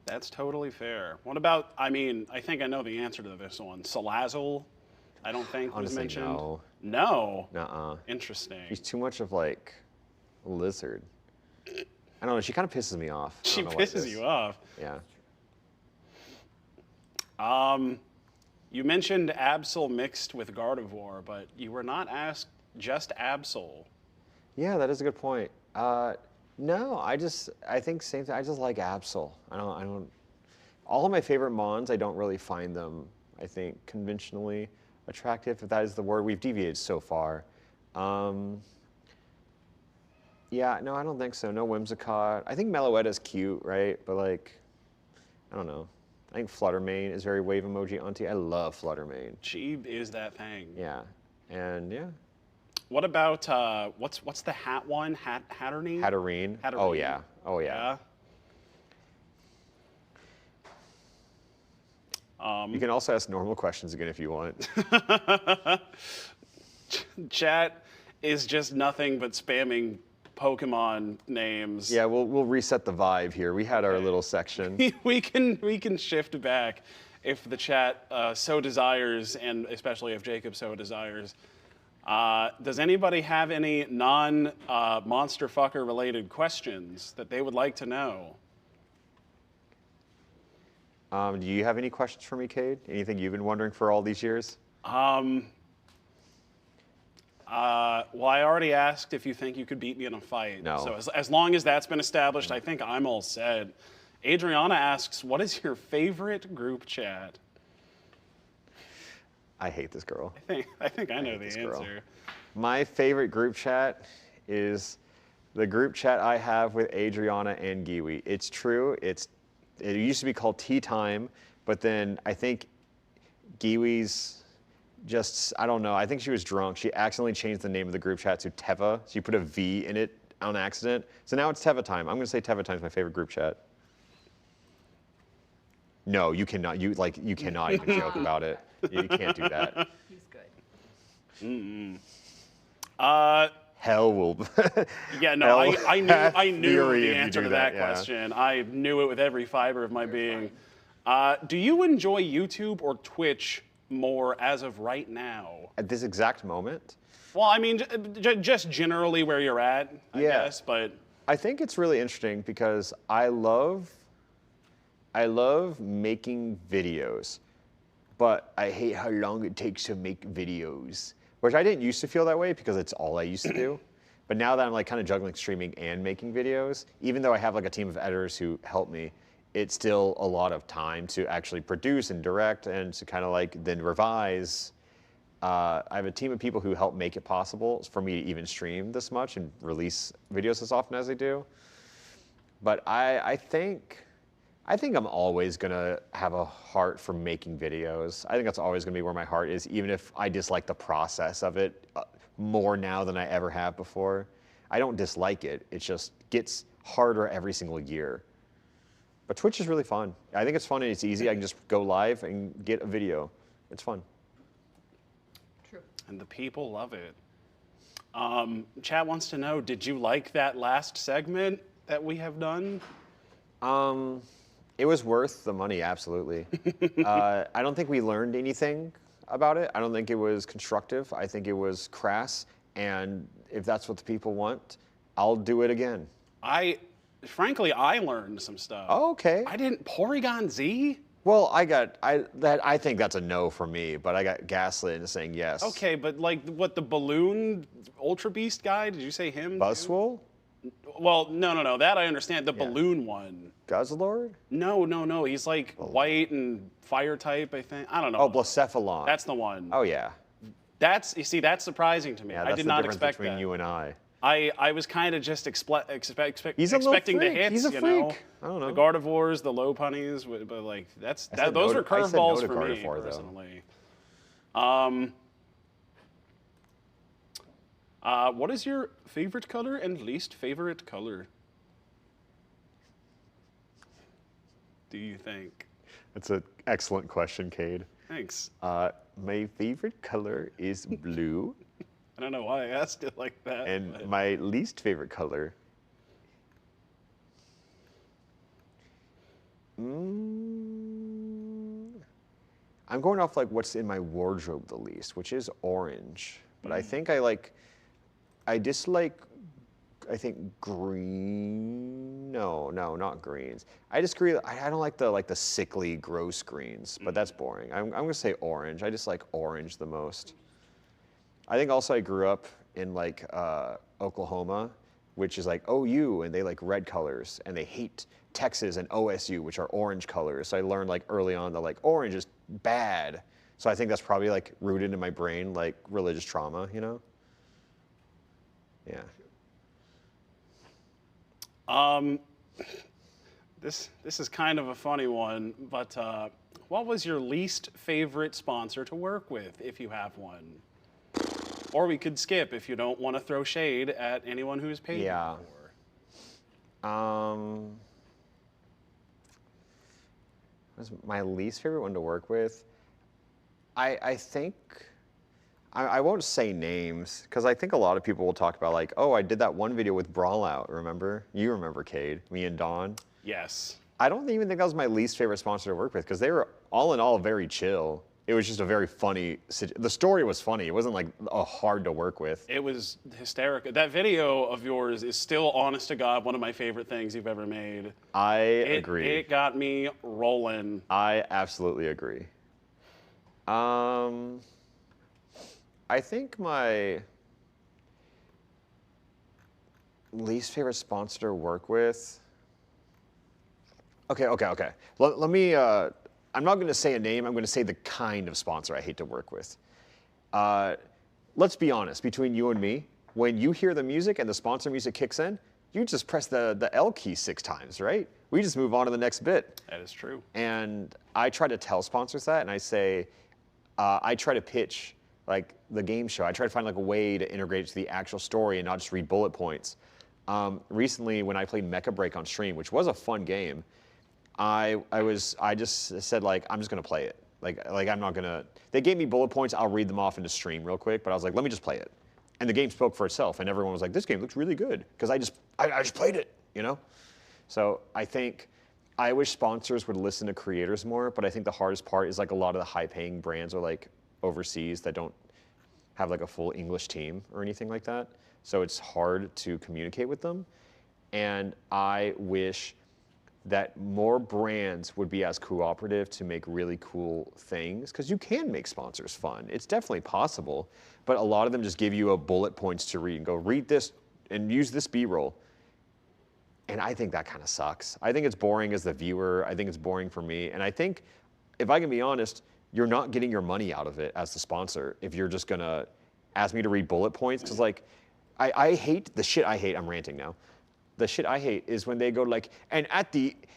That's totally fair. What about, I mean, I think I know the answer to this one. Salazzle, I don't think was Honestly, mentioned. no. No? Nuh-uh. Interesting. She's too much of like a lizard. I don't know. She kind of pisses me off. I She don't know what it pisses is. you off. Yeah. You mentioned Absol mixed with Gardevoir, but you were not asked just Absol. Yeah, that is a good point. No, I think same thing. I just like Absol. I don't. All of my favorite Mons, I don't really find them, I think, conventionally attractive, if that is the word. We've deviated so far. Yeah, no, I don't think so. No Whimsicott. I think Meloetta's cute, right? But like, I don't know. I think Fluttermane is very wave emoji auntie. I love Fluttermane. She is that thing. Yeah, and yeah. What about what's the hat one? Hatterene? Hatterene. Hatterene. Oh yeah. Oh yeah. You can also ask normal questions again if you want. Chat is just nothing but spamming Pokemon names. Yeah, we'll reset the vibe here. We had our little section. we can shift back if the chat so desires, and especially if Jacob so desires. Does anybody have any non-monster fucker related questions that they would like to know? Do you have any questions for me, Cade? Anything you've been wondering for all these years? Well, I already asked if you think you could beat me in a fight. No. So as long as that's been established, I think I'm all set. Adriana asks, what is your favorite group chat? I hate this girl. I think I know the this answer. girl. My favorite group chat is the group chat I have with Adriana and Giwi. It's true. It used to be called Tea Time, but then I think Giwi's just, I don't know, I think she was drunk. She accidentally changed the name of the group chat to Teva. She put a V in it on accident. So now it's Teva Time. I'm going to say Teva Time is my favorite group chat. No, you cannot. You cannot even joke about it. You can't do that. He's good. Hell will. Yeah, no, Hell I knew fury the if you answer do to that yeah. question. I knew it with every fiber of my being. Do you enjoy YouTube or Twitch more as of right now? At this exact moment, Well, I mean, just generally where you're at, I guess, but I think it's really interesting because I love making videos, but I hate how long it takes to make videos, which I didn't used to feel that way because it's all I used to do. But now that I'm like kind of juggling streaming and making videos, even though I have like a team of editors who help me, it's still a lot of time to actually produce and direct and to kind of like then revise. I have a team of people who help make it possible for me to even stream this much and release videos as often as I do. But I think I'm always gonna have a heart for making videos. I think that's always gonna be where my heart is, even if I dislike the process of it more now than I ever have before. I don't dislike it. It just gets harder every single year. But Twitch is really fun. I think it's fun and it's easy. I can just go live and get a video. It's fun. True. and the people love it. Chat wants to know, did you like that last segment that we have done? It was worth the money, absolutely. I don't think we learned anything about it. I don't think it was constructive. I think it was crass. And if that's what the people want, I'll do it again. Frankly, I learned some stuff. Oh, okay. I didn't, Porygon Z? Well, I think that's a no for me, but I got gaslit into saying yes. Okay, but like what, the balloon Ultra Beast guy, did you say him? Buzzwole? Well, no, that I understand. The balloon one. Guzzlord? No, he's like white and fire type, I think. I don't know. Oh, Blacephalon. That's the one. Oh, yeah. You see, that's surprising to me. Yeah, I that's did the not difference expect between that. you and I. I was kind of just He's a little expecting the freak. hits, He's a you know. freak. I don't know. The Gardevoirs, the Lopunnies, but like those no are to- I said no curveballs to for me Gardevoir, though. personally. What is your favorite color and least favorite color? Do you think? That's an excellent question, Cade. Thanks. My favorite color is blue, I don't know why I asked it like that. and but- my least favorite color. I'm going off like what's in my wardrobe the least, which is orange. But I think I dislike, I think green. No, not greens. I don't like the sickly, gross greens, but that's boring. I'm gonna say orange. I just like orange the most. I think also I grew up in like Oklahoma, which is like OU, and they like red colors, and they hate Texas and OSU, which are orange colors. So I learned like early on that like orange is bad. So I think that's probably like rooted in my brain, like religious trauma, you know? Yeah. This is kind of a funny one, but what was your least favorite sponsor to work with, if you have one? Or we could skip if you don't want to throw shade at anyone who's paid Yeah. you before. What's my least favorite one to work with? I think, I won't say names, because I think a lot of people will talk about like, oh, I did that one video with Brawl Out, remember? You remember, Cade, me and Dawn. Yes. I don't even think that was my least favorite sponsor to work with, because they were all in all very chill. It was just a very funny, the story was funny. It wasn't like hard to work with. It was hysterical. That video of yours is still, honest to God, one of my favorite things you've ever made. I agree. It got me rolling. I absolutely agree. I think my least favorite sponsor to work with. Okay. Let me. I'm not going to say a name. I'm going to say the kind of sponsor I hate to work with. Let's be honest. Between you and me, when you hear the music and the sponsor music kicks in, you just press the L key 6 times, right? We just move on to the next bit. That is true. And I try to tell sponsors that, and I say, I try to pitch like the game show. I try to find like a way to integrate it to the actual story and not just read bullet points. Recently, when I played Mecha Break on stream, which was a fun game, I just said like, I'm just gonna play it. Like I'm not gonna. They gave me bullet points. I'll read them off into stream real quick. But I was like, let me just play it. And the game spoke for itself, and everyone was like, this game looks really good because I just played it, you know. So I wish sponsors would listen to creators more. But I think the hardest part is like a lot of the high-paying brands are like overseas that don't have like a full English team or anything like that. So it's hard to communicate with them. And I wish that more brands would be as cooperative to make really cool things, because you can make sponsors fun. It's definitely possible, but a lot of them just give you a bullet points to read and go, read this and use this B-roll. And I think that kind of sucks. I think it's boring as the viewer. I think it's boring for me. And I think, if I can be honest, you're not getting your money out of it as the sponsor if you're just gonna ask me to read bullet points. Because like, I hate the shit I hate. I'm ranting now. The shit I hate is when they go like, and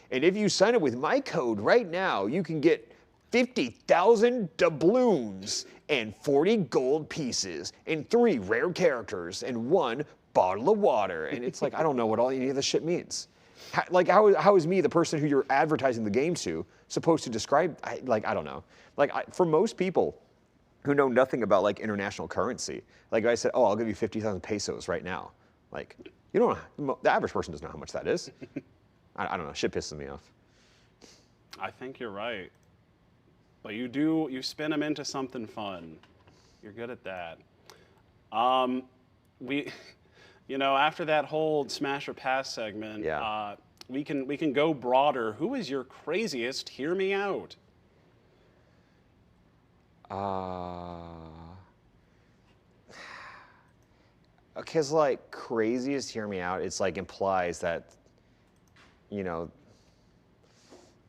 if you sign up with my code right now, you can get 50,000 doubloons and 40 gold pieces and 3 rare characters and 1 bottle of water. And it's like, I don't know what any of this shit means. How is me, the person who you're advertising the game to, supposed to describe, I don't know. For most people who know nothing about like international currency, like I said, oh, I'll give you 50,000 pesos right now. Like, you don't know, the average person doesn't know how much that is. I don't know, shit pisses me off. I think you're right. But you spin them into something fun. You're good at that. After that whole smash or pass segment, Yeah. we can go broader. Who is your craziest hear me out? Because like craziest hear me out, it's like implies that, you know,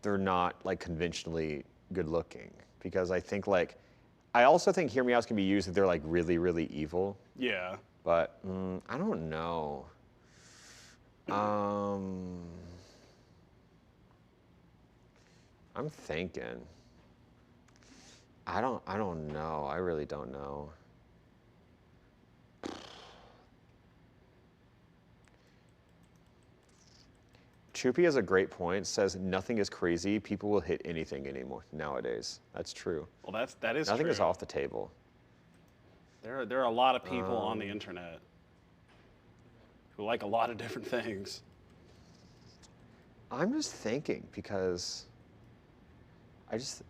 they're not like conventionally good looking. Because I think like, I also think hear me outs can be used if they're like really, really evil. Yeah. But I don't know. I'm thinking. I don't know. I really don't know. Choopy has a great point. Says nothing is crazy. People will hit anything anymore nowadays. That's true. Well, that is nothing true. is off the table. There are a lot of people on the internet who like a lot of different things. I'm just thinking because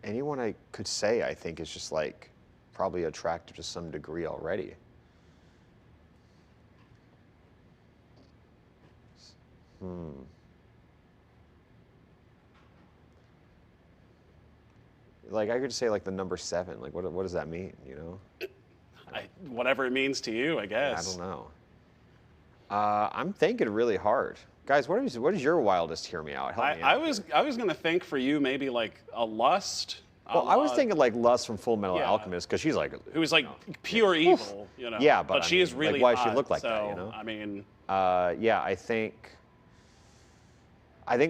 anyone I could say I think is just like probably attractive to some degree already. Like I could say like the number 7. Like what does that mean? You know? Whatever it means to you, I guess. I don't know. I'm thinking really hard. Guys, what is your wildest hear me out? Help me out. I was gonna think for you maybe like a lust. Well, I was thinking like Lust from Full Metal Yeah. Alchemist, because she's like who's like pure evil, you know. Yeah, but I she is mean, really like, why does hot, she look like so, that, you know? I mean, yeah, I think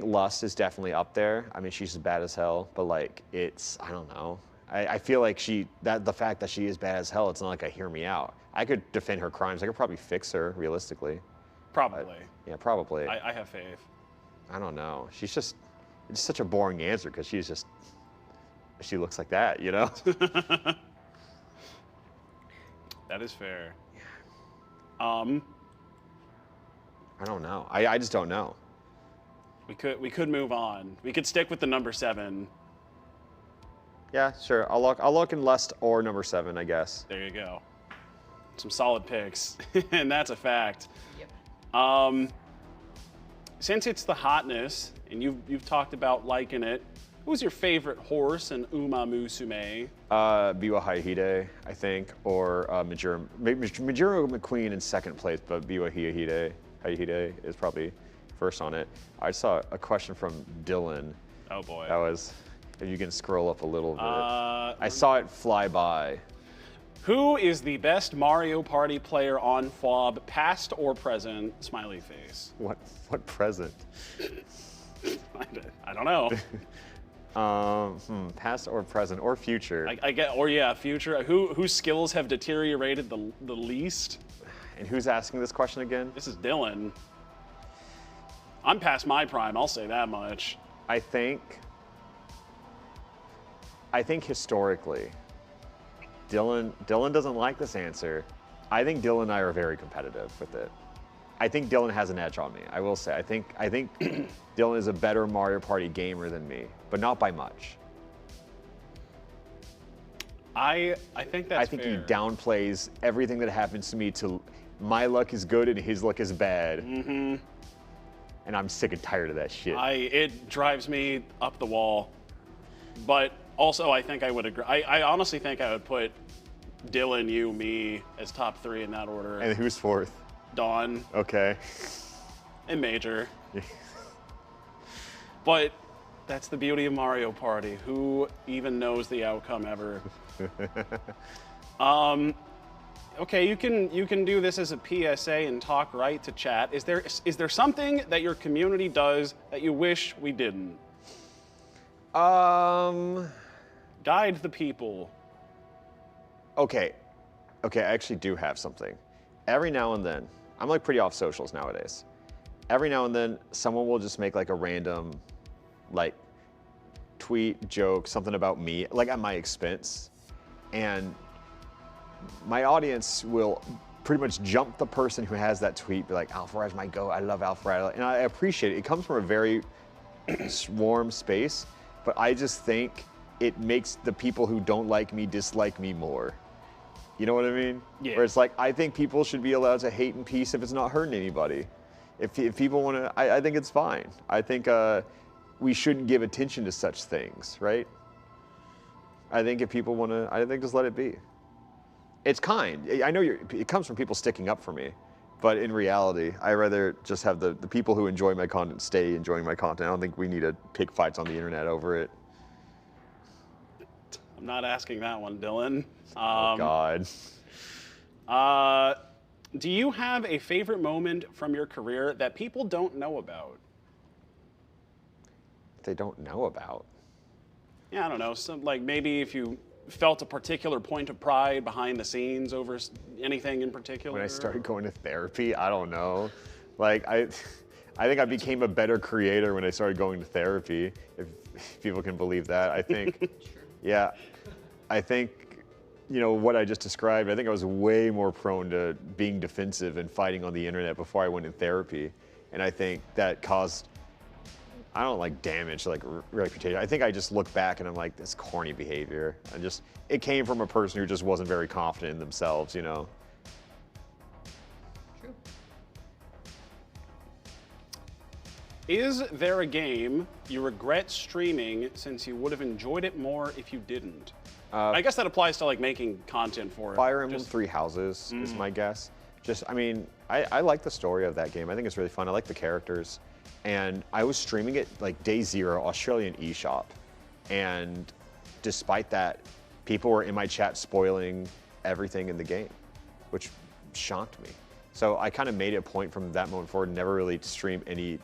Lust is definitely up there. I mean, she's bad as hell, but like I don't know. I feel like the fact that she is bad as hell, it's not like I hear me out. I could defend her crimes. I could probably fix her realistically. probably. Yeah, probably. I have faith. I don't know. It's such a boring answer because she looks like that, you know? That is fair. I don't know. I just don't know. We could move on. We could stick with the number 7. Yeah, sure. I'll look in Lust or number 7, I guess. There you go. Some solid picks, and that's a fact. Yep. Since it's the hotness, and you've talked about liking it, who's your favorite horse in Uma Musume? Biwa Haihide, I think, or Majuro McQueen in second place, but Biwa Haihide is probably first on it. I saw a question from Dylan. Oh boy. That was, if you can scroll up a little bit. I saw it fly by. Who is the best Mario Party player on FOB, past or present? Smiley face. What present? I don't know. Past or present or future. I get, or yeah, future. Whose skills have deteriorated the least? And who's asking this question again? This is Dylan. I'm past my prime, I'll say that much. I think historically, Dylan doesn't like this answer. I think Dylan and I are very competitive with it. I think Dylan has an edge on me. I will say. I think Dylan is a better Mario Party gamer than me, but not by much. I think that's I think he fair. downplays everything that happens to me to my luck is good and his luck is bad. Mm-hmm. And I'm sick and tired of that shit. It drives me up the wall. But also, I think I would agree. I honestly think I would put Dylan, you, me as top 3 in that order. And who's fourth? Dawn Okay. and Major. But that's the beauty of Mario Party. Who even knows the outcome ever? Okay, you can do this as a PSA and talk right to chat. Is there something that your community does that you wish we didn't? Guide the people. Okay, I actually do have something. Every now and then, I'm like pretty off socials nowadays. Every now and then, someone will just make like a random, like, tweet, joke, something about me, like at my expense. And my audience will pretty much jump the person who has that tweet, be like, Alpharad's my goat, I love Alpharad. And I appreciate it. It comes from a very warm space, but I just think it makes the people who don't like me dislike me more. You know what I mean? Yeah. Where it's like, I think people should be allowed to hate in peace if it's not hurting anybody. If people want to, I think it's fine. I think we shouldn't give attention to such things, right? I think if people want to, I think just let it be. It's kind. I know it comes from people sticking up for me, but in reality, I rather just have the people who enjoy my content stay enjoying my content. I don't think we need to pick fights on the internet over it. I'm not asking that one, Dylan. Oh God. Do you have a favorite moment from your career that people don't know about? They don't know about. Yeah, I don't know. Like maybe if you felt a particular point of pride behind the scenes over anything in particular. When I started going to therapy, I don't know. Like I think I became a better creator when I started going to therapy, if people can believe that. I think, yeah, I think, you know, what I just described, I think I was way more prone to being defensive and fighting on the internet before I went in therapy. And I think that caused, I don't like damage, like reputation. I think I just look back and I'm like, this corny behavior. It came from a person who just wasn't very confident in themselves, you know? True. Is there a game you regret streaming since you would have enjoyed it more if you didn't? I guess that applies to like making content for it. Fire Emblem Three Houses is my guess. I mean, I like the story of that game. I think it's really fun. I like the characters. And I was streaming it like day 0, Australian eShop. And despite that, people were in my chat spoiling everything in the game, which shocked me. So I kind of made it a point from that moment forward, never really to stream any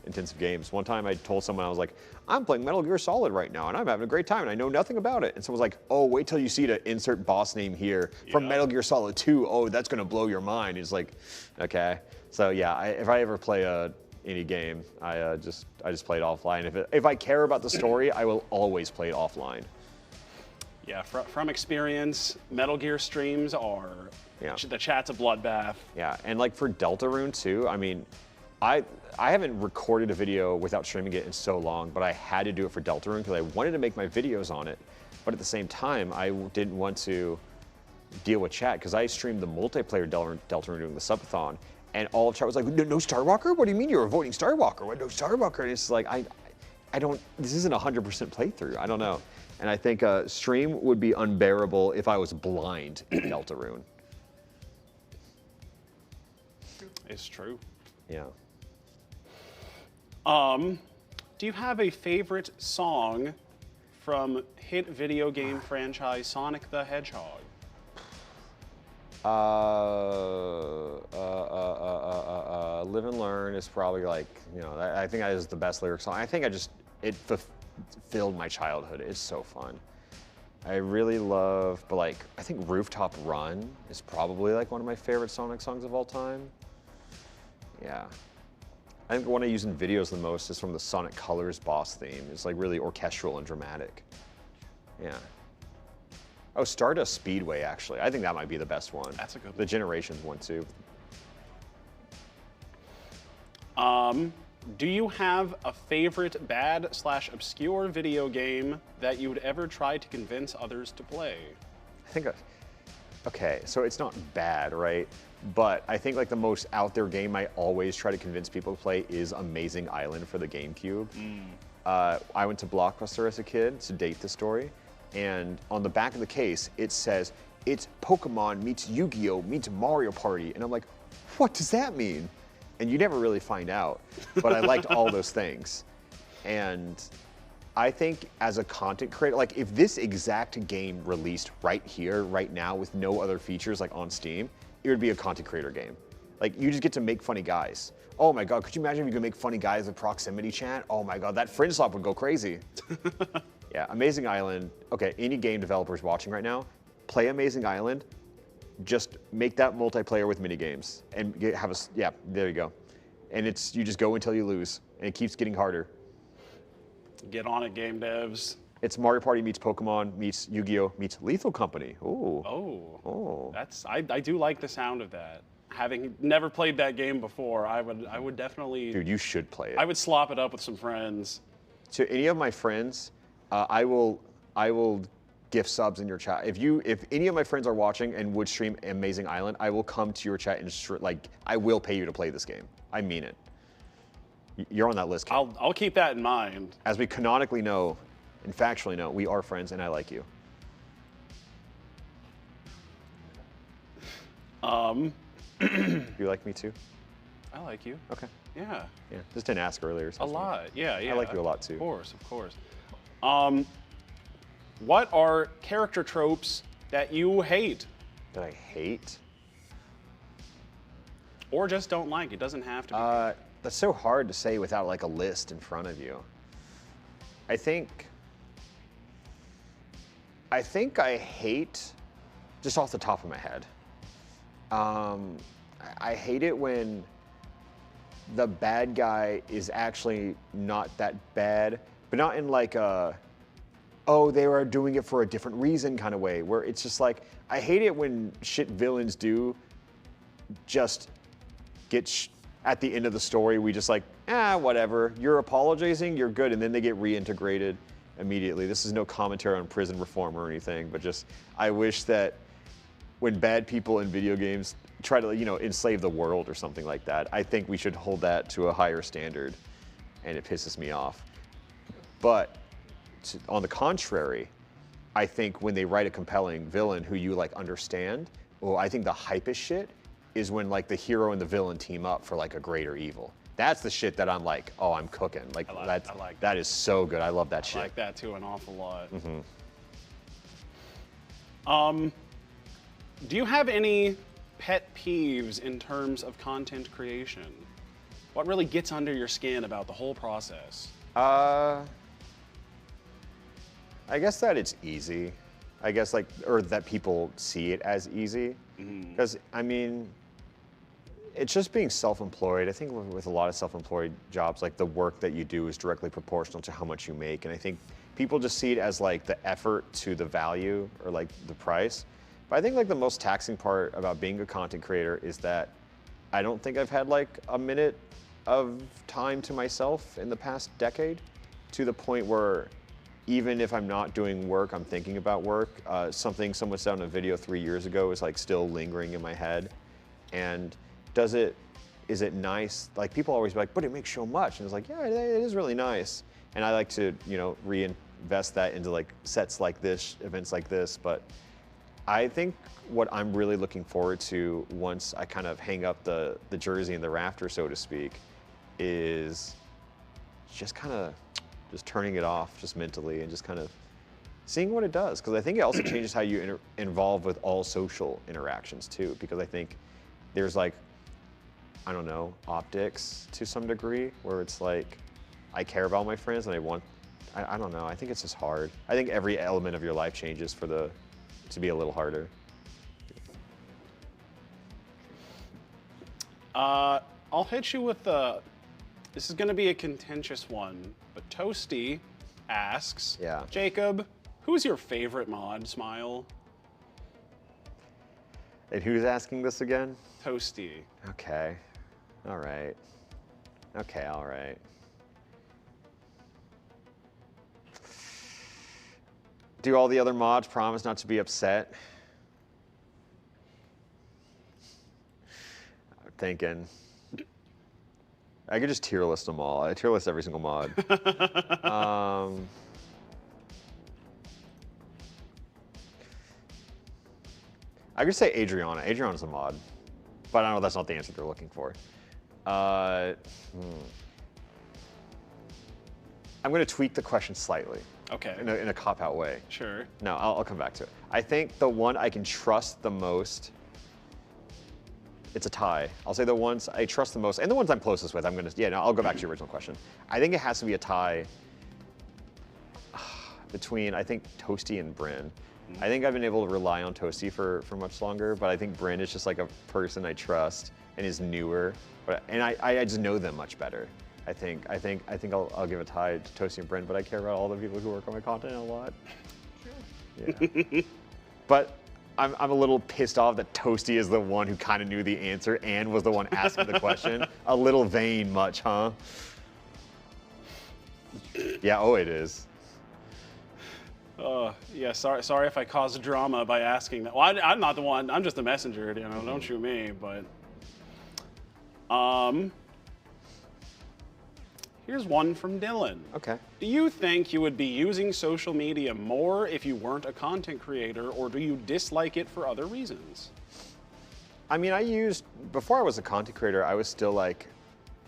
intensive games. One time I told someone, I was like, I'm playing Metal Gear Solid right now and I'm having a great time and I know nothing about it. And someone was like, oh, wait till you see the insert boss name here from Metal Gear Solid 2. Oh, that's gonna blow your mind. It's like, okay. So yeah, if I ever play any game, I just play it offline. If I care about the story, I will always play it offline. Yeah, from experience, Metal Gear streams are, the chat's a bloodbath. Yeah, and like for Deltarune too, I mean, I haven't recorded a video without streaming it in so long, but I had to do it for Deltarune because I wanted to make my videos on it. But at the same time, I didn't want to deal with chat because I streamed the multiplayer Deltarune during the subathon, and all of chat was like, no Starwalker? What do you mean you're avoiding Starwalker? What, no Starwalker? And it's like, this isn't a 100% playthrough. I don't know. And I think stream would be unbearable if I was blind in Deltarune. It's true. Yeah. Do you have a favorite song from hit video game franchise Sonic the Hedgehog? Live and Learn is probably like, you know, I think that is the best lyric song. I think it fulfilled my childhood. It's so fun. I really love, but like, I think Rooftop Run is probably like one of my favorite Sonic songs of all time. Yeah. I think the one I use in videos the most is from the Sonic Colors boss theme. It's like really orchestral and dramatic. Yeah. Oh, Stardust Speedway, actually. I think that might be the best one. That's a good one. The Generations one, too. Do you have a favorite bad/obscure video game that you would ever try to convince others to play? I think, okay, so it's not bad, right? But I think like the most out there game I always try to convince people to play is Amazing Island for the GameCube. I went to Blockbuster as a kid to date the story, and on the back of the case it says, it's Pokemon meets Yu-Gi-Oh! Meets Mario Party, and I'm like, what does that mean? And you never really find out, but I liked all those things. And I think as a content creator, like if this exact game released right here, right now, with no other features like on Steam, it would be a content creator game. Like you just get to make funny guys. Oh my God, could you imagine if you could make funny guys with proximity chat? Oh my God, that fringe swap would go crazy. Yeah, Amazing Island. Okay, any game developers watching right now, play Amazing Island. Just make that multiplayer with minigames and yeah, there you go. And you just go until you lose, and it keeps getting harder. Get on it, game devs. It's Mario Party meets Pokemon meets Yu-Gi-Oh! Meets Lethal Company. Ooh. Oh. I do like the sound of that. Having never played that game before, I would definitely. Dude, you should play it. I would slop it up with some friends. To any of my friends, I will gift subs in your chat. If any of my friends are watching and would stream Amazing Island, I will come to your chat and like I will pay you to play this game. I mean it. You're on that list, Ken. I'll keep that in mind. As we canonically know and factually know, we are friends and I like you. You like me too? I like you. Okay. Yeah. Yeah. Just didn't ask earlier. So A lot. Yeah. I like you a lot too. Of course. What are character tropes that you hate? That I hate? Or just don't like? It doesn't have to be. That's so hard to say without like a list in front of you. I think I hate, just off the top of my head, I hate it when the bad guy is actually not that bad, but not in like a, oh, they were doing it for a different reason kind of way, where it's just like, I hate it when shit villains do just get at the end of the story, we just like, whatever, you're apologizing, you're good, and then they get reintegrated immediately. This is no commentary on prison reform or anything, but just, I wish that when bad people in video games try to, enslave the world or something like that, I think we should hold that to a higher standard, and it pisses me off. But on the contrary, I think when they write a compelling villain who you like understand, I think the hypest shit is when like the hero and the villain team up for like a greater evil. That's the shit that I'm like, oh, I'm cooking. Like, that is so good. I love that shit. I like that too an awful lot. Do you have any pet peeves in terms of content creation? What really gets under your skin about the whole process? I guess that it's easy. I guess or that people see it as easy. Because, I mean, it's just being self-employed. I think with a lot of self-employed jobs, like the work that you do is directly proportional to how much you make. And I think people just see it as like the effort to the value or like the price. But I think like the most taxing part about being a content creator is that I don't think I've had like a minute of time to myself in the past decade, to the point where even if I'm not doing work, I'm thinking about work. Something someone said on a video 3 years ago is like still lingering in my head. And is it nice? Like people always be like, but it makes so much. And it's like, yeah, it is really nice. And I like to, reinvest that into like sets like this, events like this. But I think what I'm really looking forward to once I kind of hang up the jersey in the rafter, so to speak, is just kind of just turning it off just mentally and just kind of seeing what it does, because I think it also changes how you involve with all social interactions too, because I think there's like, I don't know, optics to some degree, where it's like, I care about my friends and I don't know, I think it's just hard. I think every element of your life changes to be a little harder. I'll hit you with this is gonna be a contentious one, but Toasty asks, Yeah. Jacob, who's your favorite mod, Smile? And who's asking this again? Toasty. Okay. All right. Okay, all right. Do all the other mods promise not to be upset? I'm thinking. I could just tier list them all. I tier list every single mod. I could say Adriana. Adriana's a mod. But I know that's not the answer they're looking for. I'm going to tweak the question slightly. Okay. In a cop-out way. Sure. No, I'll come back to it. I think the one I can trust the most, it's a tie. I'll say the ones I trust the most, and the ones I'm closest with, I'll go back to your original question. I think it has to be a tie between, I think, Toasty and Bryn. I think I've been able to rely on Toasty for much longer, but I think Bryn is just like a person I trust and is newer, and I just know them much better. I think I'll give a tie to Toasty and Bryn, but I care about all the people who work on my content a lot. True. Yeah. But I'm a little pissed off that Toasty is the one who kind of knew the answer and was the one asking the question. A little vain much, huh? Yeah, oh, it is. Yeah, sorry if I caused drama by asking that. Well, I'm not the one. I'm just the messenger, you know. Don't shoot me, but here's one from Dylan. Okay. Do you think you would be using social media more if you weren't a content creator, or do you dislike it for other reasons? I mean, before I was a content creator, I was still like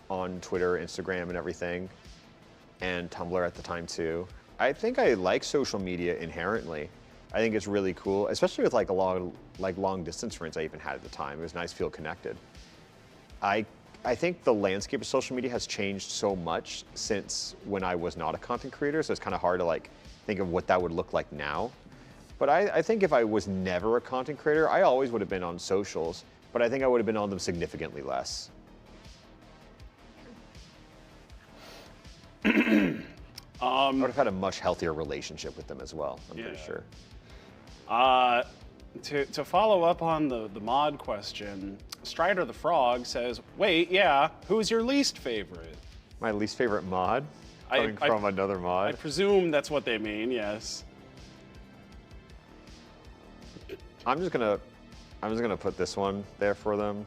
on Twitter, Instagram, and everything, and Tumblr at the time too. I think I like social media inherently. I think it's really cool, especially with like long distance friends I even had at the time. It was nice to feel connected. I think the landscape of social media has changed so much since when I was not a content creator, so it's kind of hard to like think of what that would look like now. But I think if I was never a content creator, I always would have been on socials, but I think I would have been on them significantly less. I would have had a much healthier relationship with them as well, I'm pretty sure. To follow up on the mod question, Strider the Frog says, wait, yeah, who's your least favorite? My least favorite mod? Coming from another mod? I presume that's what they mean, yes. I'm just gonna put this one there for them.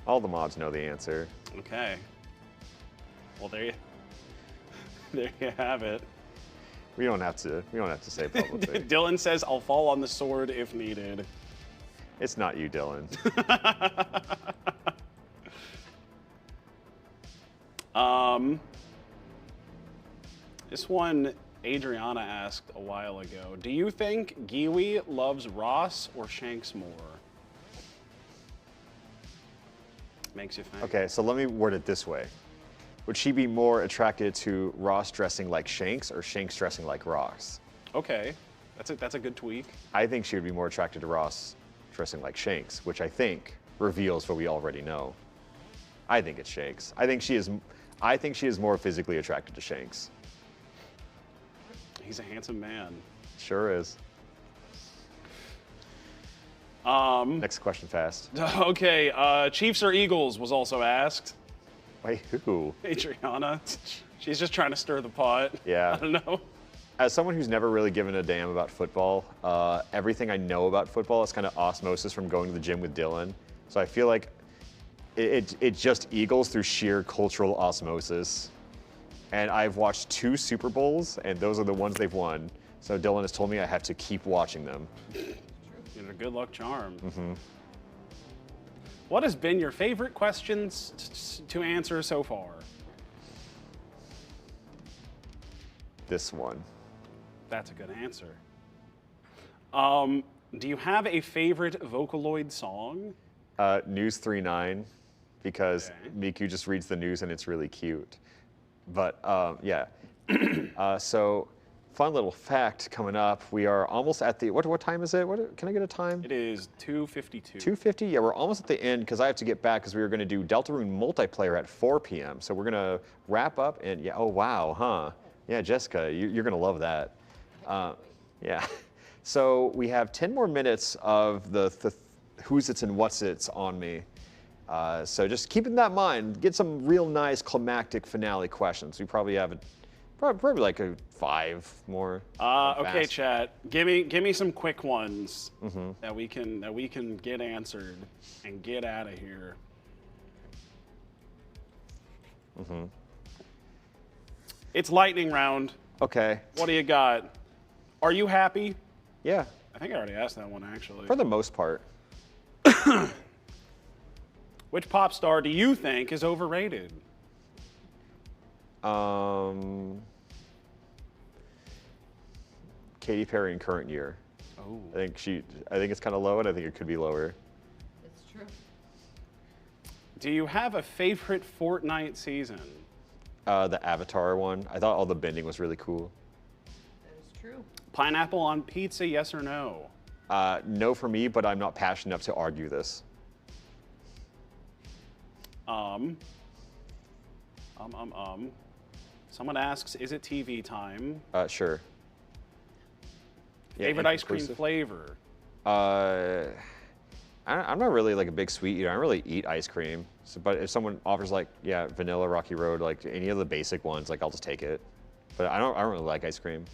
All the mods know the answer. Okay. Well, there you have it. We don't have to say publicly. Dylan says, I'll fall on the sword if needed. It's not you, Dylan. This one Adriana asked a while ago. Do you think Giwi loves Ross or Shanks more? Makes you think. Okay, so let me word it this way. Would she be more attracted to Ross dressing like Shanks or Shanks dressing like Ross? Okay, that's a good tweak. I think she would be more attracted to Ross dressing like Shanks, which I think reveals what we already know. I think it's Shanks. I think she is more physically attracted to Shanks. He's a handsome man. Sure is. Next question fast. Okay, Chiefs or Eagles was also asked. Wait, who? Adriana. She's just trying to stir the pot. Yeah. I don't know. As someone who's never really given a damn about football, everything I know about football is kind of osmosis from going to the gym with Dylan. So I feel like it's just Eagles through sheer cultural osmosis. And I've watched 2 Super Bowls, and those are the ones they've won. So Dylan has told me I have to keep watching them. You're a good luck charm. Mm-hmm. What has been your favorite questions to answer so far? This one. That's a good answer. Do you have a favorite Vocaloid song? News 39, because Okay. Miku just reads the news and it's really cute. But yeah. So, fun little fact coming up. We are almost at the, what time is it? Can I get a time? It is 2:52. 2:50? Yeah, we're almost at the end because I have to get back because we were going to do Deltarune multiplayer at 4 p.m. So we're going to wrap up and yeah, oh wow, huh? Yeah, Jessica, you're going to love that. Yeah. So we have 10 more minutes of the who's it's and what's it's on me. So just keeping that in mind, get some real nice climactic finale questions. We probably have probably like 5 more. Okay, fast. chat. Give me some quick ones that we can get answered and get out of here. It's lightning round. Okay. What do you got? Are you happy? Yeah, I think I already asked that one actually. for the most part. Which pop star do you think is overrated? Katy Perry in current year. Oh. I think it's kind of low, and I think it could be lower. It's true. Do you have a favorite Fortnite season? The Avatar one. I thought all the bending was really cool. That is true. Pineapple on pizza, yes or no? No for me, but I'm not passionate enough to argue this. Someone asks, is it TV time? Sure. Yeah, Favorite ice cream inclusive. flavor? I'm not really like a big sweet eater. I don't really eat ice cream. So, but if someone offers like, yeah, vanilla, Rocky Road, like any of the basic ones, like I'll just take it. But I don't really like ice cream.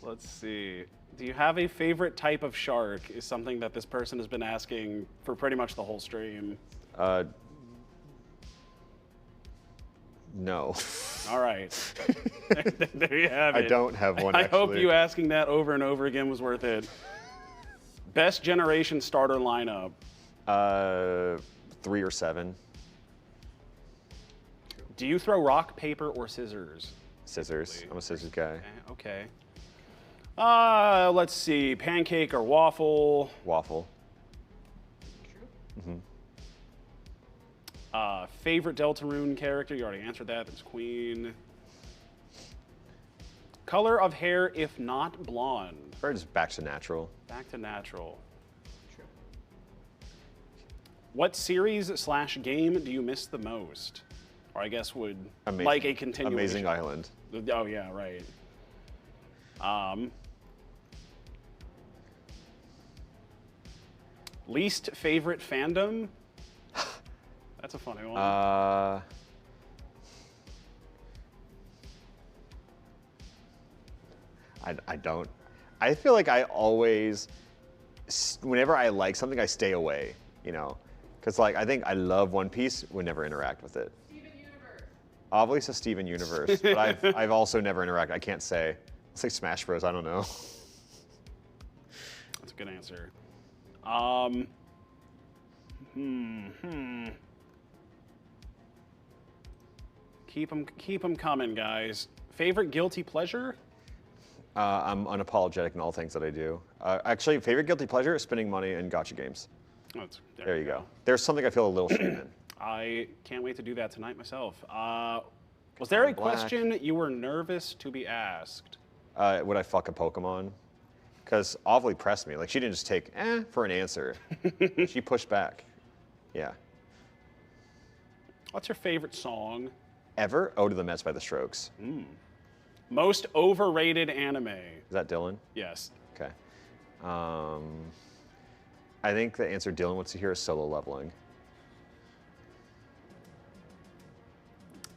Let's see. Do you have a favorite type of shark? Is something that this person has been asking for pretty much the whole stream. No. All right. There you have it. I don't have one, I actually. hope you asking that over and over again was worth it. Best generation starter lineup. 3 or 7. Do you throw rock, paper, or scissors? Scissors. I'm a scissors guy. Okay. Let's see. Pancake or waffle? Waffle. Favorite Deltarune character? You already answered that. That's Queen. Color of hair, if not blonde? Or just back to natural. Back to natural. What series / game do you miss the most? Or I guess would like a continuation. Amazing Island. Oh yeah, right. Least favorite fandom? That's a funny one. I don't. I feel like I always, whenever I like something, I stay away, you know? Because like, I think I love One Piece, would never interact with it. Steven Universe. Obviously Steven Universe, but I've also never interacted. I can't say. It's like Smash Bros, I don't know. That's a good answer. Keep them coming, guys. Favorite guilty pleasure? I'm unapologetic in all things that I do. Actually, favorite guilty pleasure is spending money in gacha games. Oh, There you go. There's something I feel a little shame in. I can't wait to do that tonight myself. Was there a Black. question you were nervous to be asked? Would I fuck a Pokemon? Because Ovely pressed me. Like, she didn't just take for an answer. She pushed back. Yeah. What's your favorite song? Ever? Ode to the Mets by The Strokes. Most overrated anime? Is that Dylan? Yes. Okay. I think the answer Dylan wants to hear is Solo Leveling.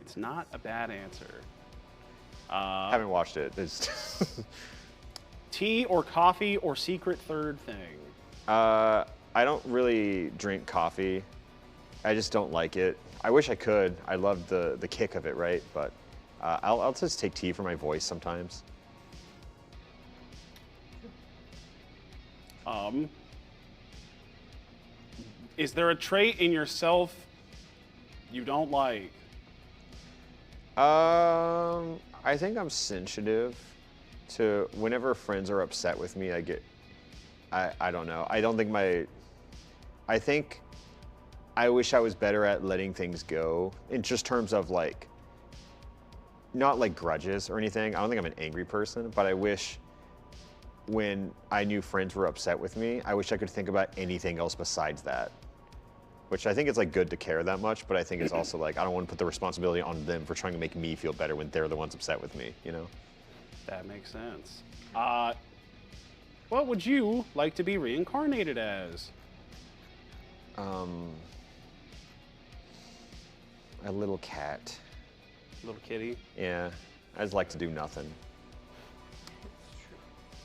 It's not a bad answer. Haven't watched it. It's Tea or coffee or secret third thing? I don't really drink coffee. I just don't like it. I wish I could. I love the kick of it, right? But I'll just take tea for my voice sometimes. Is there a trait in yourself you don't like? I think I'm sensitive to whenever friends are upset with me, I don't know. I think I wish I was better at letting things go in just terms of like, not like grudges or anything. I don't think I'm an angry person, but I wish when I knew friends were upset with me, I wish I could think about anything else besides that. Which I think it's like good to care that much, but I think it's also like I don't want to put the responsibility on them for trying to make me feel better when they're the ones upset with me, you know? That makes sense. What would you like to be reincarnated as? A little cat. Little kitty. Yeah, I just like to do nothing.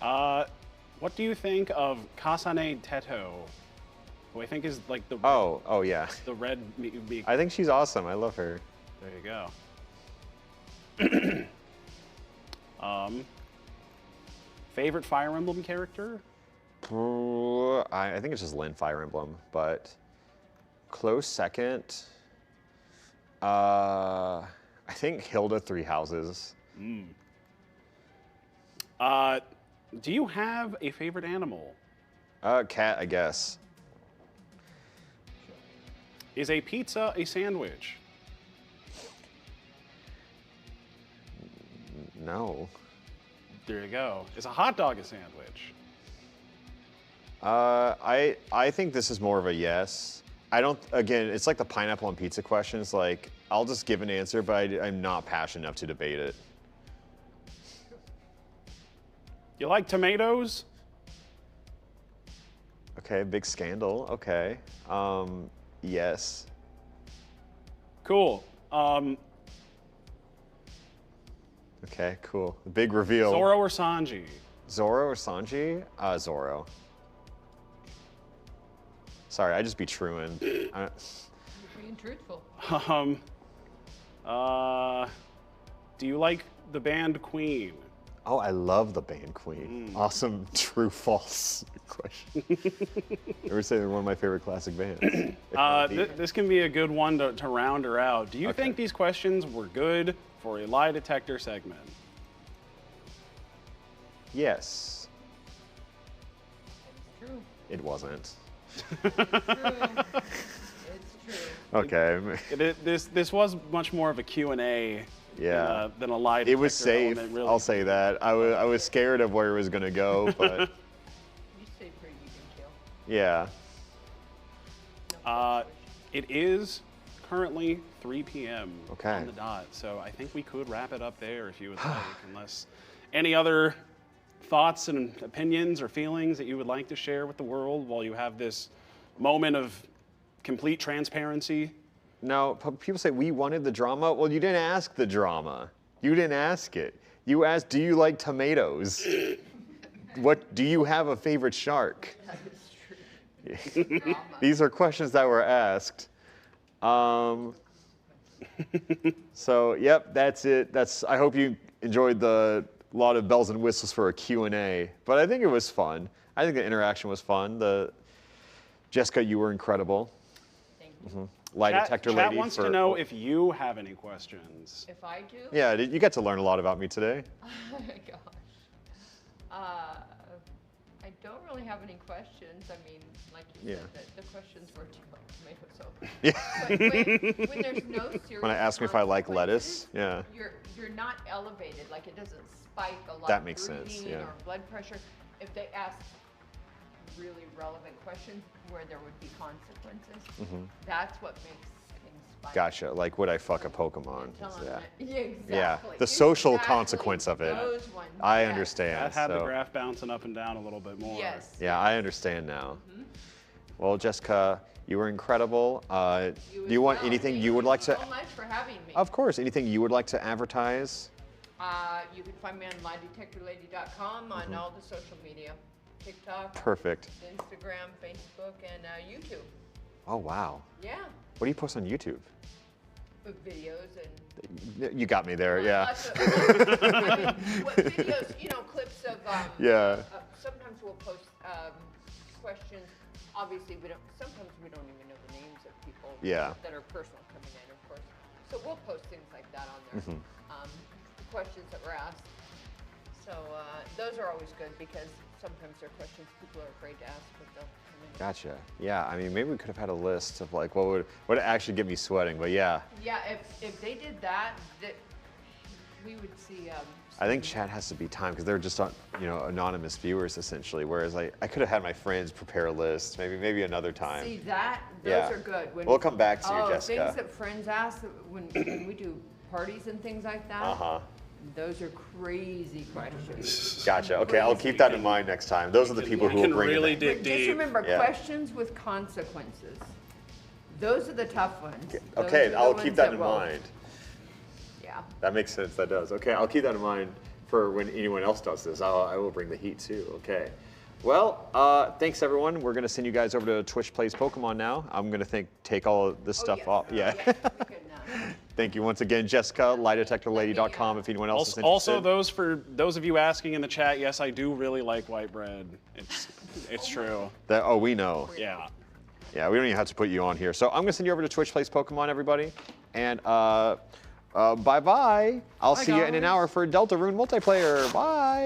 What do you think of Kasane Teto, who I think is like the Oh yeah. the red. I think she's awesome. I love her. There you go. Favorite Fire Emblem character? I think it's just Lynn Fire Emblem, but close second. I think Hilda Three Houses. Do you have a favorite animal? Cat, I guess. Is a pizza a sandwich? No. There you go. Is a hot dog a sandwich? I think this is more of a yes. I don't. Again, it's like the pineapple on pizza questions. Like, I'll just give an answer, but I'm not passionate enough to debate it. You like tomatoes? Okay, big scandal. Okay. Yes. Cool. Okay, cool. Big reveal. Zoro or Sanji? Zoro or Sanji? Zoro. Sorry, I just be truant. You're being truthful. Do you like the band Queen? Oh, I love the band Queen. Awesome, true, false question. I would say they're one of my favorite classic bands. This can be a good one to round her out. Do you Okay. think these questions were good for a lie detector segment? Yes. It's true. It wasn't. It's true. Okay. This was much more of a Q&A Yeah. than a lie detector It was safe. element, really. I'll say that. I was scared of where it was gonna go, but You stay pretty even kill. yeah. It is currently 3 p.m. Okay. on the dot, so I think we could wrap it up there if you would like, unless any other thoughts and opinions or feelings that you would like to share with the world while you have this moment of complete transparency. Now, people say we wanted the drama. Well, you didn't ask the drama. You didn't ask it. You asked, do you like tomatoes? What do you have a favorite shark? That is true. These are questions that were asked. So, yep, that's it. I hope you enjoyed the lot of bells and whistles for a Q&A, but I think it was fun. I think the interaction was fun. Jessica, you were incredible. Thank you. Lie detector lady. Chat wants to know if you have any questions. If I do? Yeah, you get to learn a lot about me today. Oh my gosh. I don't really have any questions. I mean, like you said, the questions were too much tomato soup. Yeah. But when there's no serious When I ask me if I like lettuce, consequences, yeah. You're not elevated. Like it doesn't spike a lot. That makes sense, breathing yeah. Or blood pressure. If they ask really relevant questions where there would be consequences, that's what makes things spike. Gotcha. Like, would I fuck a Pokemon? Tell 'em Yeah. that- Yeah, exactly. Yeah, the social Exactly. consequence of it. Those ones, I yes. understand. That had the so- graph bouncing up and down a little bit more. Yes. Yeah, I understand now. Well, Jessica, you were incredible. Do as you want well. anything Thank you would like to? so much for having me. Of course, anything you would like to advertise? You can find me on liedetectorlady.com on all the social media, TikTok, Perfect. Instagram, Facebook, and YouTube. Oh, wow. Yeah, What do you post on YouTube? with videos and You got me there, yeah. lots of, I mean, what videos, clips of. Yeah. Sometimes we'll post questions. Obviously, sometimes we don't even know the names of people Yeah. that are personal coming in. Or So we'll post things like that on there. The questions that were asked. So those are always good because sometimes they're questions people are afraid to ask, but they'll come in. Gotcha. Yeah, I mean, maybe we could have had a list of like what would actually get me sweating, but yeah. Yeah, if they did that, we would see. I think chat has to be timed because they're just on, anonymous viewers essentially. Whereas I could have had my friends prepare a list, maybe another time. See that? Those Yeah. are good. We'll come back to you, Jessica. Things that friends ask when we do parties and things like that. Those are crazy questions. Gotcha. Okay, I'll keep that in mind next time. Those are the people who will can bring really it. dig Just deep. remember, Yeah. questions with consequences. Those are the tough ones. Those Okay, are the I'll keep ones that in will- mind. Yeah. That makes sense. That does. Okay, I'll keep that in mind for when anyone else does this. I will bring the heat too. Okay. Well, thanks everyone. We're gonna send you guys over to Twitch Plays Pokemon now. I'm gonna take all of this stuff yes. off. Yeah. Yes, we can, Thank you once again, Jessica. LieDetectorLady.com. If anyone else is interested. Also, for those of you asking in the chat, yes, I do really like white bread. It's true. We know. Yeah. Yeah, we don't even have to put you on here. So I'm gonna send you over to Twitch Plays Pokemon, everybody. And bye-bye. I'll see you in an hour for Deltarune multiplayer. Bye.